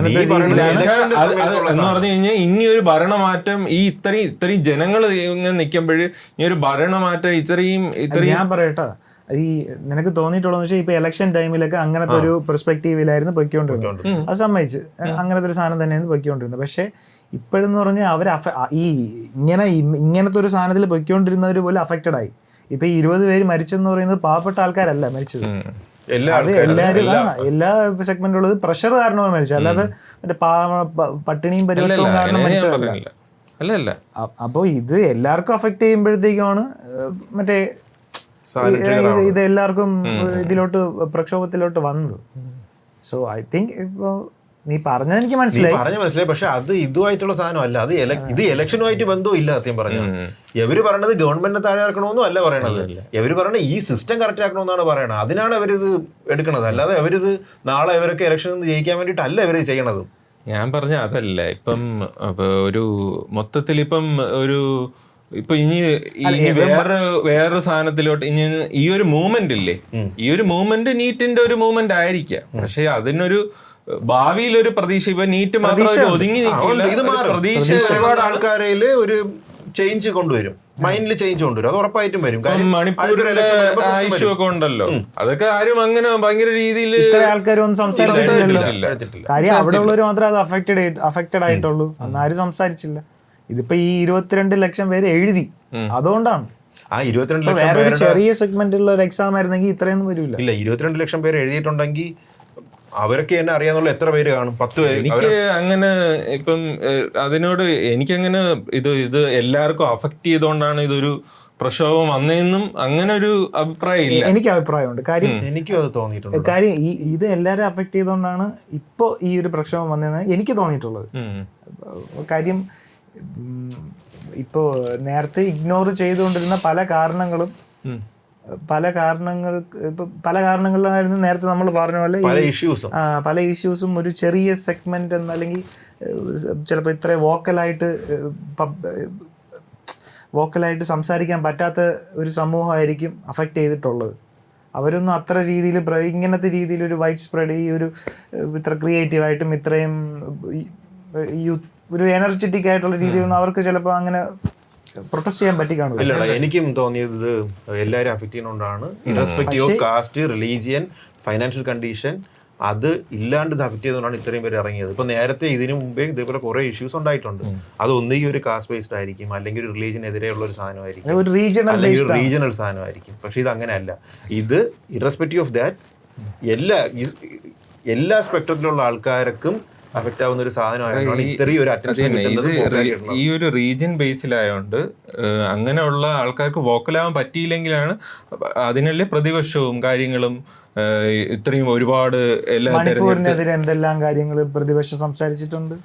പറഞ്ഞു കഴിഞ്ഞാൽ ഇനി ഒരു ഭരണമാറ്റം ഈ ഇത്രയും ജനങ്ങൾ ഇങ്ങനെ നിൽക്കുമ്പോൾ ഈ ഒരു ഭരണമാറ്റം ഇത്രയും ഞാൻ പറയട്ടാ, ഈ നിനക്ക് തോന്നിയിട്ടുള്ളതെന്ന് വെച്ചാൽ ഇപ്പൊ ഇലക്ഷൻ ടൈമിലൊക്കെ അങ്ങനത്തെ ഒരു പെർസ്പെക്റ്റീവിലായിരുന്നു പൊയ്ക്കൊണ്ടിരുന്നത്. അത് സമ്മതിച്ച് അങ്ങനത്തെ ഒരു സാധനം തന്നെയാണ് പൊയ്ക്കൊണ്ടിരുന്നത്. പക്ഷെ ഇപ്പോഴെന്ന് പറഞ്ഞാൽ അവർ ഇങ്ങനത്തെ ഒരു സാധനത്തിൽ പൊയ്ക്കൊണ്ടിരുന്നവർ പോലും അഫക്റ്റഡ് ആയി. ഇപ്പൊ 20 പേര് മരിച്ചെന്ന് പറയുന്നത് പാവപ്പെട്ട ആൾക്കാരല്ല മരിച്ചത്, എല്ലാ സെഗ്മെന്റിലുള്ളത് പ്രഷർ കാരണമാണ് മരിച്ചത്, അല്ലാതെ മറ്റേ പട്ടിണിയും പരിവട്ടവും കാരണം മരിച്ചതല്ല. അപ്പൊ ഇത് എല്ലാവർക്കും അഫക്ട് ചെയ്യുമ്പോഴത്തേക്കാണ് മറ്റേ ഇത് എല്ലാവർക്കും ഇതിലോട്ട് പ്രക്ഷോഭത്തിലോട്ട് വന്നത്. സോ ഐ തിങ്ക് ഇപ്പൊ നീ പറഞ്ഞത് എനിക്ക് മനസ്സിലായി. പക്ഷെ അത് ഇതുമായിട്ടുള്ള സാധനമല്ല, അത് ഇത് ഇലക്ഷനുമായിട്ട് ബന്ധവും ഇല്ല. സത്യം പറഞ്ഞാൽ ഇവര് പറയണത് ഗവൺമെന്റിനെ താഴെ ഇറക്കണമെന്നും അല്ല പറയണത്, ഇവര് പറയണത് ഈ സിസ്റ്റം കറക്റ്റ് ആക്കണമെന്നാണ് പറയണത്. അതിനാണ് അവരിത് എടുക്കണത്, അല്ലാതെ അവരിത് നാളെ ഇവരൊക്കെ ഇലക്ഷൻ ജയിക്കാൻ വേണ്ടിയിട്ടല്ല ഇവര് ചെയ്യണത്. ഞാൻ പറഞ്ഞ അതല്ല. ഇപ്പം ഒരു മൊത്തത്തിൽ ഇപ്പം ഇനി വേറൊരു സാധനത്തിലോട്ട് ഇനി ഈ ഒരു മൂവ്മെന്റ് ഇല്ലേ, ഈ ഒരു മൂവ്മെന്റ് നീറ്റിന്റെ ഒരു മൂവ്മെന്റ് ആയിരിക്കാം. പക്ഷെ അതിനൊരു ഭാവിയിൽ ഒരു പ്രതീക്ഷ, ഇപ്പൊ നീറ്റ് മാത്രം ഒതുങ്ങി ഒരുപാട് ആൾക്കാരില് ഒരു ചേഞ്ച് കൊണ്ടുവരും, മൈൻഡിൽ ചേഞ്ച് കൊണ്ടുവരും, അത് ഉറപ്പായിട്ടും വരും. മണിപ്പൂരിലെ ഇഷ്യൂ ഒക്കെ ഉണ്ടല്ലോ, അതൊക്കെ ആരും അങ്ങനെ ഭയങ്കര രീതിയിൽ ആൾക്കാരൊന്നും സംസാരിച്ചിട്ടില്ല. കാര്യം അവിടെ ഉള്ളവർ മാത്രമേ അത് അഫക്റ്റഡ് ആയിട്ടുള്ളൂ, അന്നാരും സംസാരിച്ചില്ല. ഇതിപ്പോ ഈ 22 ലക്ഷം പേര് എഴുതി, അതുകൊണ്ടാണ്. ആ 22 ലക്ഷം വേറെ ചെറിയ സെഗ്മെന്റിലുള്ള ഒരു എക്സാം ആയിരുന്നെങ്കിൽ ഇത്രയൊന്നും വരില്ല. ഇല്ല, 22 ലക്ഷം പേര് എഴുതിയിട്ടുണ്ടെങ്കിൽ അവരൊക്കെ എന്നെ അറിയാന്നുള്ള എത്ര പേര് കാണും? 10 പേര്. എനിക്ക് അങ്ങനെ ഇപ്പം അതിനോട് എനിക്കങ്ങനെ ഇത് എല്ലാവർക്കും അഫക്റ്റ് ചെയ്തുകൊണ്ടാണ് ഇതൊരു പ്രക്ഷോഭം വന്നതെന്നും അങ്ങനെ ഒരു അഭിപ്രായം ഇല്ല. എനിക്ക് അഭിപ്രായമുണ്ട്. കാര്യം എനിക്കും അത് തോന്നിയിട്ടുണ്ട്. കാര്യം ഇത് എല്ലാവരും അഫക്റ്റ് ചെയ്തുകൊണ്ടാണ് ഇപ്പോൾ ഈ ഒരു പ്രക്ഷോഭം വന്നതെന്നാണ് എനിക്ക് തോന്നിയിട്ടുള്ളത്. കാര്യം ഇപ്പോൾ നേരത്തെ ഇഗ്നോർ ചെയ്തുകൊണ്ടിരുന്ന പല കാരണങ്ങളിലായിരുന്നു നേരത്തെ നമ്മൾ പറഞ്ഞ പോലെ പല ഇഷ്യൂസും ഒരു ചെറിയ സെഗ്മെന്റ് അല്ലെങ്കിൽ ചിലപ്പോൾ ഇത്ര വോക്കലായിട്ട് സംസാരിക്കാൻ പറ്റാത്ത ഒരു സമൂഹമായിരിക്കും അഫക്റ്റ് ചെയ്തിട്ടുള്ളത്. അവരൊന്നും അത്ര രീതിയിൽ ഇങ്ങനത്തെ രീതിയിൽ ഒരു വൈഡ് സ്പ്രെഡ് ഈ ഒരു ഇത്ര ക്രിയേറ്റീവായിട്ടും ഇത്രയും ഒരു എനർജറ്റിക് ആയിട്ടുള്ള രീതിയിലൊന്നും അവർക്ക് ചിലപ്പോൾ അങ്ങനെ പ്രൊട്ടസ്റ്റ് ചെയ്യാൻ പറ്റി കാണും. ഇല്ലടാ, എനിക്കും തോന്നിയത് എല്ലാവരും അഫക്റ്റ് ചെയ്യുന്നതുകൊണ്ടാണ്. Irrespective of caste, religion, financial condition, അത് ഇല്ലാണ്ട് ഇത് അഫക്റ്റ് ചെയ്തുകൊണ്ടാണ് ഇത്രയും പേര് ഇറങ്ങിയത്. ഇപ്പൊ നേരത്തെ ഇതിനു മുമ്പേ ഇതേപോലെ കുറെ ഇഷ്യൂസ് ഉണ്ടായിട്ടുണ്ട്. അത് ഒന്നുകിൽ ഒരു കാസ്റ്റ് ബേസ്ഡ് ആയിരിക്കും, അല്ലെങ്കിൽ ഒരു റിലീജിയനെതിരെയുള്ള ഒരു സാധനമായിരിക്കും, അല്ലെങ്കിൽ ഒരു റീജിയണൽ സാധനമായിരിക്കും. പക്ഷെ ഇത് അങ്ങനെയല്ല. ഇത് ഇറസ്പെക്റ്റീവ് ഓഫ് ദാറ്റ് എല്ലാ സ്പെക്ട്രത്തിലുള്ള ആൾക്കാർക്കും അഫക്റ്റ് ആവുന്ന ഒരു സാധനമായതുകൊണ്ടാണ് ഇത്രയും ഒരു അറ്റൻഷൻ കിട്ടുന്നത്. ഈ ഒരു റീജിയൻ ബേസിലായോണ്ട് അങ്ങനെയുള്ള ആൾക്കാർക്ക് വോക്കലാവാൻ പറ്റിയില്ലെങ്കിലാണ് അതിനല്ലേ പ്രതിപക്ഷവും കാര്യങ്ങളും ഇത്രയും ഒരുപാട് മണിപ്പൂരിനെതിരെ എന്തെല്ലാം കാര്യങ്ങൾ പ്രതിപക്ഷം സംസാരിച്ചിട്ടുണ്ട്.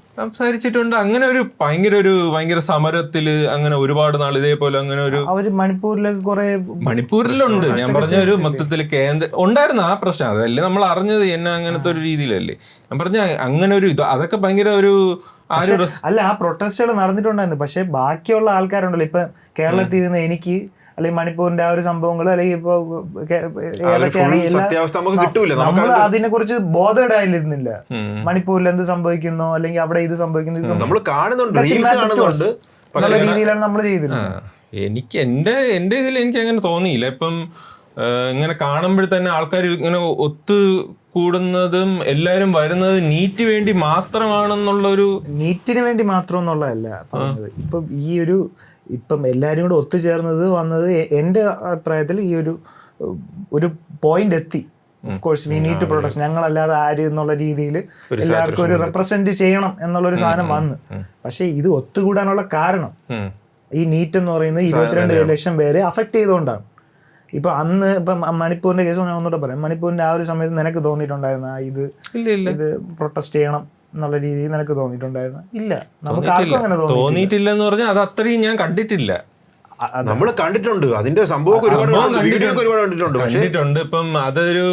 അങ്ങനെ ഒരു ഭയങ്കര സമരത്തില് അങ്ങനെ ഒരുപാട് നാൾ ഇതേപോലെ അങ്ങനെ ഒരു അവര് മണിപ്പൂരിലുണ്ട്. ഞാൻ പറഞ്ഞ ഒരു മൊത്തത്തിൽ ഉണ്ടായിരുന്നു ആ പ്രശ്നം. അതല്ലേ നമ്മൾ അറിഞ്ഞത് എന്നെ അങ്ങനത്തെ ഒരു രീതിയിലല്ലേ ഞാൻ പറഞ്ഞ അങ്ങനെ ഒരു അതൊക്കെ ഭയങ്കര ഒരു അല്ല, ആ പ്രൊട്ടസ്റ്റുകൾ നടന്നിട്ടുണ്ടായിരുന്നു. പക്ഷെ ബാക്കിയുള്ള ആൾക്കാരുണ്ടല്ലോ, ഇപ്പൊ കേരളത്തിൽ ഇരുന്ന് എനിക്ക് അല്ലെങ്കിൽ മണിപ്പൂരിന്റെ ആ ഒരു സംഭവങ്ങൾ അല്ലെങ്കിൽ ഇപ്പൊ നമ്മൾ അതിനെ കുറിച്ച് ബോധേഡായിരുന്നില്ല. മണിപ്പൂരിൽ എന്ത് സംഭവിക്കുന്നു അല്ലെങ്കിൽ അവിടെ ഇത് സംഭവിക്കുന്നു എന്നുള്ള രീതിയിലാണ് നമ്മൾ ചെയ്തിരുന്നത്. എനിക്ക് എന്റെ ഇതിൽ എനിക്ക് അങ്ങനെ തോന്നിയില്ല. ഇപ്പം ഇങ്ങനെ കാണുമ്പോൾ തന്നെ ആൾക്കാർ ഇങ്ങനെ കൂടുന്നതും എല്ലാവരും വരുന്നത് നീറ്റ് വേണ്ടി മാത്രമാണെന്നുള്ളൊരു നീറ്റിന് വേണ്ടി മാത്രം എന്നുള്ളതല്ല പറഞ്ഞത്. ഇപ്പം ഇപ്പം എല്ലാവരും കൂടെ ഒത്തുചേർന്നത് വന്നത് എൻ്റെ അഭിപ്രായത്തിൽ ഈ ഒരു പോയിന്റ് എത്തി. Of course we need to protest, ഞങ്ങളല്ലാതെ ആര് എന്നുള്ള രീതിയിൽ എല്ലാവർക്കും ഒരു റെപ്രസെന്റ് ചെയ്യണം എന്നുള്ളൊരു സാധനം വന്ന്. പക്ഷെ ഇത് ഒത്തുകൂടാനുള്ള കാരണം ഈ നീറ്റ് എന്ന് പറയുന്നത് 22 ലക്ഷം പേരെ അഫക്റ്റ് ചെയ്തുകൊണ്ടാണ്. ഇപ്പൊ അന്ന് ഇപ്പം മണിപ്പൂരിന്റെ കേസ് ഞാൻ ഒന്നുകൂടെ പറയാം. മണിപ്പൂരിന്റെ ആ ഒരു സമയത്ത് നിനക്ക് തോന്നിയിട്ടുണ്ടായിരുന്ന ഇത് പ്രൊട്ടസ്റ്റ് ചെയ്യണം എന്നുള്ള രീതിയിൽ നിനക്ക് തോന്നിയിട്ടുണ്ടായിരുന്നു? ഇല്ല, നമുക്ക് ആർക്കും അങ്ങനെ തോന്നിയിട്ടില്ല എന്ന് പറഞ്ഞാൽ അത് അത്രയും ഞാൻ കണ്ടിട്ടില്ല. നമ്മൾ കണ്ടിട്ടുണ്ട് അതിന്റെ സംഭവം കണ്ടിട്ടുണ്ട്. ഇപ്പം അതൊരു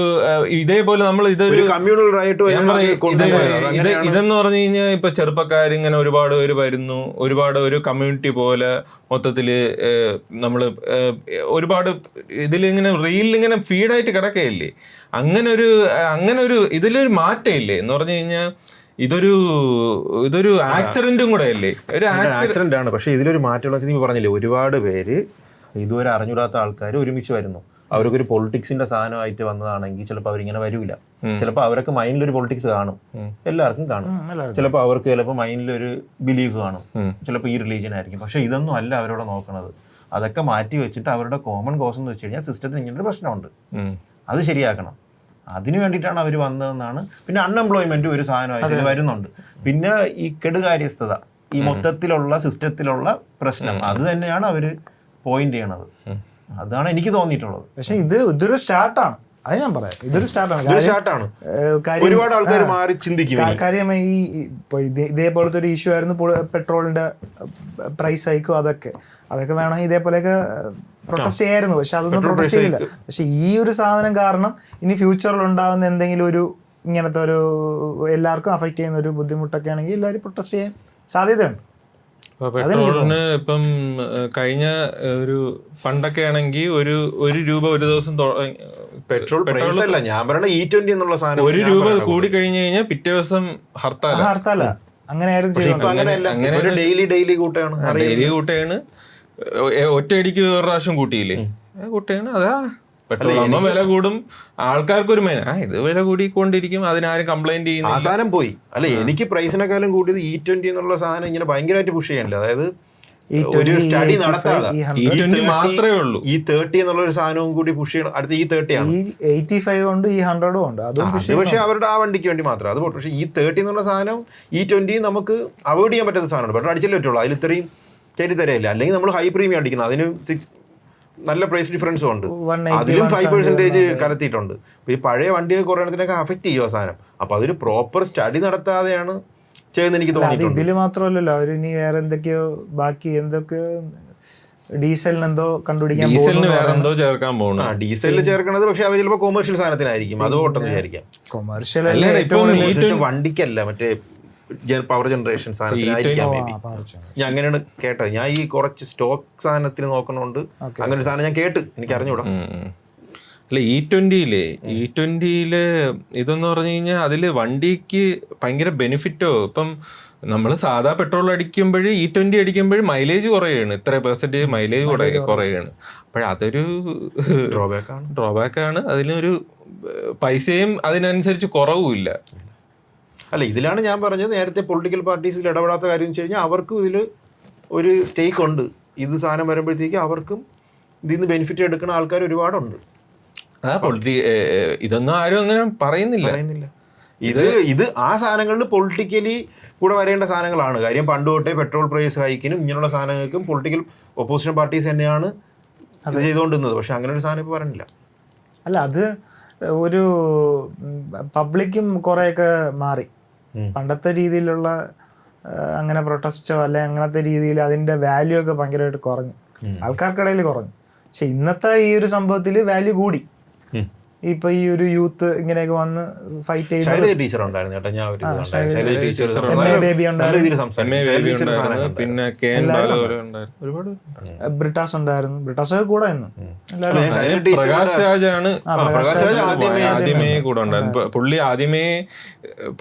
ഇതേപോലെ നമ്മൾ ഇതൊരു കമ്മ്യൂണൽ റൈറ്റ് ഇതെന്ന് പറഞ്ഞു കഴിഞ്ഞാൽ ഇപ്പൊ ചെറുപ്പക്കാരിങ്ങനെ ഒരുപാട് പേര് വരുന്നു, ഒരുപാട് ഒരു കമ്മ്യൂണിറ്റി പോലെ മൊത്തത്തില് നമ്മള് ഒരുപാട് ഇതിലിങ്ങനെ റീലിങ്ങനെ ഫീഡായിട്ട് കിടക്കുകയില്ലേ. അങ്ങനെ ഒരു ഇതിലൊരു മാറ്റം ഇല്ലേ എന്ന് പറഞ്ഞു കഴിഞ്ഞാൽ ഇതൊരു ആക്സിഡന്റും കൂടെ അല്ലേ, ഒരു ആക്സിഡന്റ് ആണ്. പക്ഷെ ഇതിലൊരു മാറ്റമുള്ള നീ പറഞ്ഞില്ലേ, ഒരുപാട് പേര് ഇതുവരെ അറിഞ്ഞൂടാത്ത ആൾക്കാർ ഒരുമിച്ച് വരുന്നു. അവർക്കൊരു പൊളിറ്റിക്സിന്റെ സാധനമായിട്ട് വന്നതാണെങ്കിൽ ചിലപ്പോൾ അവരിങ്ങനെ വരില്ല. ചിലപ്പോൾ അവർക്ക് മൈൻഡിലൊരു പൊളിറ്റിക്സ് കാണും, എല്ലാവർക്കും കാണും. ചിലപ്പോൾ അവർക്ക് മൈൻഡിലൊരു ബിലീഫ് കാണും, ചിലപ്പോൾ ഈ റിലീജിയൻ ആയിരിക്കും. പക്ഷെ ഇതൊന്നും അല്ല അവരോട് നോക്കണത്. അതൊക്കെ മാറ്റി വെച്ചിട്ട് അവരുടെ കോമൺ കോസ് എന്ന് വെച്ച് കഴിഞ്ഞാൽ സിസ്റ്റത്തിന് ഇങ്ങനെ ഒരു പ്രശ്നമുണ്ട്, അത് ശരിയാക്കണം. അതിന് വേണ്ടിയിട്ടാണ് അവർ വന്നതെന്നാണ്. പിന്നെ അൺഎംപ്ലോയ്മെന്റ് ഒരു സാധനമായിട്ട് വരുന്നുണ്ട്. പിന്നെ ഈ കെടുകാര്യസ്ഥത, ഈ മൊത്തത്തിലുള്ള സിസ്റ്റത്തിലുള്ള പ്രശ്നം, അത് തന്നെയാണ് അവര് പോയിന്റ് ചെയ്യണത്. അതാണ് എനിക്ക് തോന്നിയിട്ടുള്ളത്. പക്ഷെ ഇതൊരു സ്റ്റാർട്ടാണ്, അത് ഞാൻ പറയാം. ഇതൊരു സ്റ്റാർട്ടാണ്. ഒരുപാട് ആൾക്കാർ മാറി ചിന്തിക്കും. കാര്യം ഇപ്പൊ ഇതേപോലത്തെ ഒരു ഇഷ്യൂ ആയിരുന്നു പെട്രോളിന്റെ പ്രൈസ് ഹൈക്കും. അതൊക്കെ വേണമെങ്കിൽ ഇതേപോലെയൊക്കെ പ്രൊട്ടസ്റ്റ് ചെയ്യായിരുന്നു. പക്ഷെ അതൊന്നും പ്രൊട്ടസ്റ്റ് ചെയ്യില്ല. പക്ഷെ ഈ ഒരു സാധനം കാരണം ഇനി ഫ്യൂച്ചറിൽ ഉണ്ടാകുന്ന എന്തെങ്കിലും ഇങ്ങനത്തെ എല്ലാവർക്കും അഫക്റ്റ് ചെയ്യുന്ന ഒരു ബുദ്ധിമുട്ടൊക്കെ ആണെങ്കിൽ എല്ലാവരും പ്രൊട്ടസ്റ്റ് ചെയ്യാൻ സാധ്യതയുണ്ട്. പെട്രോളിന് ഇപ്പം കഴിഞ്ഞ ഒരു പണ്ടൊക്കെ ആണെങ്കിൽ ഒരു രൂപ ഒരു ദിവസം പെട്രോൾ അല്ല ഞാൻ പറയുന്നത് E20 എന്നുള്ള സാധനം 1 രൂപ കൂടി കഴിഞ്ഞു കഴിഞ്ഞാൽ പിറ്റേ ദിവസം ഹർത്താല അങ്ങനെയായിരുന്നു. ഡെയിലി കൂട്ടുകയാണ്. ഒറ്റയടിക്ക് ഒരു പ്രാവശ്യം കൂട്ടിയില്ലേ, കൂട്ടുകയാണ്. അതാ പെട്രോൾ വില കൂടും, ആൾക്കാർക്കൊരു ഇത് വില കൂടിക്കൊണ്ടിരിക്കും, അതിനാരും കംപ്ലൈന്റ് ചെയ്യുന്നു. ആ സാധനം പോയി. അല്ല, എനിക്ക് പ്രൈസിനെക്കാളും കൂടിയത് E20 എന്നുള്ള സാധനം ഇങ്ങനെ ഭയങ്കരമായിട്ട് പുഷ് ചെയ്യാനില്ല. അതായത് ഒരു സ്റ്റഡി നടത്താതെ മാത്രമേ ഉള്ളൂ. E30 എന്നുള്ള ഒരു സാധനവും കൂടി പുഷ് ചെയ്യണം. അടുത്ത E30 ആണ്. 85 ഉണ്ട്, E100 ഉണ്ട്. അത് പക്ഷെ അവരുടെ ആ വണ്ടിക്ക് വേണ്ടി മാത്രം അത്. പക്ഷെ E30 എന്നുള്ള സാധനം E20 നമുക്ക് അവോയ്ഡ് ചെയ്യാൻ പറ്റുന്ന സാധനമാണ്. പെട്രോൾ അടിച്ചല്ലേ പറ്റുള്ളൂ. അതിൽ ഇത്രയും തരില്ല. അല്ലെങ്കിൽ നമ്മൾ ഹൈ പ്രീമിയം അടിക്കണം, അതിന് നല്ല പ്രൈസ് ഡിഫറൻസും ഉണ്ട്. അതിലും 5% കലത്തിയിട്ടുണ്ട്. അപ്പോൾ ഈ പഴയ വണ്ടികൾ കുറേ എണ്ണത്തിനൊക്കെ അഫക്റ്റ് ചെയ്യുക സാധനം. അപ്പോൾ അതൊരു പ്രോപ്പർ സ്റ്റഡി നടത്താതെയാണ് ചെയ്യുന്ന എനിക്ക് അത് തോന്നിയിട്ടുണ്ട്. ഇതില് മാത്രമല്ലല്ലോ, അവര് ഇനി വേറെ എന്തൊക്കെയോ ബാക്കി എന്തൊക്കെയോ ഡീസലിന് എന്തോ കണ്ടുപിടിക്കാൻ ഡീസലിന് വേറെ എന്തോ ചേർക്കാൻ പോകുന്നു. ഡീസലിൽ ചേർക്കണത് പക്ഷെ അവർ ചിലപ്പോൾ കൊമേഴ്ഷ്യൽ സാധനത്തിനായിരിക്കും, അത് ഓട്ടെന്ന് വിചാരിക്കാം. കൊമേഴ്ഷ്യൽ വണ്ടിക്കല്ല, മറ്റേ പവർ ജനറേഷൻ സാധനത്തിനായിരിക്കാം. ഞാൻ അങ്ങനെയാണ് കേട്ടത്. ഞാൻ ഈ കുറച്ച് സ്റ്റോക്ക് സാധനത്തിന് നോക്കണോണ്ട് അങ്ങനെ ഒരു സാധനം ഞാൻ കേട്ട്, എനിക്ക് അറിഞ്ഞൂടാ. അല്ല E20 ഇതെന്ന് പറഞ്ഞു കഴിഞ്ഞാൽ അതില് വണ്ടിക്ക് ഭയങ്കര ബെനിഫിറ്റോ. ഇപ്പം നമ്മൾ സാധാ പെട്രോൾ അടിക്കുമ്പോൾ E20 അടിക്കുമ്പോൾ മൈലേജ് കുറയാണ്, ഇത്ര പെർസെന്റേജ് മൈലേജ് കുറയാണ്. അതൊരു ഡ്രോബാക്ക് ആണ്. അതിനൊരു പൈസയും അതിനനുസരിച്ച് കുറവുമില്ല. അല്ല, ഇതിലാണ് ഞാൻ പറഞ്ഞത്, നേരത്തെ പൊളിറ്റിക്കൽ പാർട്ടീസിൽ ഇടപെടാത്ത കാര്യം വെച്ച് കഴിഞ്ഞാൽ അവർക്കും ഇതിൽ ഒരു സ്റ്റേക്ക് ഉണ്ട്. ഇത് സാധനം വരുമ്പോഴത്തേക്ക് അവർക്കും ഇതിൽ നിന്ന് ബെനിഫിറ്റ് എടുക്കുന്ന ആൾക്കാർ ഒരുപാടുണ്ട്. ഇതൊന്നും ആരും അങ്ങനെ പറയുന്നില്ല. ഇത് ആ സാധനങ്ങളിൽ പൊളിറ്റിക്കലി കൂടെ വരേണ്ട സാധനങ്ങളാണ്. കാര്യം പണ്ട് തൊട്ടേ പെട്രോൾ പ്രൈസ് ഹൈക്കിനും ഇങ്ങനെയുള്ള സാധനങ്ങൾക്കും പൊളിറ്റിക്കൽ ഒപ്പോസിഷൻ പാർട്ടീസ് തന്നെയാണ് അത് ചെയ്തുകൊണ്ടിരുന്നത്. പക്ഷെ അങ്ങനെ ഒരു സാധനം ഇപ്പോൾ പറഞ്ഞില്ല. അല്ല, അത് ഒരു പബ്ലിക്കും കുറേയൊക്കെ മാറി. പണ്ടത്തെ രീതിയിലുള്ള അങ്ങനെ പ്രൊട്ടസ്റ്റോ അല്ലെ അങ്ങനത്തെ രീതിയിൽ അതിന്റെ വാല്യൂ ഒക്കെ ഭയങ്കരമായിട്ട് കുറഞ്ഞു, ആൾക്കാർക്കിടയിൽ കുറഞ്ഞു. പക്ഷെ ഇന്നത്തെ ഈ ഒരു സംഭവത്തിൽ വാല്യൂ കൂടി. ഇപ്പൊ ഈ ഒരു യൂത്ത് ഇങ്ങനെയൊക്കെ വന്ന് ഫൈറ്റ് ചെയ്യുന്ന ടീച്ചർ ഉണ്ടായിരുന്നു. പിന്നെ ബ്രിട്ടാസ് ഉണ്ടായിരുന്നു. ബ്രിട്ടാസ് കൂടെ പ്രകാശ് രാജാണ് ആദ്യമേ കൂടെ ഉണ്ടായിരുന്നു.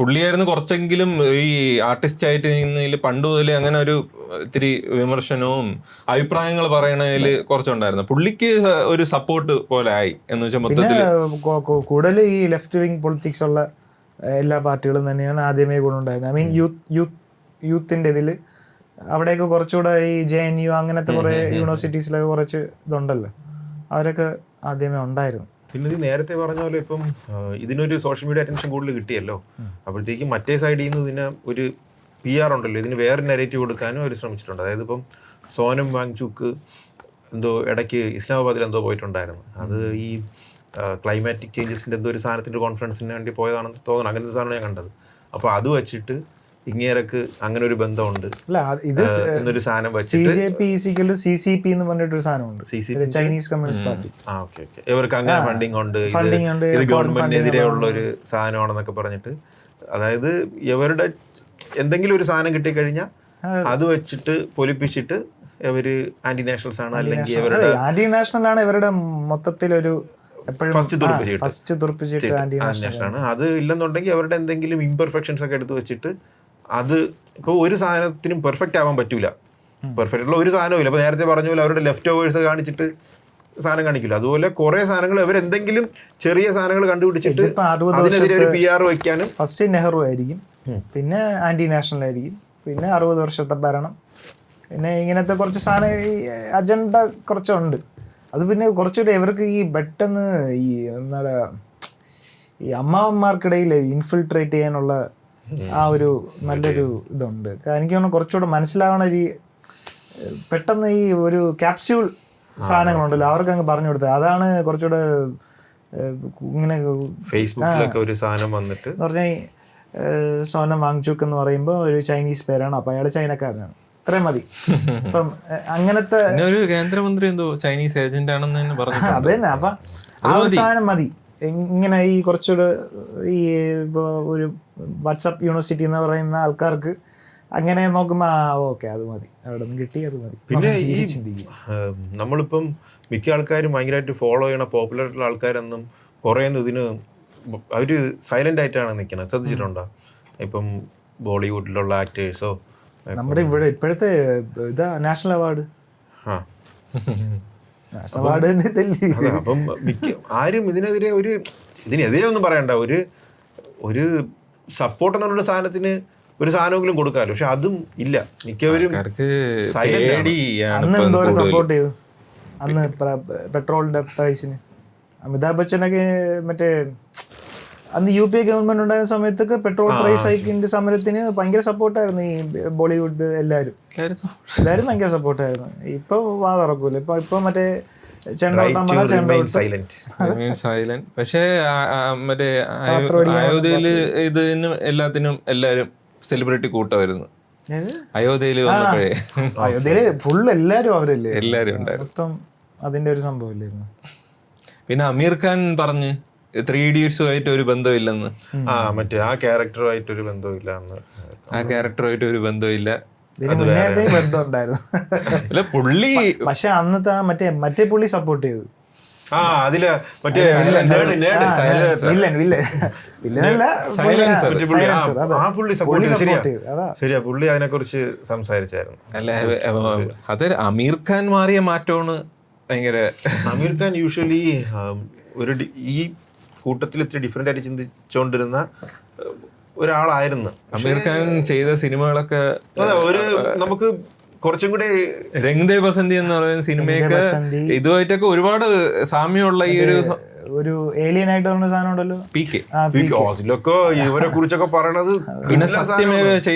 പുള്ളിയായിരുന്നു കുറച്ചെങ്കിലും ഈ ആർട്ടിസ്റ്റ് ആയിട്ട് നിന്നതിൽ പണ്ട് മുതലേ അങ്ങനെ ഒരു ഇത്തിരി വിമർശനവും അഭിപ്രായങ്ങൾ പറയണതിൽ കുറച്ചുണ്ടായിരുന്നു. പുള്ളിക്ക് ഒരു സപ്പോർട്ട് പോലെ ആയി എന്ന് വെച്ചാൽ മൊത്തത്തിൽ. കൂടുതൽ ഈ ലെഫ്റ്റ് വിങ് പൊളിറ്റിക്സ് ഉള്ള എല്ലാ പാർട്ടികളും തന്നെയാണ് ആദ്യമേ കൂടെ ഉണ്ടായിരുന്നത്. ഐ മീൻ യൂത്തിന്റെ ഇതിൽ അവിടെയൊക്കെ കുറച്ചുകൂടെ ഈ JNU അങ്ങനത്തെ കുറെ യൂണിവേഴ്സിറ്റീസിലൊക്കെ കുറച്ച് ഇതുണ്ടല്ലോ, അവരൊക്കെ ആദ്യമേ ഉണ്ടായിരുന്നു. പിന്നെ ഇത് നേരത്തെ പറഞ്ഞ പോലെ ഇപ്പം ഇതിനൊരു സോഷ്യൽ മീഡിയ അറ്റൻഷൻ കൂടുതൽ കിട്ടിയല്ലോ, അപ്പോഴത്തേക്കും മറ്റേ സൈഡിൽ നിന്ന് ഇതിന് ഒരു PR ഉണ്ടല്ലോ, ഇതിന് വേറെ നെറേറ്റീവ് കൊടുക്കാനും അവർ ശ്രമിച്ചിട്ടുണ്ട്. അതായത് ഇപ്പം സോനം വാങ്ചുക്ക് എന്തോ ഇടയ്ക്ക് ഇസ്ലാമാബാദിൽ എന്തോ പോയിട്ടുണ്ടായിരുന്നു. അത് ഈ ക്ലൈമാറ്റിക് ചേഞ്ചസിൻ്റെ എന്തോ ഒരു സാധനത്തിൻ്റെ കോൺഫറൻസിന് വേണ്ടി പോയതാണെന്ന് തോന്നുന്നു. അങ്ങനത്തെ സാധനം ഞാൻ കണ്ടത്. അപ്പോൾ അത് വെച്ചിട്ട് ഇങ്ങേരക്ക് അങ്ങനെ ഒരു ബന്ധമുണ്ട് എന്നൊരു സാധനം വെച്ചിട്ട് CCP എന്ന് പറഞ്ഞിട്ടൊരു സാധനമുണ്ട്, ചൈനീസ് കമ്മ്യൂണിസ്റ്റ് പാർട്ടി. ഇവർക്ക് അങ്ങനെ ഫണ്ടിങ് ഉണ്ട്, ഇത് ഗവൺമെന്റിനെതിരെ ഉള്ള ഒരു സാധനമാണെന്നൊക്കെ പറഞ്ഞിട്ട്. അതായത് ഇവരുടെ എന്തെങ്കിലും ഒരു സാധനം കിട്ടിക്കഴിഞ്ഞാൽ അത് വെച്ചിട്ട് പൊലിപ്പിച്ചിട്ട് ഇവര് ആന്റി നാഷണൽസ് ആണ്, അല്ലെങ്കിൽ ഇവരുടെ ആന്റി നാഷണൽ ആണ് ഇവരുടെ മൊത്തത്തിലൊരു ഫസ്റ്റ് തുറപ്പിച്ചിട്ട് ആന്റി നാഷണൽ ആണ്. അത് ഇല്ലെന്നുണ്ടെങ്കിൽ അവരുടെ എന്തെങ്കിലും ഇംപെർഫെക്ഷൻസ് ഒക്കെ എടുത്ത് വെച്ചിട്ട് അത് ഇപ്പോൾ ഒരു സാധനത്തിനും പെർഫെക്റ്റ് ആവാൻ പറ്റൂല. പെർഫെക്റ്റ് ഉള്ള ഒരു സാധനവും ഇല്ല. അപ്പോൾ നേരത്തെ പറഞ്ഞ പോലെ അവരുടെ ലെഫ്റ്റ് ഓവേഴ്സ് കാണിച്ചിട്ട് സാധനം കാണിക്കില്ല. അതുപോലെ കുറെ സാധനങ്ങൾ ഇവരെന്തെങ്കിലും ചെറിയ സാധനങ്ങൾ കണ്ടുപിടിച്ചിട്ട് അതിനെതിരെ ഒരു PR വയ്ക്കാനും. ഫസ്റ്റ് നെഹ്റു ആയിരിക്കും, പിന്നെ ആന്റി നാഷണൽ ആയിരിക്കും, പിന്നെ 60 വർഷത്തെ ഭരണം, പിന്നെ ഇങ്ങനത്തെ കുറച്ച് സാധനം അജണ്ട കുറച്ചുണ്ട്. അത് പിന്നെ കുറച്ചുകൂടെ ഇവർക്ക് ഈ പെട്ടെന്ന് ഈ എന്താണ് ഈ അമ്മാവന്മാർക്കിടയിൽ ഇൻഫിൽട്രേറ്റ് ചെയ്യാനുള്ള ആ ഒരു നല്ലൊരു ഇതുണ്ട്. എനിക്ക് തോന്നുന്നു കുറച്ചുകൂടെ മനസ്സിലാവണ ഒരു പെട്ടെന്ന് ഈ ഒരു ക്യാപ്സ്യൂൾ സാധനങ്ങളുണ്ടല്ലോ അവർക്ക് അങ്ങ് പറഞ്ഞു കൊടുത്തത്. അതാണ് കുറച്ചുകൂടെ ഇങ്ങനെ ഫേസ്ബുക്കിലൊക്കെ ഒരു സാധനം വന്നിട്ട് പറഞ്ഞാൽ സോനം വാങ്ചുക്ക് എന്ന് പറയുമ്പോൾ ഒരു ചൈനീസ് പേരാണ്, അപ്പം അയാൾ ചൈനക്കാരനാണ്, ഇത്രയും മതി. ഇപ്പം അങ്ങനത്തെ ഒരു കേന്ദ്രമന്ത്രി എന്തോ ചൈനീസ് ഏജന്റ് ആണെന്ന് പറഞ്ഞു. അത് തന്നെ. അപ്പം ആ ഒരു സാധനം മതി. ഇങ്ങനെ ഈ കുറച്ചുകൂടെ ഈ ഇപ്പോൾ ഒരു വാട്സാപ്പ് യൂണിവേഴ്സിറ്റി എന്ന് പറയുന്ന ആൾക്കാർക്ക് അങ്ങനെ നോക്കുമ്പോൾ ഓക്കെ അത് മതി, അവിടെ നിന്ന് കിട്ടി അത് മതി. പിന്നെ ഈ നമ്മളിപ്പം മിക്ക ആൾക്കാരും ഭയങ്കരമായിട്ട് ഫോളോ ചെയ്യണ പോപ്പുലർ ആയിട്ടുള്ള ആൾക്കാരൊന്നും കുറേയൊന്നും ഇതിന് അവർ സൈലന്റ് ആയിട്ടാണ് നിൽക്കുന്നത്, ശ്രദ്ധിച്ചിട്ടുണ്ടോ? ഇപ്പം ബോളിവുഡിലുള്ള ആക്ടേഴ്സോ നമ്മുടെ ഇവിടെ ഇപ്പോഴത്തെ ഇതാ നാഷണൽ അവാർഡ് അപ്പം ആരും ഇതിനെതിരെ ഒന്നും പറയണ്ട. ഒരു സപ്പോർട്ട് എന്നുള്ള സാധനത്തിന് ഒരു സാധനമെങ്കിലും കൊടുക്കാമല്ലോ, പക്ഷെ അതും ഇല്ല. മിക്കവരും അന്ന് എന്തോരം സപ്പോർട്ട് ചെയ്തു അന്ന് പെട്രോളിന്റെ പ്രൈസിന്. അമിതാഭ് ബച്ചനൊക്കെ മറ്റേ അന്ന് UPA ഗവൺമെന്റ് ഉണ്ടായിരുന്ന സമയത്തൊക്കെ പെട്രോൾ പ്രൈസ് ഹൈക്കിന്റെ സമരത്തിന് ഭയങ്കര സപ്പോർട്ടായിരുന്നു ഈ ബോളിവുഡ് എല്ലാവരും ഭയങ്കര സപ്പോർട്ടായിരുന്നു. ഇപ്പൊ വാ തുറക്കൂല. ഇപ്പൊ മറ്റേ സൈലന്റ്. പക്ഷേ മറ്റേ അയോധ്യയില് ഇതിനും എല്ലാത്തിനും എല്ലാരും സെലിബ്രിറ്റി കൂട്ടമായിരുന്നു അയോധ്യയിൽ വന്നപ്പോഴേ. അയോധ്യയില് ഫുള്ള് എല്ലാരും അവരല്ലേ, എല്ലാരും ഉണ്ടായിരുന്നു. മൊത്തം അതിന്റെ ഒരു സംഭവം ഇല്ലായിരുന്നു. പിന്നെ അമീർ ഖാൻ പറഞ്ഞ് 3 Idiotsമായിട്ട് ഒരു ബന്ധമില്ലെന്ന്. മറ്റേ ആ ക്യാരക്ടറുമായിട്ട് ഒരു ബന്ധമില്ല എന്ന്. ആ ക്യാരക്ടറുമായിട്ട് ഒരു ബന്ധമില്ല. ഇതിന് മുന്നേ ബന്ധം ഉണ്ടായിരുന്നു. അല്ല പുള്ളി പക്ഷെ അന്നത്തെ മറ്റേ പുള്ളി സപ്പോർട്ട് ചെയ്തു. അതില് മറ്റേ ശരിയാ, പുള്ളി അതിനെ കുറിച്ച് സംസാരിച്ചായിരുന്നു. അല്ല അത് അമീർ ഖാൻ മാറിയ മാറ്റമാണ് ഭയങ്കര. അമീർ ഖാൻ യൂഷ്വലി ഈ കൂട്ടത്തിൽ ഇത്തിരി ഡിഫറെന്റ് ആയിട്ട് ചിന്തിച്ചുകൊണ്ടിരുന്ന ഒരാളായിരുന്നു. അമീർ ഖാൻ ചെയ്ത സിനിമകളൊക്കെ ഒരു നമുക്ക് കുറച്ചും കൂടി രംഗ് ദേ ബസന്തി എന്ന് പറയുന്ന സിനിമയൊക്കെ ഇതുമായിട്ടൊക്കെ ഒരുപാട് സാമ്യമുള്ള ഈ ഒരു ഏലിയൻ ആയിട്ട് പറഞ്ഞ സാധനം ഉണ്ടല്ലോ അതിലൊക്കെ ഇവരെ കുറിച്ചൊക്കെ പറയണത്. പിന്നെ സത്യമേവ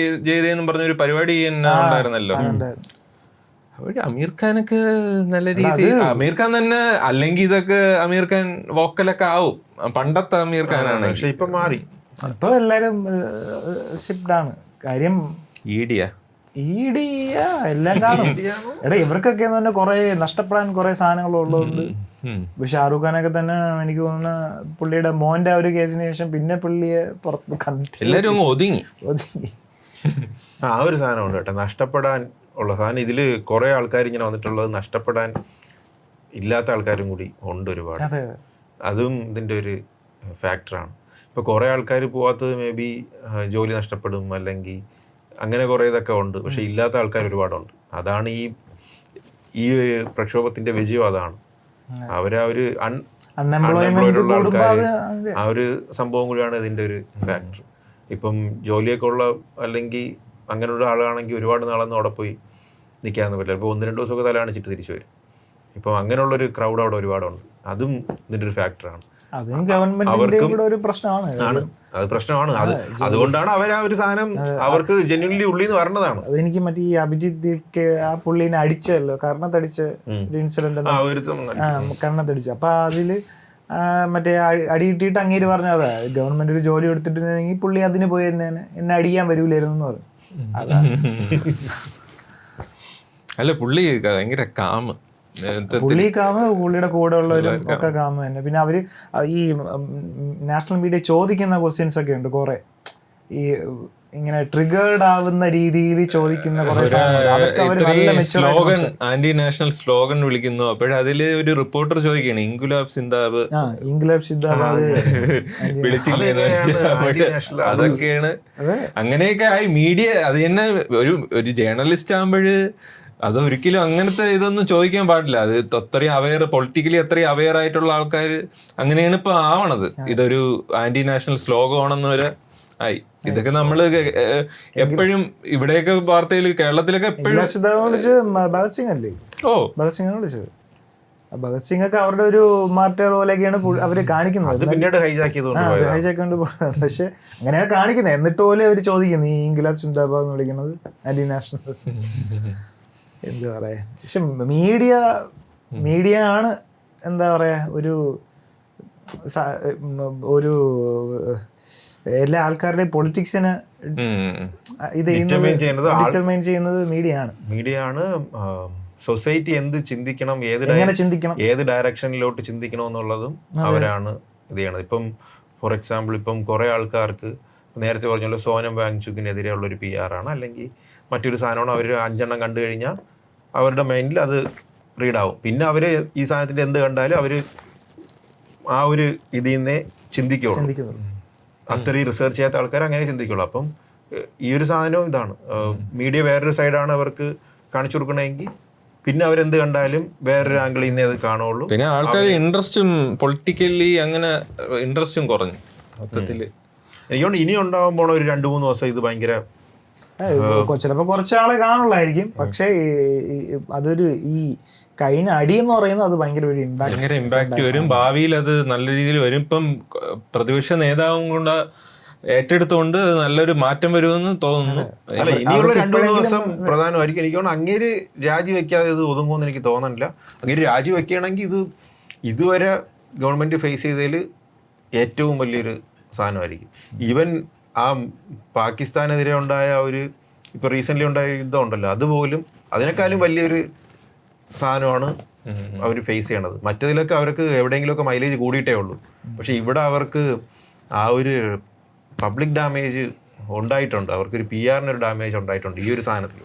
ജയതേന്നും പറഞ്ഞ ഒരു പരിപാടി തന്നെ ഉണ്ടായിരുന്നല്ലോ. അമീർ ഖാനൊക്കെ നല്ല രീതി, അമീർ ഖാൻ തന്നെ അല്ലെങ്കിൽ ഇതൊക്കെ അമീർ ഖാൻ വോക്കലൊക്കെ ആവും. പണ്ടത്തെ അമീർ ഖാനാണ്. പക്ഷെ ഇപ്പൊ മാറി. ഇപ്പൊ എല്ലാരും ഷിഫ്റ്റാണ്. കാര്യം ഈഡിയ എല്ലാം കാണും. എടാ ഇവർക്കൊക്കെ തന്നെ കുറെ നഷ്ടപ്പെടാൻ കുറെ സാധനങ്ങൾ ഉള്ളതുകൊണ്ട്. ഇപ്പൊ ഷാറൂഖ് ഖാനൊക്കെ തന്നെ എനിക്ക് തോന്നുന്ന പുള്ളിയുടെ മോന്റെ ഒരു കേസിന് ശേഷം പിന്നെ പുള്ളിയെ പുറത്ത് എല്ലാരും ഒതുങ്ങി. ആ ഒരു സാധനം ഉണ്ട് കേട്ടോ, നഷ്ടപ്പെടാൻ ഉള്ള സാധനം. ഇതില് കുറെ ആൾക്കാർ ഇങ്ങനെ വന്നിട്ടുള്ളത് നഷ്ടപ്പെടാൻ ഇല്ലാത്ത ആൾക്കാരും കൂടി ഉണ്ട് ഒരുപാട്. അതും ഇതിന്റെ ഒരു ഫാക്ടറാണ്. ഇപ്പൊ കുറെ ആൾക്കാർ പോവാത്തത് മേ ബി ജോലി നഷ്ടപ്പെടും അല്ലെങ്കിൽ അങ്ങനെ കുറെ ഇതൊക്കെ ഉണ്ട്. പക്ഷെ ഇല്ലാത്ത ആൾക്കാർ ഒരുപാടുണ്ട്. അതാണ് ഈ പ്രക്ഷോഭത്തിന്റെ വിജയം. അതാണ് അവരാ ഒരു അൺഎംപ്ലോയ്മെന്റ് ഉള്ള ആൾക്കാർ, ആ ഒരു സംഭവം കൂടിയാണ് ഇതിന്റെ ഒരു ഫാക്ടർ. ഇപ്പം ജോലിയൊക്കെ ഉള്ള അല്ലെങ്കിൽ അങ്ങനെയുള്ള ആളാണെങ്കിൽ ഒരുപാട് നാളൊന്നും അവിടെ പോയി നിൽക്കാനൊന്നും പറ്റില്ല. ഇപ്പോൾ 1-2 ദിവസമൊക്കെ തലകാണിച്ചിട്ട് തിരിച്ചു വരും. ഇപ്പം അങ്ങനെയുള്ളൊരു ക്രൗഡ് അവിടെ ഒരുപാടുണ്ട്. അതും ഇതിന്റെ ഒരു ഫാക്ടറാണ്. അവർക്കും ഒരു പ്രശ്നമാണ്. അത് പ്രശ്നമാണ്. അതുകൊണ്ടാണ് അവർ ആ ഒരു സാധനം അവർക്ക് ജെന്യുവൻലി ഉള്ളിൽ നിന്ന് വരണതാണ്. അതെനിക്ക് മറ്റേ ഈ അഭിജിത്ത് ആ പുള്ളിനെ അടിച്ചല്ലോ, കർണത്തടിച്ച ഒരു ഇൻസിഡന്റ്, കർണത്തടിച്ചു. അപ്പൊ അതില് മറ്റേ അടി കിട്ടിയിട്ട് അങ്ങേര് പറഞ്ഞതാ, ഗവൺമെന്റ് ഒരു ജോലി എടുത്തിട്ടുണ്ടെങ്കിൽ പുള്ളി അതിന് പോയി എന്നെ അടിക്കാൻ വരൂലായിരുന്നു പറഞ്ഞു. അല്ല പുള്ളി ഭയങ്കര കാമ്, പുള്ളിയുടെ കൂടെ ഉള്ളവരും ഒക്കെ കാമ തന്നെ. പിന്നെ അവര് ഈ നാഷണൽ മീഡിയ ചോദിക്കുന്ന ക്വസ്റ്റ്യൻസ് ഒക്കെ ഉണ്ട് കുറെ, ഈ ഇങ്ങനെ ട്രിഗേർഡ് ആവുന്ന രീതിയിൽ ചോദിക്കുന്ന കുറെ ആന്റി നാഷണൽ സ്ലോഗൻ വിളിക്കുന്നു. അപ്പോഴതില് ഒരു റിപ്പോർട്ടർ ചോദിക്കുകയാണ് ഇൻകുലാബ് സിന്ദാബ് അതൊക്കെയാണ്. അങ്ങനെയൊക്കെ ആയി മീഡിയ. അത് തന്നെ ഒരു ജേർണലിസ്റ്റ് ആകുമ്പോഴ് അത് ഒരിക്കലും അങ്ങനത്തെ ഇതൊന്നും ചോദിക്കാൻ പാടില്ല. അത് അത്രയും അവെയർ, പൊളിറ്റിക്കലി അത്രയും അവെയർ ആയിട്ടുള്ള ആൾക്കാർ അങ്ങനെയാണ് ഇപ്പൊ ആവണത്. ഇതൊരു ആന്റി നാഷണൽ സ്ലോഗമാണെന്ന് വരെ ആയി. ഇതൊക്കെ നമ്മള് എപ്പോഴും ഇവിടെയൊക്കെ വാർത്തയിൽ കേരളത്തിലൊക്കെ എപ്പോഴും ഭഗത് സിംഗ് അല്ലേ, ഭഗത് സിംഗാണ് വിളിച്ചത്. ഭഗത് സിംഗ് ഒക്കെ അവരുടെ ഒരു മാർട്ടർ പോലെയൊക്കെയാണ് അവര് കാണിക്കുന്നത്. പിന്നീട് ഹൈജാക്ക് കൊണ്ട് പോകുന്നത്. പക്ഷെ അങ്ങനെയാണ് കാണിക്കുന്നത്. എന്നിട്ട് പോലെ അവർ ചോദിക്കുന്നു ഈ ഇൻകുലാബ് സിന്ദാബാദ് എന്ന് വിളിക്കുന്നത് ആന്റി നാഷണൽ. എന്താ പറയാ, പക്ഷെ മീഡിയ ആണ് എന്താ പറയാ ഒരു എല്ലാ ആൾക്കാരുടെയും പൊളിറ്റിക്സിന് ഡിറ്റർമൈൻ ചെയ്യുന്നത് മീഡിയ ആണ്. സൊസൈറ്റി എന്ത് ചിന്തിക്കണം, ഏത് ഡയറക്ഷനിലോട്ട് ചിന്തിക്കണം എന്നുള്ളതും അവരാണ് ഇത് ചെയ്യണത്. ഇപ്പം ഫോർ എക്സാമ്പിൾ ഇപ്പം കുറെ ആൾക്കാർക്ക് നേരത്തെ പറഞ്ഞല്ലോ സോനം വാങ്ചുക്കിനെതിരെ ഉള്ളൊരു PR ആണ്, അല്ലെങ്കിൽ മറ്റൊരു സാധനമാണ്. അവർ 5 എണ്ണം കണ്ടു കഴിഞ്ഞാൽ അവരുടെ മൈൻഡിൽ അത് റീഡാവും. പിന്നെ അവർ ഈ സാധനത്തിൻ്റെ എന്ത് കണ്ടാലും അവർ ആ ഒരു ഇതിൽ നിന്നേ ചിന്തിക്കുള്ളൂ. അത്രയും റിസർച്ച് ചെയ്യാത്ത ആൾക്കാർ അങ്ങനെ ചിന്തിക്കുള്ളൂ. അപ്പം ഈ ഒരു സാധനവും ഇതാണ്, മീഡിയ വേറൊരു സൈഡാണ് അവർക്ക് കാണിച്ചു കൊടുക്കണമെങ്കിൽ പിന്നെ അവരെന്ത് കണ്ടാലും വേറൊരു ആംഗിളിൽ നിന്നേ അത് കാണുള്ളൂ. പിന്നെ ആൾക്കാർ ഇൻട്രസ്റ്റും പൊളിറ്റിക്കലി അങ്ങനെ ഇൻട്രസ്റ്റും കുറഞ്ഞു മൊത്തത്തില്. എനിക്കൊണ്ട് ഇനി ഉണ്ടാവാൻ പോണ ഒരു 2-3 ദിവസം ഇത് ഭയങ്കര ചിലപ്പോൾ കുറച്ചാളെ കാണുള്ളായിരിക്കും. പക്ഷേ അതൊരു ഈ കഴിഞ്ഞ അടി എന്ന് പറയുന്നത് അത് ഭയങ്കര ഇമ്പാക്ട് വരും. ഭാവിയിൽ അത് നല്ല രീതിയിൽ വരും. ഇപ്പം പ്രതിപക്ഷ നേതാവും കൊണ്ട് ഏറ്റെടുത്തുകൊണ്ട് നല്ലൊരു മാറ്റം വരുമെന്ന് തോന്നുന്നു. അല്ല ഇനിയുള്ള 2-3 ദിവസം പ്രധാനമായിരിക്കും. എനിക്ക് തോന്നുന്നു അങ്ങേര് രാജിവെക്കാതെ ഇത് ഒതുങ്ങുമെന്ന് എനിക്ക് തോന്നുന്നില്ല. അങ്ങേര് രാജിവെക്കുകയാണെങ്കിൽ ഇത് ഇതുവരെ ഗവൺമെന്റ് ഫേസ് ചെയ്തതിൽ ഏറ്റവും വലിയൊരു സാധനമായിരിക്കും. ഈവൻ ആ പാകിസ്ഥാനെതിരെ ഉണ്ടായ ഒരു ഇപ്പൊ റീസെന്റ് ഉണ്ടായ യുദ്ധം ഉണ്ടല്ലോ, അതുപോലും അതിനേക്കാളും വലിയൊരു സാധനമാണ് അവർ ഫേസ് ചെയ്യണത്. മറ്റതിലൊക്കെ അവർക്ക് എവിടെയെങ്കിലുമൊക്കെ മൈലേജ് കൂടിയിട്ടേ ഉള്ളൂ. പക്ഷെ ഇവിടെ അവർക്ക് ആ ഒരു പബ്ലിക് ഡാമേജ് ഉണ്ടായിട്ടുണ്ട്, അവർക്കൊരു PR ഒരു ഡാമേജ് ഉണ്ടായിട്ടുണ്ട് ഈ ഒരു സാധനത്തിൽ.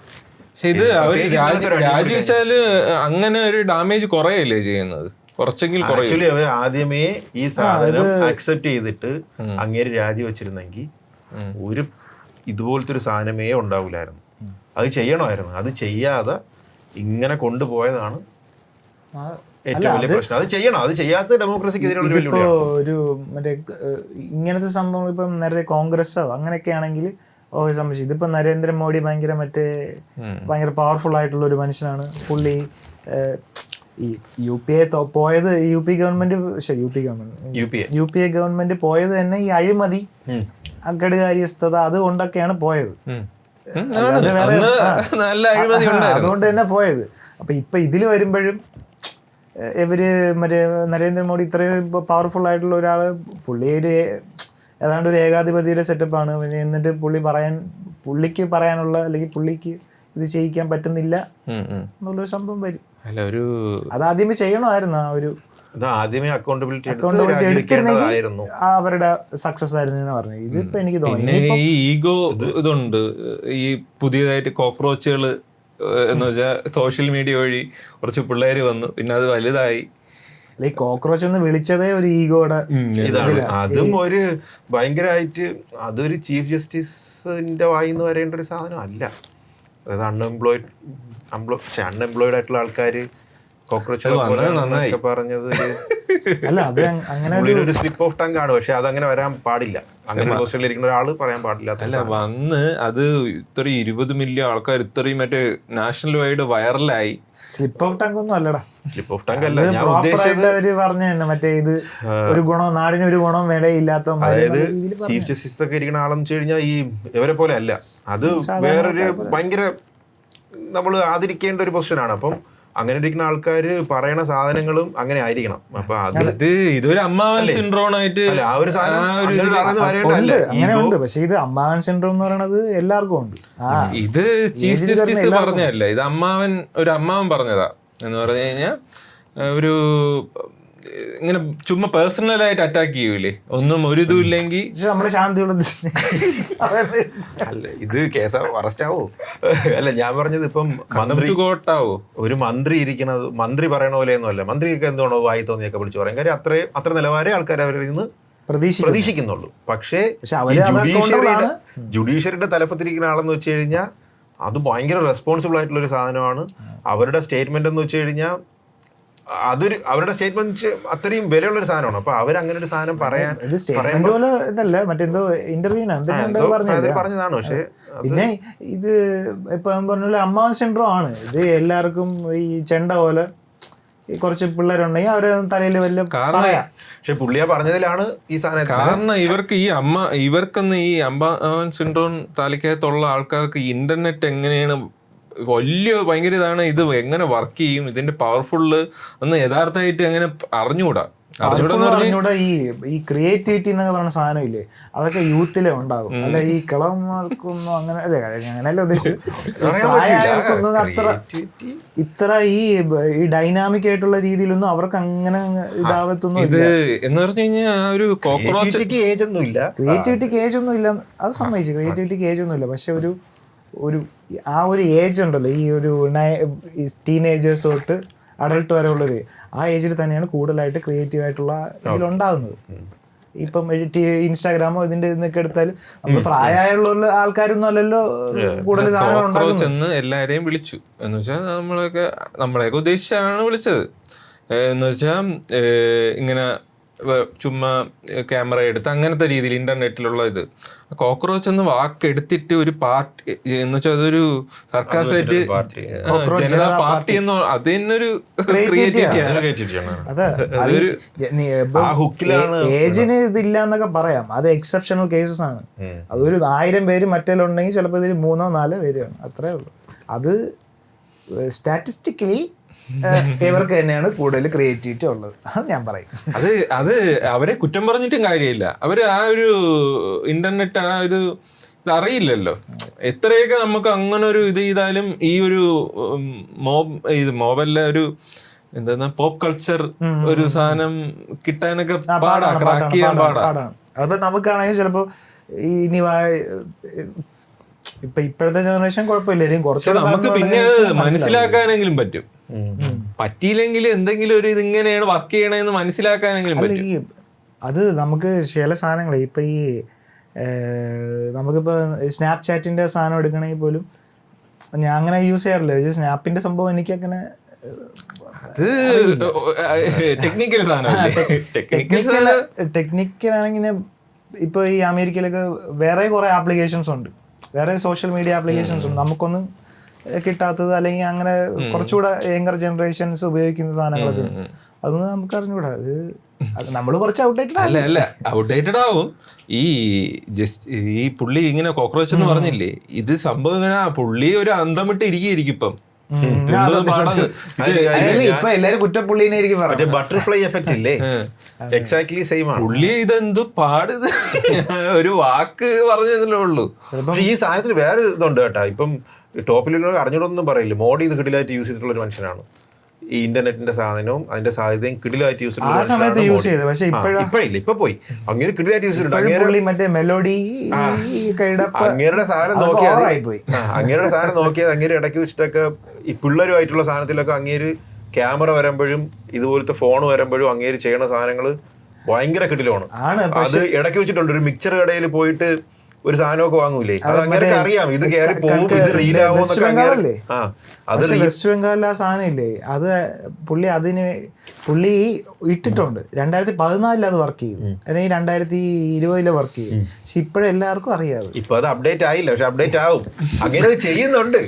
പക്ഷെ ഇത് അവർ രാജിവെച്ചാല് അങ്ങനെ ഒരു ഡാമേജ് കുറയല്ലേ ചെയ്യുന്നത്, കുറച്ചെങ്കിൽ ആക്ച്വലി അവർ ആദ്യമേ ഈ സാധനം അക്സെപ്റ്റ് ചെയ്തിട്ട് അങ്ങേര് രാജിവെച്ചിരുന്നെങ്കിൽ ഒരു ഇതുപോലത്തെ ഒരു സാധനമേ ഉണ്ടാവില്ലായിരുന്നു. അത് ചെയ്യണമായിരുന്നു. അത് ചെയ്യാതെ ഇങ്ങനെ കൊണ്ടുപോയതാണ് ഏറ്റവും വലിയ പ്രശ്നം. അത് ചെയ്യണം. അത് ചെയ്യാത്ത ഡെമോക്രസിക്കെതിരെയുള്ള ഒരു വെല്ലുവിളിയാണ്. ഒരു മറ്റേ ഇങ്ങനത്തെ സംഭവം ഇപ്പം നേരത്തെ കോൺഗ്രസ്സോ അങ്ങനെയൊക്കെ ആണെങ്കിൽ സംബന്ധിച്ചു, ഇതിപ്പോ നരേന്ദ്രമോദി ഭയങ്കര പവർഫുൾ ആയിട്ടുള്ള ഒരു മനുഷ്യനാണ്. പുള്ളി ഈ പോയത് യു പി എ ഗവൺമെന്റ് പോയത് തന്നെ ഈ അഴിമതി, കെടുകാര്യസ്ഥത അതുകൊണ്ടൊക്കെയാണ് പോയത്. അതുകൊണ്ട് തന്നെ പോയത്. അപ്പൊ ഇപ്പൊ ഇതില് വരുമ്പോഴും ഇവര് നരേന്ദ്രമോദി ഇത്രയും പവർഫുൾ ആയിട്ടുള്ള ഒരാള്, പുള്ളി ഏതാണ്ട് ഒരു ഏകാധിപതിയുടെ സെറ്റപ്പാണ്. എന്നിട്ട് പുള്ളിക്ക് പറയാനുള്ള അല്ലെങ്കിൽ പുള്ളിക്ക് ഇത് ചെയ്യിക്കാൻ പറ്റുന്നില്ല എന്നുള്ളൊരു സംഭവം വരും. അതാദ്യമേ ചെയ്യണമായിരുന്നു. ആ ഒരു ആദ്യമേ അക്കൗണ്ടബിലിറ്റി അവരുടെ സക്സസ് ആയിരുന്നു പറഞ്ഞു. ഇതിപ്പോ എനിക്ക് തോന്നുന്നു ഈ ഈഗോ ഇതുണ്ട്. ഈ പുതിയതായിട്ട് കോക്രോച്ചുകൾ എന്ന് വെച്ചാൽ സോഷ്യൽ മീഡിയ വഴി കുറച്ച് പിള്ളേര് വന്നു, പിന്നെ അത് വലുതായി. ഈ കോക്രോച്ച് എന്ന് വിളിച്ചതേ ഒരു ഈഗോയുടെ ഇതാണ്. അതും ഒരു ഭയങ്കരമായിട്ട് അതൊരു ചീഫ് ജസ്റ്റിസിന്റെ വായിന്ന് വരേണ്ട ഒരു സാധനം അല്ല. അതായത് അൺഎംപ്ലോയിഡ് ആയിട്ടുള്ള ആൾക്കാര് കോക്രോച്ച് പറഞ്ഞത് ഒരു സ്ലിപ്പ് ഓഫ് ടങ് ആണ്. പക്ഷെ അതങ്ങനെ വരാൻ പാടില്ല. അങ്ങനെ പോസ്റ്റിൽ ഇരിക്കുന്ന ഒരാള് പറയാൻ പാടില്ല. അല്ല, വന്ന് അത് ഇത്രയും 20 മില്യൺ ആൾക്കാർ ഇത്രയും മറ്റേ നാഷണൽ വൈഡ് വൈറലായി. സ്ലിപ്പ് ഓഫ് ടങ് ഒന്നും അല്ലടാ. സ്ലിപ്പ് ഓഫ് ടങ് അല്ല, ഞാൻ അവര് പറഞ്ഞു തന്നെ മറ്റേ ഇത് ഒരു ഗുണം നാടിന് ഒരു ഗുണം വിലയില്ലാത്ത. അതായത് ചീഫ് ജസ്റ്റിസ് ഒക്കെ ഇരിക്കുന്ന ആളെന്ന് വെച്ച് കഴിഞ്ഞാൽ ഈ ഇവരെ പോലെ അല്ല. അത് വേറൊരു ഭയങ്കര നമ്മൾ ആദരിക്കേണ്ട ഒരു പൊസിഷനാണ്. അപ്പം അങ്ങനെ ഇരിക്കുന്ന ആൾക്കാര് പറയണ സാധനങ്ങളും അങ്ങനെ ആയിരിക്കണം. അപ്പൊ ഇതൊരു അമ്മാവൻ സിൻഡ്രോം ആയിട്ട് ആ ഒരു സാധനം അങ്ങനെയുണ്ട്. പക്ഷെ ഇത് അമ്മാവൻ സിൻഡ്രോം എന്ന് പറയുന്നത് എല്ലാവർക്കും ഉണ്ട്. ഇത് ചീഫ് ജസ്റ്റിസ് പറഞ്ഞതല്ല, ഇത് ഒരു അമ്മാവൻ പറഞ്ഞതാ. എന്ന് പറഞ്ഞു കഴിഞ്ഞാൽ ഒരു ഇങ്ങനെ ചുമ്മാ പേഴ്സണലായിട്ട് അറ്റാക്ക് ചെയ്യൂലേ, ഒന്നും ഒരു ഇതും ഇല്ലെങ്കിൽ നമ്മള് ശാന്തിയോടെ അല്ല ഇത് കേസ് അറസ്റ്റ് ആവോ? അല്ല, ഞാൻ പറഞ്ഞത് ഇപ്പം ഒരു മന്ത്രി ഇരിക്കണത്, മന്ത്രി പറയണ പോലെയൊന്നും അല്ല. മന്ത്രിയൊക്കെ എന്തുകൊണ്ടോ വായി തോന്നിയൊക്കെ വിളിച്ചു പറയും. കാര്യം അത്ര നിലവാരം ആൾക്കാർ അവരിൽ നിന്ന് പ്രതീക്ഷിക്കുന്നുള്ളൂ. പക്ഷേ ജുഡീഷ്യറിയുടെ തലപ്പത്തിരിക്കുന്ന ആളെന്ന് വെച്ച് കഴിഞ്ഞാൽ അത് ഭയങ്കര റെസ്പോൺസിബിൾ ആയിട്ടുള്ള ഒരു സാധനമാണ്. അവരുടെ സ്റ്റേറ്റ്മെന്റ് എന്ന് വെച്ച് കഴിഞ്ഞാൽ അവരുടെ സ്റ്റേറ്റ്മെന്റ് അത്രയും വിലയുള്ളൊരു സാധനമാണ്. അപ്പൊ അവരങ്ങനെ ഒരു സാധനം പറഞ്ഞതാണ്. പക്ഷെ പിന്നെ ഇത് ഇപ്പൊ പറഞ്ഞ അമ്മാവൻ സിൻഡ്രോം ആണ്. ഇത് എല്ലാവർക്കും ഈ ചെണ്ട പോലെ കുറച്ച് പിള്ളേരുണ്ടെങ്കിൽ അവര് തലയിൽ വല്ല പക്ഷെ പുള്ളിയാ പറഞ്ഞതിലാണ് ഈ സാധനം. കാരണം ഇവർക്കൊന്ന് ഈ അമ്മാവൻ സിൻഡ്രോം തലയ്ക്കകത്തുള്ള ആൾക്കാർക്ക് ഇന്റർനെറ്റ് എങ്ങനെയാണ് ഭയങ്കര ഇതാണ്, ഇത് എങ്ങനെ വർക്ക് ചെയ്യും, ഇതിന്റെ പവർഫുള്ള് ഒന്ന് യഥാർത്ഥമായിട്ട് അങ്ങനെ അറിഞ്ഞുകൂടാ. ഈ ക്രിയേറ്റിവിറ്റി എന്നൊക്കെ പറയുന്ന സാധനം ഇല്ലേ, അതൊക്കെ യൂത്തിലെ ഉണ്ടാകും. അല്ല ഈ കിളവന്മാർക്കൊന്നും അങ്ങനെ അങ്ങനെയല്ല ഉദ്ദേശിച്ചത്. അത്ര ഇത്ര ഈ ഡൈനാമിക് ആയിട്ടുള്ള രീതിയിലൊന്നും അവർക്ക് അങ്ങനെ ഇതാവത്തൊന്നും ഇത് എന്ന് പറഞ്ഞു കഴിഞ്ഞാൽ ഒരു ക്രിയേറ്റിവിറ്റിക്ക് ഏജ് ഒന്നും ഇല്ല. അത് സമ്മതിച്ചു. ക്രിയേറ്റിവിറ്റിക്ക് ഏജ് ഒന്നും ഇല്ല. പക്ഷെ ആ ഒരു ഏജ് ഉണ്ടല്ലോ, ഈ ഒരു ടീനേജേഴ്സ് തൊട്ട് അഡൾട്ട് വരെ ഉള്ളൊരു ആ ഏജിൽ തന്നെയാണ് കൂടുതലായിട്ട് ക്രിയേറ്റീവ് ആയിട്ടുള്ള ഇതിലുണ്ടാകുന്നത്. ഇപ്പം ഇൻസ്റ്റാഗ്രാമോ ഇതിന്റെ ഇതൊക്കെ എടുത്താൽ നമ്മൾ പ്രായമുള്ള ആൾക്കാരൊന്നും അല്ലല്ലോ കൂടുതൽ സാധനങ്ങൾ ഉണ്ടാകുന്നത്. എല്ലാരെയും വിളിച്ചു എന്ന് വെച്ചാൽ നമ്മളെയൊക്കെ ഉദ്ദേശിച്ചാണ് വിളിച്ചത്. എന്ന് വെച്ചാൽ ഇങ്ങനെ ചുമ്മാ ക്യാമറ എടുത്ത് അങ്ങനത്തെ രീതിയിൽ ഇന്റർനെറ്റിലുള്ള ഇത് കോക്രോച്ച് എന്ന് വാക്കെടുത്തിട്ട് ഒരു പാർട്ടി എന്ന് വെച്ചാൽ അതൊരു സർക്കാസായിട്ട് ജനതാ പാർട്ടി എന്നോ അത് തന്നെ ഒരു ഏജിന് ഇതില്ല എന്നൊക്കെ പറയാം. അത് എക്സെപ്ഷണൽ കേസസ് ആണ്. അതൊരു 1000 പേര് മറ്റേലുണ്ടെങ്കിൽ ചിലപ്പോൾ ഇതിൽ 3-4 പേരാണ്, അത്രേ ഉള്ളൂ. അത് സ്റ്റാറ്റിസ്റ്റിക്കലി ഇവർക്ക് തന്നെയാണ് കൂടുതൽ ക്രിയേറ്റിവിറ്റി ഉള്ളത്. അത് ഞാൻ പറയും. അത് അവരെ കുറ്റം പറഞ്ഞിട്ടും കാര്യമില്ല. അവര് ആ ഒരു ഇന്റർനെറ്റ് ആ ഒരു ഇത് അറിയില്ലല്ലോ. എത്രയൊക്കെ നമുക്ക് അങ്ങനെ ഒരു ഇത് ചെയ്താലും ഈ ഒരു മോബൈലിലെ ഒരു എന്താ പോപ്പ് കൾച്ചർ ഒരു സാധനം കിട്ടാനൊക്കെ പാടാ, ക്രാക്ക് ചെയ്യാൻ പാടാണ്. അതിപ്പോ നമുക്കാണെങ്കിൽ ചിലപ്പോ ഇനി ഇപ്പോഴത്തെ ജനറേഷൻ കുഴപ്പമില്ല, കുറച്ച് നമുക്ക് പിന്നെ മനസ്സിലാക്കാനെങ്കിലും പറ്റും. പറ്റിയില്ലെങ്കിൽ എന്തെങ്കിലും ഒരു ഇതിങ്ങനെയാണ് വർക്ക് ചെയ്യണമെന്ന് മനസ്സിലാക്കാനെങ്കിലും പറ്റും. അത് നമുക്ക് ചില സാധനങ്ങൾ ഇപ്പൊ ഈ നമുക്കിപ്പോ സ്നാപ്ചാറ്റിന്റെ സാധനം എടുക്കണമെങ്കിൽ പോലും ഞാൻ അങ്ങനെ യൂസ് ചെയ്യാറില്ല. സ്നാപ്പിന്റെ സംഭവം എനിക്ക് അങ്ങനെ ടെക്നിക്കലാണെങ്കിൽ ഇപ്പൊ ഈ അമേരിക്കയിലൊക്കെ വേറെ കുറെ ആപ്ലിക്കേഷൻസ് ഉണ്ട്, വേറെ സോഷ്യൽ മീഡിയ ആപ്ലിക്കേഷൻസ് ഉണ്ട്, നമുക്കൊന്നും കിട്ടാത്തത് അല്ലെങ്കിൽ അങ്ങനെ കുറച്ചുകൂടെ യങ്ങർ ജനറേഷൻസ് ഉപയോഗിക്കുന്ന സാധനങ്ങളൊക്കെ ഉണ്ട്. അതൊന്നും നമുക്ക് അറിഞ്ഞുകൂടാ. അത് നമ്മൾ കുറച്ച് ഔട്ട്ഡേറ്റഡ് അല്ല ഔട്ട്ഡേറ്റഡ് ആവും. ഈ പുള്ളി ഇങ്ങനെ കോക്രോച്ച് എന്ന് പറഞ്ഞില്ലേ, ഇത് സംഭവം ഇങ്ങനെ പുള്ളി ഒരു അന്തം വിട്ട് ഇരിക്കും ഇപ്പം. ഇപ്പൊ എല്ലാരും കുറ്റപ്പുള്ളിനായിരിക്കും പറഞ്ഞത്. ബട്ടർഫ്ലൈ എഫക്റ്റ് ഇല്ലേ, എക്സാക്ട്ലി സെയിം ആണ്. പുള്ളി ഇതെന്തു പാടിത് ഒരു വാക്ക് പറഞ്ഞതല്ലേ ഉള്ളൂ. പക്ഷെ ഈ സാധനത്തിന് വേറെ ഇതുണ്ട് കേട്ടാ. ഇപ്പം ടോപ്പിലുള്ള അറിഞ്ഞോടൊന്നും പറയില്ല, മോഡി ഇത് കിടിലായിട്ട് യൂസ് ചെയ്തിട്ടുള്ള ഒരു മനുഷ്യനാണ്. ഈ ഇന്റർനെറ്റിന്റെ സാധനവും അതിന്റെ സാധ്യതയും കിടിലായിട്ട് യൂസ് ആ സമയത്ത് യൂസ് ചെയ്തത്. പക്ഷെ ഇപ്പോഴില്ല, ഇപ്പൊ പോയി. അങ്ങനെ കിടിലായിട്ട് യൂസ് ചെയ്തിട്ടുണ്ട്. മറ്റേ മെലോഡി അങ്ങേരുടെ സാധനം നോക്കിയാൽ അങ്ങേരുടെ സാധനം നോക്കിയാൽ അങ്ങേര് ഇടയ്ക്ക് വെച്ചിട്ടൊക്കെ ഈ പിള്ളേരുമായിട്ടുള്ള സാധനത്തിലൊക്കെ അങ്ങേര് ക്യാമറ വരുമ്പോഴും ഇതുപോലത്തെ ഫോൺ വരുമ്പോഴും അങ്ങേര് ചെയ്യണ സാധനങ്ങൾ ഭയങ്കര കിടിലാണ്. അത് ഇടയ്ക്ക് വെച്ചിട്ടുണ്ട്. ഒരു മിക്സർ കടയിൽ പോയിട്ട് ഒരു സാധനമൊക്കെ വാങ്ങൂലേ, അത് അങ്ങനെ അറിയാം ഇത് കയറി പോകും, ഇത് റീലാവും. വെസ്റ്റ് ബംഗാളിലെ ആ സാധനം ഇല്ലേ, അത് പുള്ളി ഇട്ടിട്ടുണ്ട്. 2014 അത് വർക്ക് ചെയ്തു, അല്ലെങ്കിൽ 2020 വർക്ക് ചെയ്തു. പക്ഷെ ഇപ്പോഴും എല്ലാവർക്കും അറിയാതെ. ഇപ്പൊ അത് അപ്ഡേറ്റ് ആയില്ല, പക്ഷെ അപ്ഡേറ്റ് ആവും. അങ്ങനെ ചെയ്യുന്നുണ്ട്,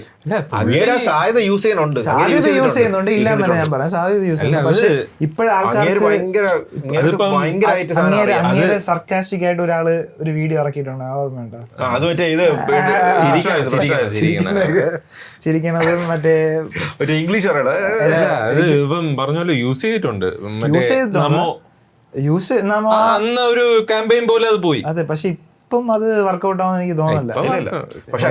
അങ്ങനെ സാധ്യത യൂസ് ചെയ്യുന്നുണ്ട്. ഇല്ല എന്നല്ല ഞാൻ പറയാം, സാധ്യത യൂസ് ചെയ്യുന്നുണ്ട്. പക്ഷെ ഇപ്പോഴാൾക്കാർ ഭയങ്കര സർക്കാസ്റ്റിക് ആയിട്ട് ഒരാള് ഒരു വീഡിയോ ഇറക്കിയിട്ടുണ്ട്, ആ ഓർമ്മ ഉണ്ടോ? അത് മറ്റേ ഇത് ചിരിക്കണത് മറ്റേ ഒരു ഇംഗ്ലീഷ് ഇപ്പം പറഞ്ഞല്ലോ യൂസ് ചെയ്തിട്ടുണ്ട്. അന്ന് ഒരു ക്യാമ്പയിൻ പോലെ അത് പോയി. അതെ, പക്ഷെ ഇപ്പം അത് വർക്ക്ഔട്ട് ആവുന്ന എനിക്ക് തോന്നുന്നില്ല. പക്ഷെ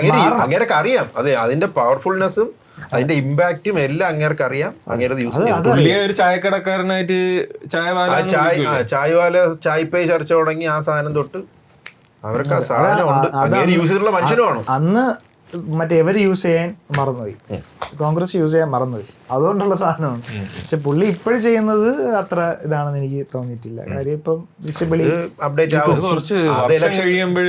അങ്ങനെയൊക്കെ അറിയാം, അതെ, അതിന്റെ പവർഫുൾനെസ്സും അതിന്റെ ഇമ്പാക്റ്റും എല്ലാം അങ്ങേർക്ക് അറിയാം. അങ്ങേരത് യൂസ് ചെയ്യാം. ഒരു ചായക്കടക്കാരനായിട്ട് ചായ് പേ ചർച്ച തുടങ്ങി ആ സാധനം തൊട്ട് അവർക്ക് ആ സാധനം ഉണ്ട്. യൂസ് ചെയ്തിട്ടുള്ള മനുഷ്യനുമാണ്. അന്ന് മറ്റേ എവര് യൂസ് ചെയ്യാൻ മറന്നുപോയി, കോൺഗ്രസ് യൂസ് ചെയ്യാൻ മറന്നുപോയി, അതുകൊണ്ടുള്ള സാധനമാണ്. പക്ഷെ പുള്ളി ഇപ്പോഴും ചെയ്യുന്നത് അത്ര ഇതാണെന്ന് എനിക്ക് തോന്നിയിട്ടില്ല. കാര്യം ഇപ്പം വിസിബിളി അപ്ഡേറ്റ് ആവും. കുറച്ച് കഴിയുമ്പോൾ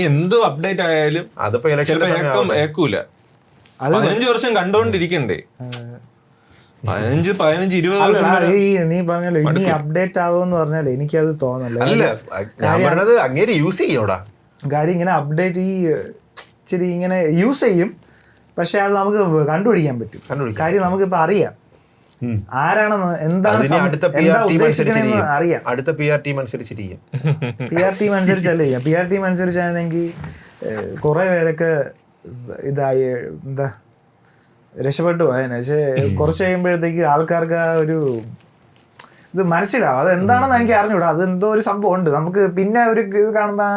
എന്തോ അപ്ഡേറ്റ് ആയാലും അതിപ്പോ ഏക്കൂല. 15 വർഷം കണ്ടോണ്ടിരിക്കണ്ടേ, 15-20 വർഷം. നീ പറഞ്ഞല്ലോ ഇനി അപ്ഡേറ്റ് ആവുമെന്ന് പറഞ്ഞാലേ എനിക്കത് തോന്നല്ല. അങ്ങനെ യൂസ് ചെയ്യോടാ കാര്യം ഇങ്ങനെ അപ്ഡേറ്റ് ഇച്ചിരി ഇങ്ങനെ യൂസ് ചെയ്യും, പക്ഷെ അത് നമുക്ക് കണ്ടുപിടിക്കാൻ പറ്റും. കാര്യം നമുക്കിപ്പോ അറിയാം ആരാണെന്ന്, എന്താണ് ഉദ്ദേശിക്കണെന്ന് അറിയാം. അടുത്ത PR ടീം അനുസരിച്ചിരിക്കും. PR ടീം അനുസരിച്ചല്ലേ ചെയ്യാം. PR ടീം അനുസരിച്ചാണെങ്കിൽ കുറെ പേരൊക്കെ ഇതായി എന്താ രക്ഷപ്പെട്ടു പോയതിനെ. പക്ഷെ കുറച്ച് കഴിയുമ്പോഴത്തേക്ക് ആൾക്കാർക്ക് ആ ഒരു ഇത് മനസ്സിലാവും, അത് എന്താണെന്ന് എനിക്ക് അറിഞ്ഞൂടാ. അതെന്തോ ഒരു സംഭവം ഉണ്ട്, നമുക്ക് പിന്നെ ഒരു ഇത് കാണുമ്പോ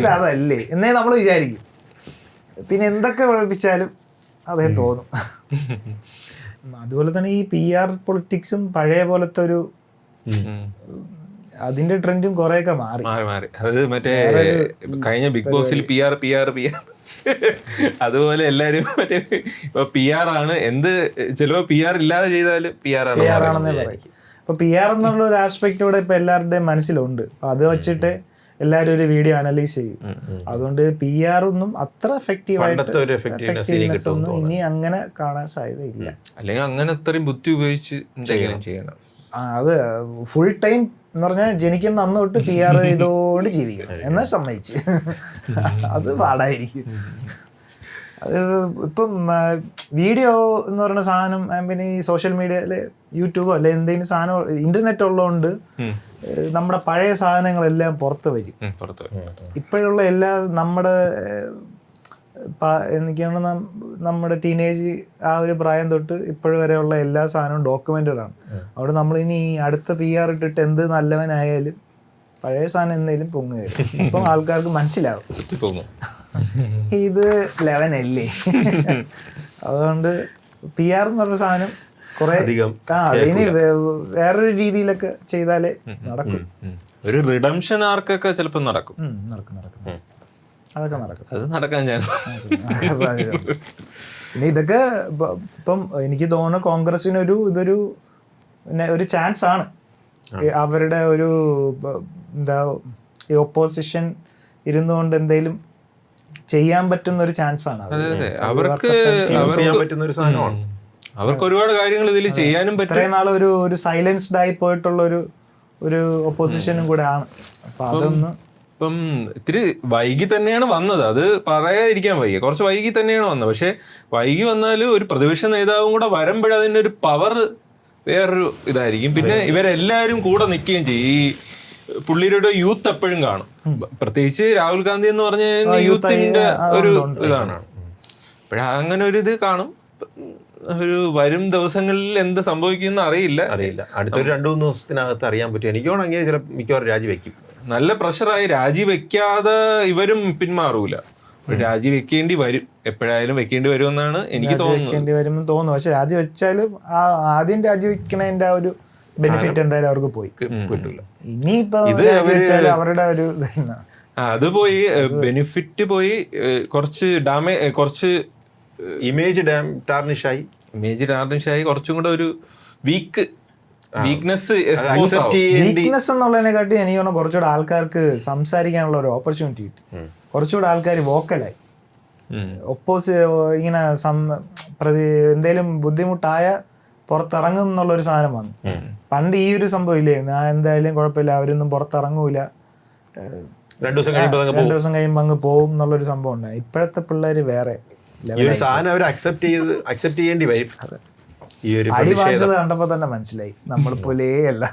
ഇതല്ലേ എന്നേ നമ്മൾ വിചാരിക്കും. പിന്നെ എന്തൊക്കെ പഠിപ്പിച്ചാലും അതേ തോന്നും. അതുപോലെ തന്നെ ഈ PR പൊളിറ്റിക്സും പഴയ പോലത്തെ ഒരു അതിന്റെ ട്രെൻഡും കുറെയൊക്കെ മാറി. അത് മറ്റേ കഴിഞ്ഞ ബിഗ് ബോസിൽ PR അതുപോലെ എല്ലാരും മറ്റേ ഇപ്പൊ PR ആണ്. എന്ത് ചിലപ്പോ PR ഇല്ലാതെ ചെയ്താലും PR ആണെന്നേ പറയും. അപ്പൊ PR എന്നുള്ള ഒരു ആസ്പെക്ട് ഇവിടെ ഇപ്പൊ എല്ലാവരുടെയും മനസ്സിലുണ്ട്. അപ്പൊ അത് വെച്ചിട്ട് എല്ലാരും ഒരു വീഡിയോ അനലൈസ് ചെയ്യും. അതുകൊണ്ട് PR ഒന്നും അത്ര എഫക്റ്റീവായിട്ട് ഒന്നും ഇനി അങ്ങനെ കാണാൻ സാധ്യതയില്ല. അല്ലെങ്കിൽ അങ്ങനെ അത്രയും ബുദ്ധി ഉപയോഗിച്ച് എന്തെങ്കിലും ചെയ്യണം. അത് ഫുൾ ടൈം എന്ന് പറഞ്ഞാൽ ജനിക്കുന്ന അന്ന് തൊട്ട് PR ചെയ്തോണ്ട് ജീവിക്കണം എന്നാൽ സമ്മതിച്ച്, അത് പാടായിരിക്കും. അത് ഇപ്പം വീഡിയോ എന്ന് പറയുന്ന സാധനം പിന്നെ ഈ സോഷ്യൽ മീഡിയയില് യൂട്യൂബോ അല്ലെ എന്തെങ്കിലും സാധനം ഇന്റർനെറ്റ് ഉള്ളതുകൊണ്ട് നമ്മുടെ പഴയ സാധനങ്ങളെല്ലാം പുറത്ത് വരും. ഇപ്പോഴുള്ള എല്ലാ നമ്മുടെ എനിക്ക് തോന്നുന്നു നമ്മുടെ ടീനേജ് ആ ഒരു പ്രായം തൊട്ട് ഇപ്പോഴും വരെയുള്ള എല്ലാ സാധനവും ഡോക്യുമെന്റഡ് ആണ്. അവിടെ നമ്മളിനി അടുത്ത PR ഇട്ടിട്ട് എന്ത് നല്ലവനായാലും പഴയ സാധനം എന്തെങ്കിലും പൊങ്ങുകയും ഇപ്പം ആൾക്കാർക്ക് മനസ്സിലാവും ഇത് 11 അല്ലേ. അതുകൊണ്ട് PR എന്ന് പറഞ്ഞ സാധനം കുറെ ഇനി വേറൊരു രീതിയിലൊക്കെ ചെയ്താലേ നടക്കും. ഒരു റിഡംഷൻ ആർക്കൊക്കെ ചിലപ്പോൾ നടക്കും. അതൊക്കെ നടക്കും. അത് നടക്കാൻ പിന്നെ ഇതൊക്കെ ഇപ്പം എനിക്ക് തോന്നുന്നു കോൺഗ്രസിന് ഇതൊരു ചാൻസ് ആണ്. അവരുടെ ഒരു എന്താ ഈ ഒപ്പോസിഷൻ ഇരുന്നുകൊണ്ട് എന്തെങ്കിലും ചെയ്യാൻ പറ്റുന്ന ഒരു ചാൻസ് ആണ്. അവർക്ക് ചെയ്യാൻ പറ്റുന്ന ഒരു സാധനമാണ്. അവർക്ക് ഒരുപാട് കാര്യങ്ങൾ ഇതിൽ ചെയ്യാനും പറ്റും. ഇത്രയും നാൾ ഒരു സൈലൻസ്ഡ് ആയി പോയിട്ടുള്ള ഒരു ഒപ്പോസിഷനും കൂടെ ആണ്. അപ്പൊ അതൊന്ന് ഇപ്പം ഇത്തിരി വൈകി തന്നെയാണ് വന്നത്, അത് പറയാതിരിക്കാൻ വയ്യ. കുറച്ച് വൈകി തന്നെയാണ് വന്നത്. പക്ഷെ വൈകി വന്നാലും ഒരു പ്രതിപക്ഷ നേതാവും കൂടെ വരുമ്പോഴതിൻ്റെ ഒരു പവർ വേറൊരു ഇതായിരിക്കും. പിന്നെ ഇവരെല്ലാവരും കൂടെ നിൽക്കുകയും ചെയ്യും. ഈ പുള്ളിയുടെ യൂത്ത് എപ്പോഴും കാണും. പ്രത്യേകിച്ച് രാഹുൽ ഗാന്ധി എന്ന് പറഞ്ഞ യൂത്തിന്റെ ഒരു ഇതാണ്. അപ്പോഴങ്ങനെ ഒരു ഇത് കാണും. ഒരു വരും ദിവസങ്ങളിൽ എന്ത് സംഭവിക്കുമെന്ന് അറിയില്ല. അടുത്തൊരു 2-3 ദിവസത്തിനകത്ത് അറിയാൻ പറ്റും. എനിക്ക് തോന്നുന്നു ചില മിക്കവാറും രാജിവെക്കും. നല്ല പ്രഷറായി. രാജിവെക്കാതെ ഇവരും പിന്മാറൂല. രാജിവെക്കേണ്ടി വരും, എപ്പോഴായാലും വെക്കേണ്ടി വരുമെന്നാണ് എനിക്ക് തോന്നുന്നു. പക്ഷെ രാജിവെച്ചാലും ആദ്യം രാജിവെക്കണതിന്റെ ആ ഒരു ബെനിഫിറ്റ് എന്തായാലും അവർക്ക് പോയി കിട്ടൂല. ഇനിയിപ്പോ അവരുടെ ഒരു അത് പോയി, ബെനിഫിറ്റ് പോയി. കുറച്ച് ഇമേജ് ടാർണിഷായി കുറച്ചും കൂടെ ഒരു വീക്ക്നെസ് എന്നുള്ളതിനെക്കാട്ടി എനിക്ക് തോന്നുന്നു കുറച്ചുകൂടെ ആൾക്കാർക്ക് സംസാരിക്കാനുള്ള ഒരു ഓപ്പർച്യൂണിറ്റി കിട്ടി. കുറച്ചുകൂടെ ആൾക്കാർ വോക്കലായി. ഇങ്ങനെ എന്തേലും ബുദ്ധിമുട്ടായ പുറത്തിറങ്ങും എന്നുള്ളൊരു സാധനം വന്നു. പണ്ട് ഈ ഒരു സംഭവം ഇല്ലായിരുന്നു. എന്തായാലും കുഴപ്പമില്ല, അവരൊന്നും പുറത്തിറങ്ങൂല, 2 ദിവസം കഴിയുമ്പോൾ അങ്ങ് പോവും എന്നുള്ളൊരു സംഭവം ഉണ്ടായി. ഇപ്പോഴത്തെ പിള്ളേര് വേറെ അക്സെപ്റ്റ് ചെയ്യേണ്ടി വരും. അടി വാങ്ങിച്ചത് കണ്ടപ്പോ തന്നെ മനസ്സിലായി നമ്മൾ പോലെ അല്ല.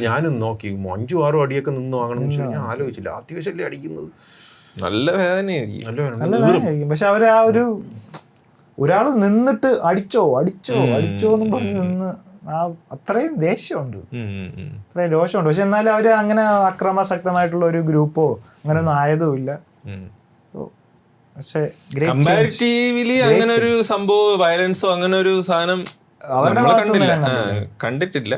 ഞാനും നോക്കി 5-6 അടിയൊക്കെ നിന്ന് വാങ്ങണം ഞാൻ ആലോചിച്ചില്ല. അത്യാവശ്യമല്ലേ അടിക്കുന്നത്, നല്ല വേദനയായിരിക്കും. പക്ഷെ അവര് ആ ഒരാള് നിന്നിട്ട് അടിച്ചോ എന്നും പറഞ്ഞ് നിന്ന് അത്രയും ദേഷ്യമുണ്ട്, അത്രയും രോഷമുണ്ട്. പക്ഷെ എന്നാലും അവര് അങ്ങനെ അക്രമാസക്തമായിട്ടുള്ള ഒരു ഗ്രൂപ്പോ അങ്ങനെ ഒന്നും ആയതുമില്ല. പക്ഷെ കമ്പാരിറ്റീവ്ലി അങ്ങനെ ഒരു സംഭവം വയലൻസോ അങ്ങനെ ഒരു സാധനം കണ്ടിട്ടില്ല.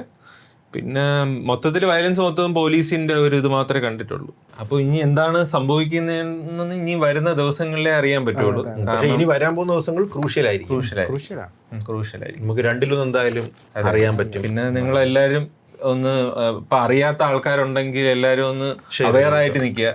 പിന്നെ മൊത്തത്തിൽ വയലൻസ് മൊത്തം പോലീസിന്റെ ഒരു ഇത് മാത്രമേ കണ്ടിട്ടുള്ളൂ. അപ്പൊ ഇനി എന്താണ് സംഭവിക്കുന്നതെന്ന് ഇനി വരുന്ന ദിവസങ്ങളിലേ അറിയാൻ പറ്റുള്ളൂ. പക്ഷേ ഇനി വരാൻ പോകുന്ന ദിവസങ്ങൾ ക്രൂഷ്യലായിരിക്കും. നമുക്ക് രണ്ടിലൊന്നും എന്തായാലും അറിയാൻ പറ്റും. പിന്നെ നിങ്ങളെല്ലാരും ഒന്ന് ഇപ്പൊ അറിയാത്ത ആൾക്കാരുണ്ടെങ്കിൽ എല്ലാരും ഒന്ന് അവെയർ ആയിട്ട് നിൽക്കുക.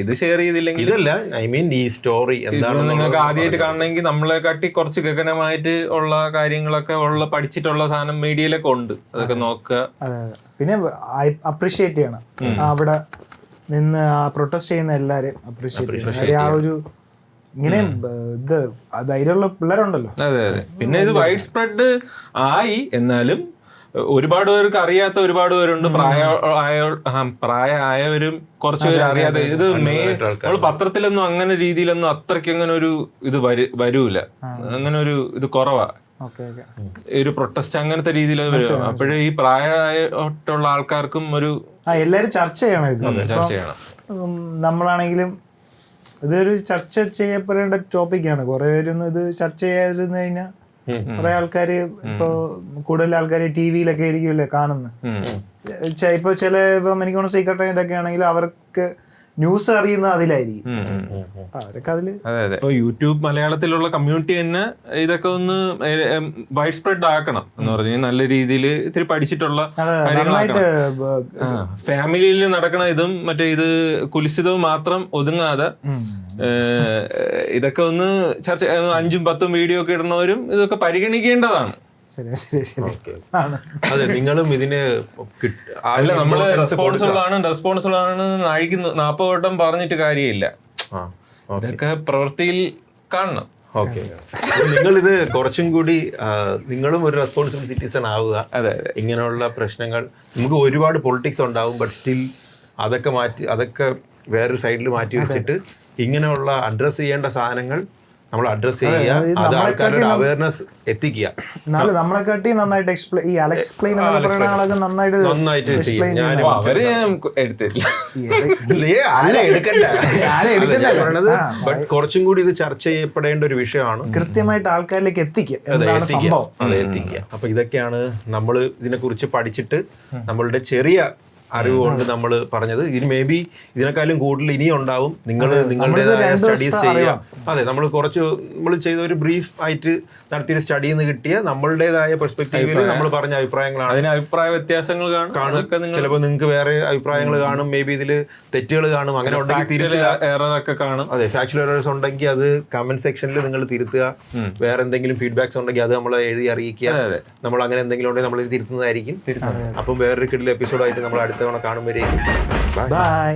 ഇത് ഷെയർ ചെയ്തില്ലെങ്കിൽ ഇതല്ല, ഐ മീൻ ഈ സ്റ്റോറി എന്താണ് നിങ്ങൾക്ക് ആദ്യമായിട്ട് കാണണമെങ്കിൽ നമ്മളെ കാട്ടി കുറച്ച് ഗഗനമായിട്ട് ഉള്ള കാര്യങ്ങളൊക്കെ പഠിച്ചിട്ടുള്ള സാധനം മീഡിയയിലൊക്കെ ഉണ്ട്. അതൊക്കെ നോക്കുക. പിന്നെ അപ്രീഷിയേറ്റ് ചെയ്യണം. അവിടെ നിന്ന് പ്രൊട്ടസ്റ്റ് ചെയ്യുന്ന എല്ലാരെയും അപ്രീഷിയേറ്റ് ചെയ്യണം. ആ ഒരു ഇങ്ങനെ ധൈര്യമുള്ള പിള്ളേരുണ്ടല്ലോ. അതെ. പിന്നെ ഇത് വൈഡ് സ്പ്രെഡ് ആയി. എന്നാലും ഒരുപാട് പേർക്ക് അറിയാത്ത ഒരുപാട് പേരുണ്ട്. പ്രായമായവരും കുറച്ച് പേര് അറിയാത്ത. ഇത് മെയിൻ നമ്മൾ പത്രത്തിലൊന്നും അങ്ങനെ രീതിയിലൊന്നും അത്രയ്ക്ക് അങ്ങനെ ഒരു ഇത് വരൂല. അങ്ങനെ ഒരു ഇത് കുറവാ. ഒരു പ്രൊട്ടസ്റ്റ് അങ്ങനത്തെ രീതിയിൽ വരും. അപ്പോഴേ ഈ പ്രായമായിട്ടുള്ള ആൾക്കാർക്കും ഒരു എല്ലാരും ചർച്ച ചെയ്യണം. ഇത് ചർച്ച ചെയ്യണം. നമ്മളാണെങ്കിലും ഇതൊരു ചർച്ച ചെയ്യപ്പെടേണ്ട ടോപ്പിക്കാണ്. കുറെ പേരൊന്നും ഇത് ചർച്ച ചെയ്യാതിരുന്നു കഴിഞ്ഞാൽ കുറെ ആൾക്കാര് ഇപ്പൊ കൂടുതൽ ആൾക്കാര് ടിവിയിലൊക്കെ ആയിരിക്കുമല്ലേ കാണുന്നത്. ഇപ്പൊ ഇപ്പം എനിക്ക് തോന്നുന്നു സീക്രട്ട് ഏജന്റ് ഒക്കെ ആണെങ്കിൽ അവർക്ക് ന്യൂസ് അറിയുന്ന അതിലായിരിക്കും. അവരൊക്കെ അതില് ഇപ്പൊ യൂട്യൂബ് മലയാളത്തിലുള്ള കമ്മ്യൂണിറ്റി തന്നെ ഇതൊക്കെ ഒന്ന് വൈഡ് സ്പ്രെഡ് ആക്കണം എന്ന് പറഞ്ഞാൽ നല്ല രീതിയിൽ ഇത്തിരി പഠിച്ചിട്ടുള്ള കാര്യങ്ങളായിട്ട് ഫാമിലിയിൽ നടക്കണ ഇതും മറ്റേ ഇത് കുലിശിതവും മാത്രം ഒതുങ്ങാതെ ഇതൊക്കെ ഒന്ന് ചർച്ച 5-10 വീഡിയോ ഒക്കെ ഇടുന്നവരും ഇതൊക്കെ പരിഗണിക്കേണ്ടതാണ്. അതെ, നിങ്ങളും ഇതിന് അല്ല നമ്മള് റെസ്പോൺസിബിൾ ആണ് 40 വട്ടം പറഞ്ഞിട്ട് കാര്യമില്ല. ഇതൊക്കെ പ്രവൃത്തിയിൽ കാണണം. ഓക്കെ, നിങ്ങളിത് കുറച്ചും കൂടി നിങ്ങളും ഒരു റെസ്പോൺസിബിൾ സിറ്റിസൺ ആവുക. ഇങ്ങനെയുള്ള പ്രശ്നങ്ങൾ നമുക്ക് ഒരുപാട് പൊളിറ്റിക്സ് ഉണ്ടാവും. ബട്ട് സ്റ്റിൽ അതൊക്കെ വേറൊരു സൈഡിൽ മാറ്റി വെച്ചിട്ട് ഇങ്ങനെയുള്ള അഡ്രസ്സ് ചെയ്യേണ്ട സാധനങ്ങൾ നമ്മൾ അഡ്രസ് ചെയ്യുക, അത് ആൾക്കാരുടെ അവയർനെസ് എത്തിക്കുക. എന്നാലും നമ്മളെക്കാട്ടി നന്നായിട്ട് ഈ എക്സ്പ്ലെയിൻ എന്ന് പറയുന്ന ആളൊക്കെ നന്നായിട്ട് എക്സ്പ്ലെയിൻ ചെയ്യും. അവര് ഞാൻ എടുത്തില്ല. ബട്ട് കുറച്ചും കൂടി ഇത് ചർച്ച ചെയ്യപ്പെടേണ്ട ഒരു വിഷയമാണ്. കൃത്യമായിട്ട് ആൾക്കാരിലേക്ക് എത്തിക്കുക എന്താണ് സംഭവം. അതെ, എത്തിക്കുക. അപ്പൊ ഇതൊക്കെയാണ് നമ്മൾ ഇതിനെക്കുറിച്ച് പഠിച്ചിട്ട് നമ്മളുടെ ചെറിയ അറിവ് കൊണ്ട് നമ്മൾ പറഞ്ഞത്. ഇനി മേ ബി ഇതിനേക്കാളും കൂടുതൽ ഇനിയും ഉണ്ടാവും. നിങ്ങളുടേതായ സ്റ്റഡീസ് ചെയ്യുക. അതെ, നമ്മൾ ചെയ്ത ഒരു ബ്രീഫ് ആയിട്ട് നടത്തിയൊരു സ്റ്റഡിയിൽ നിന്ന് കിട്ടിയ നമ്മളുടേതായ പെർസ്പെക്റ്റീവിൽ നമ്മൾ പറഞ്ഞ അഭിപ്രായങ്ങളാണ്. അതിന് അഭിപ്രായ വ്യത്യാസങ്ങൾ കാണും. ചിലപ്പോൾ നിങ്ങൾക്ക് വേറെ അഭിപ്രായങ്ങൾ കാണും, മേ ബി ഇതിൽ തെറ്റുകൾ കാണും. അങ്ങനെ ഉണ്ടെങ്കിൽ തിരുത്തുക. എററൊക്കെ കാണും. അതെ, ഫാക്ച്വൽ എറേഴ്സ് ഉണ്ടെങ്കിൽ അത് കമന്റ് സെക്ഷനിൽ നിങ്ങൾ തിരുത്തുക. വേറെ എന്തെങ്കിലും ഫീഡ്ബാക്സ് ഉണ്ടെങ്കിൽ അത് നമ്മളെ എഴുതി അറിയിക്കുക. നമ്മൾ അങ്ങനെ എന്തെങ്കിലും ഉണ്ടെങ്കിൽ നമ്മൾ ഇത് തിരുത്തുന്നതായിരിക്കും. അപ്പം വേറൊരു കിടിലൻ എപ്പിസോഡായിട്ട് നമ്മൾ അടുത്ത തവണ കാണുമ്പോഴേക്കും ബൈ.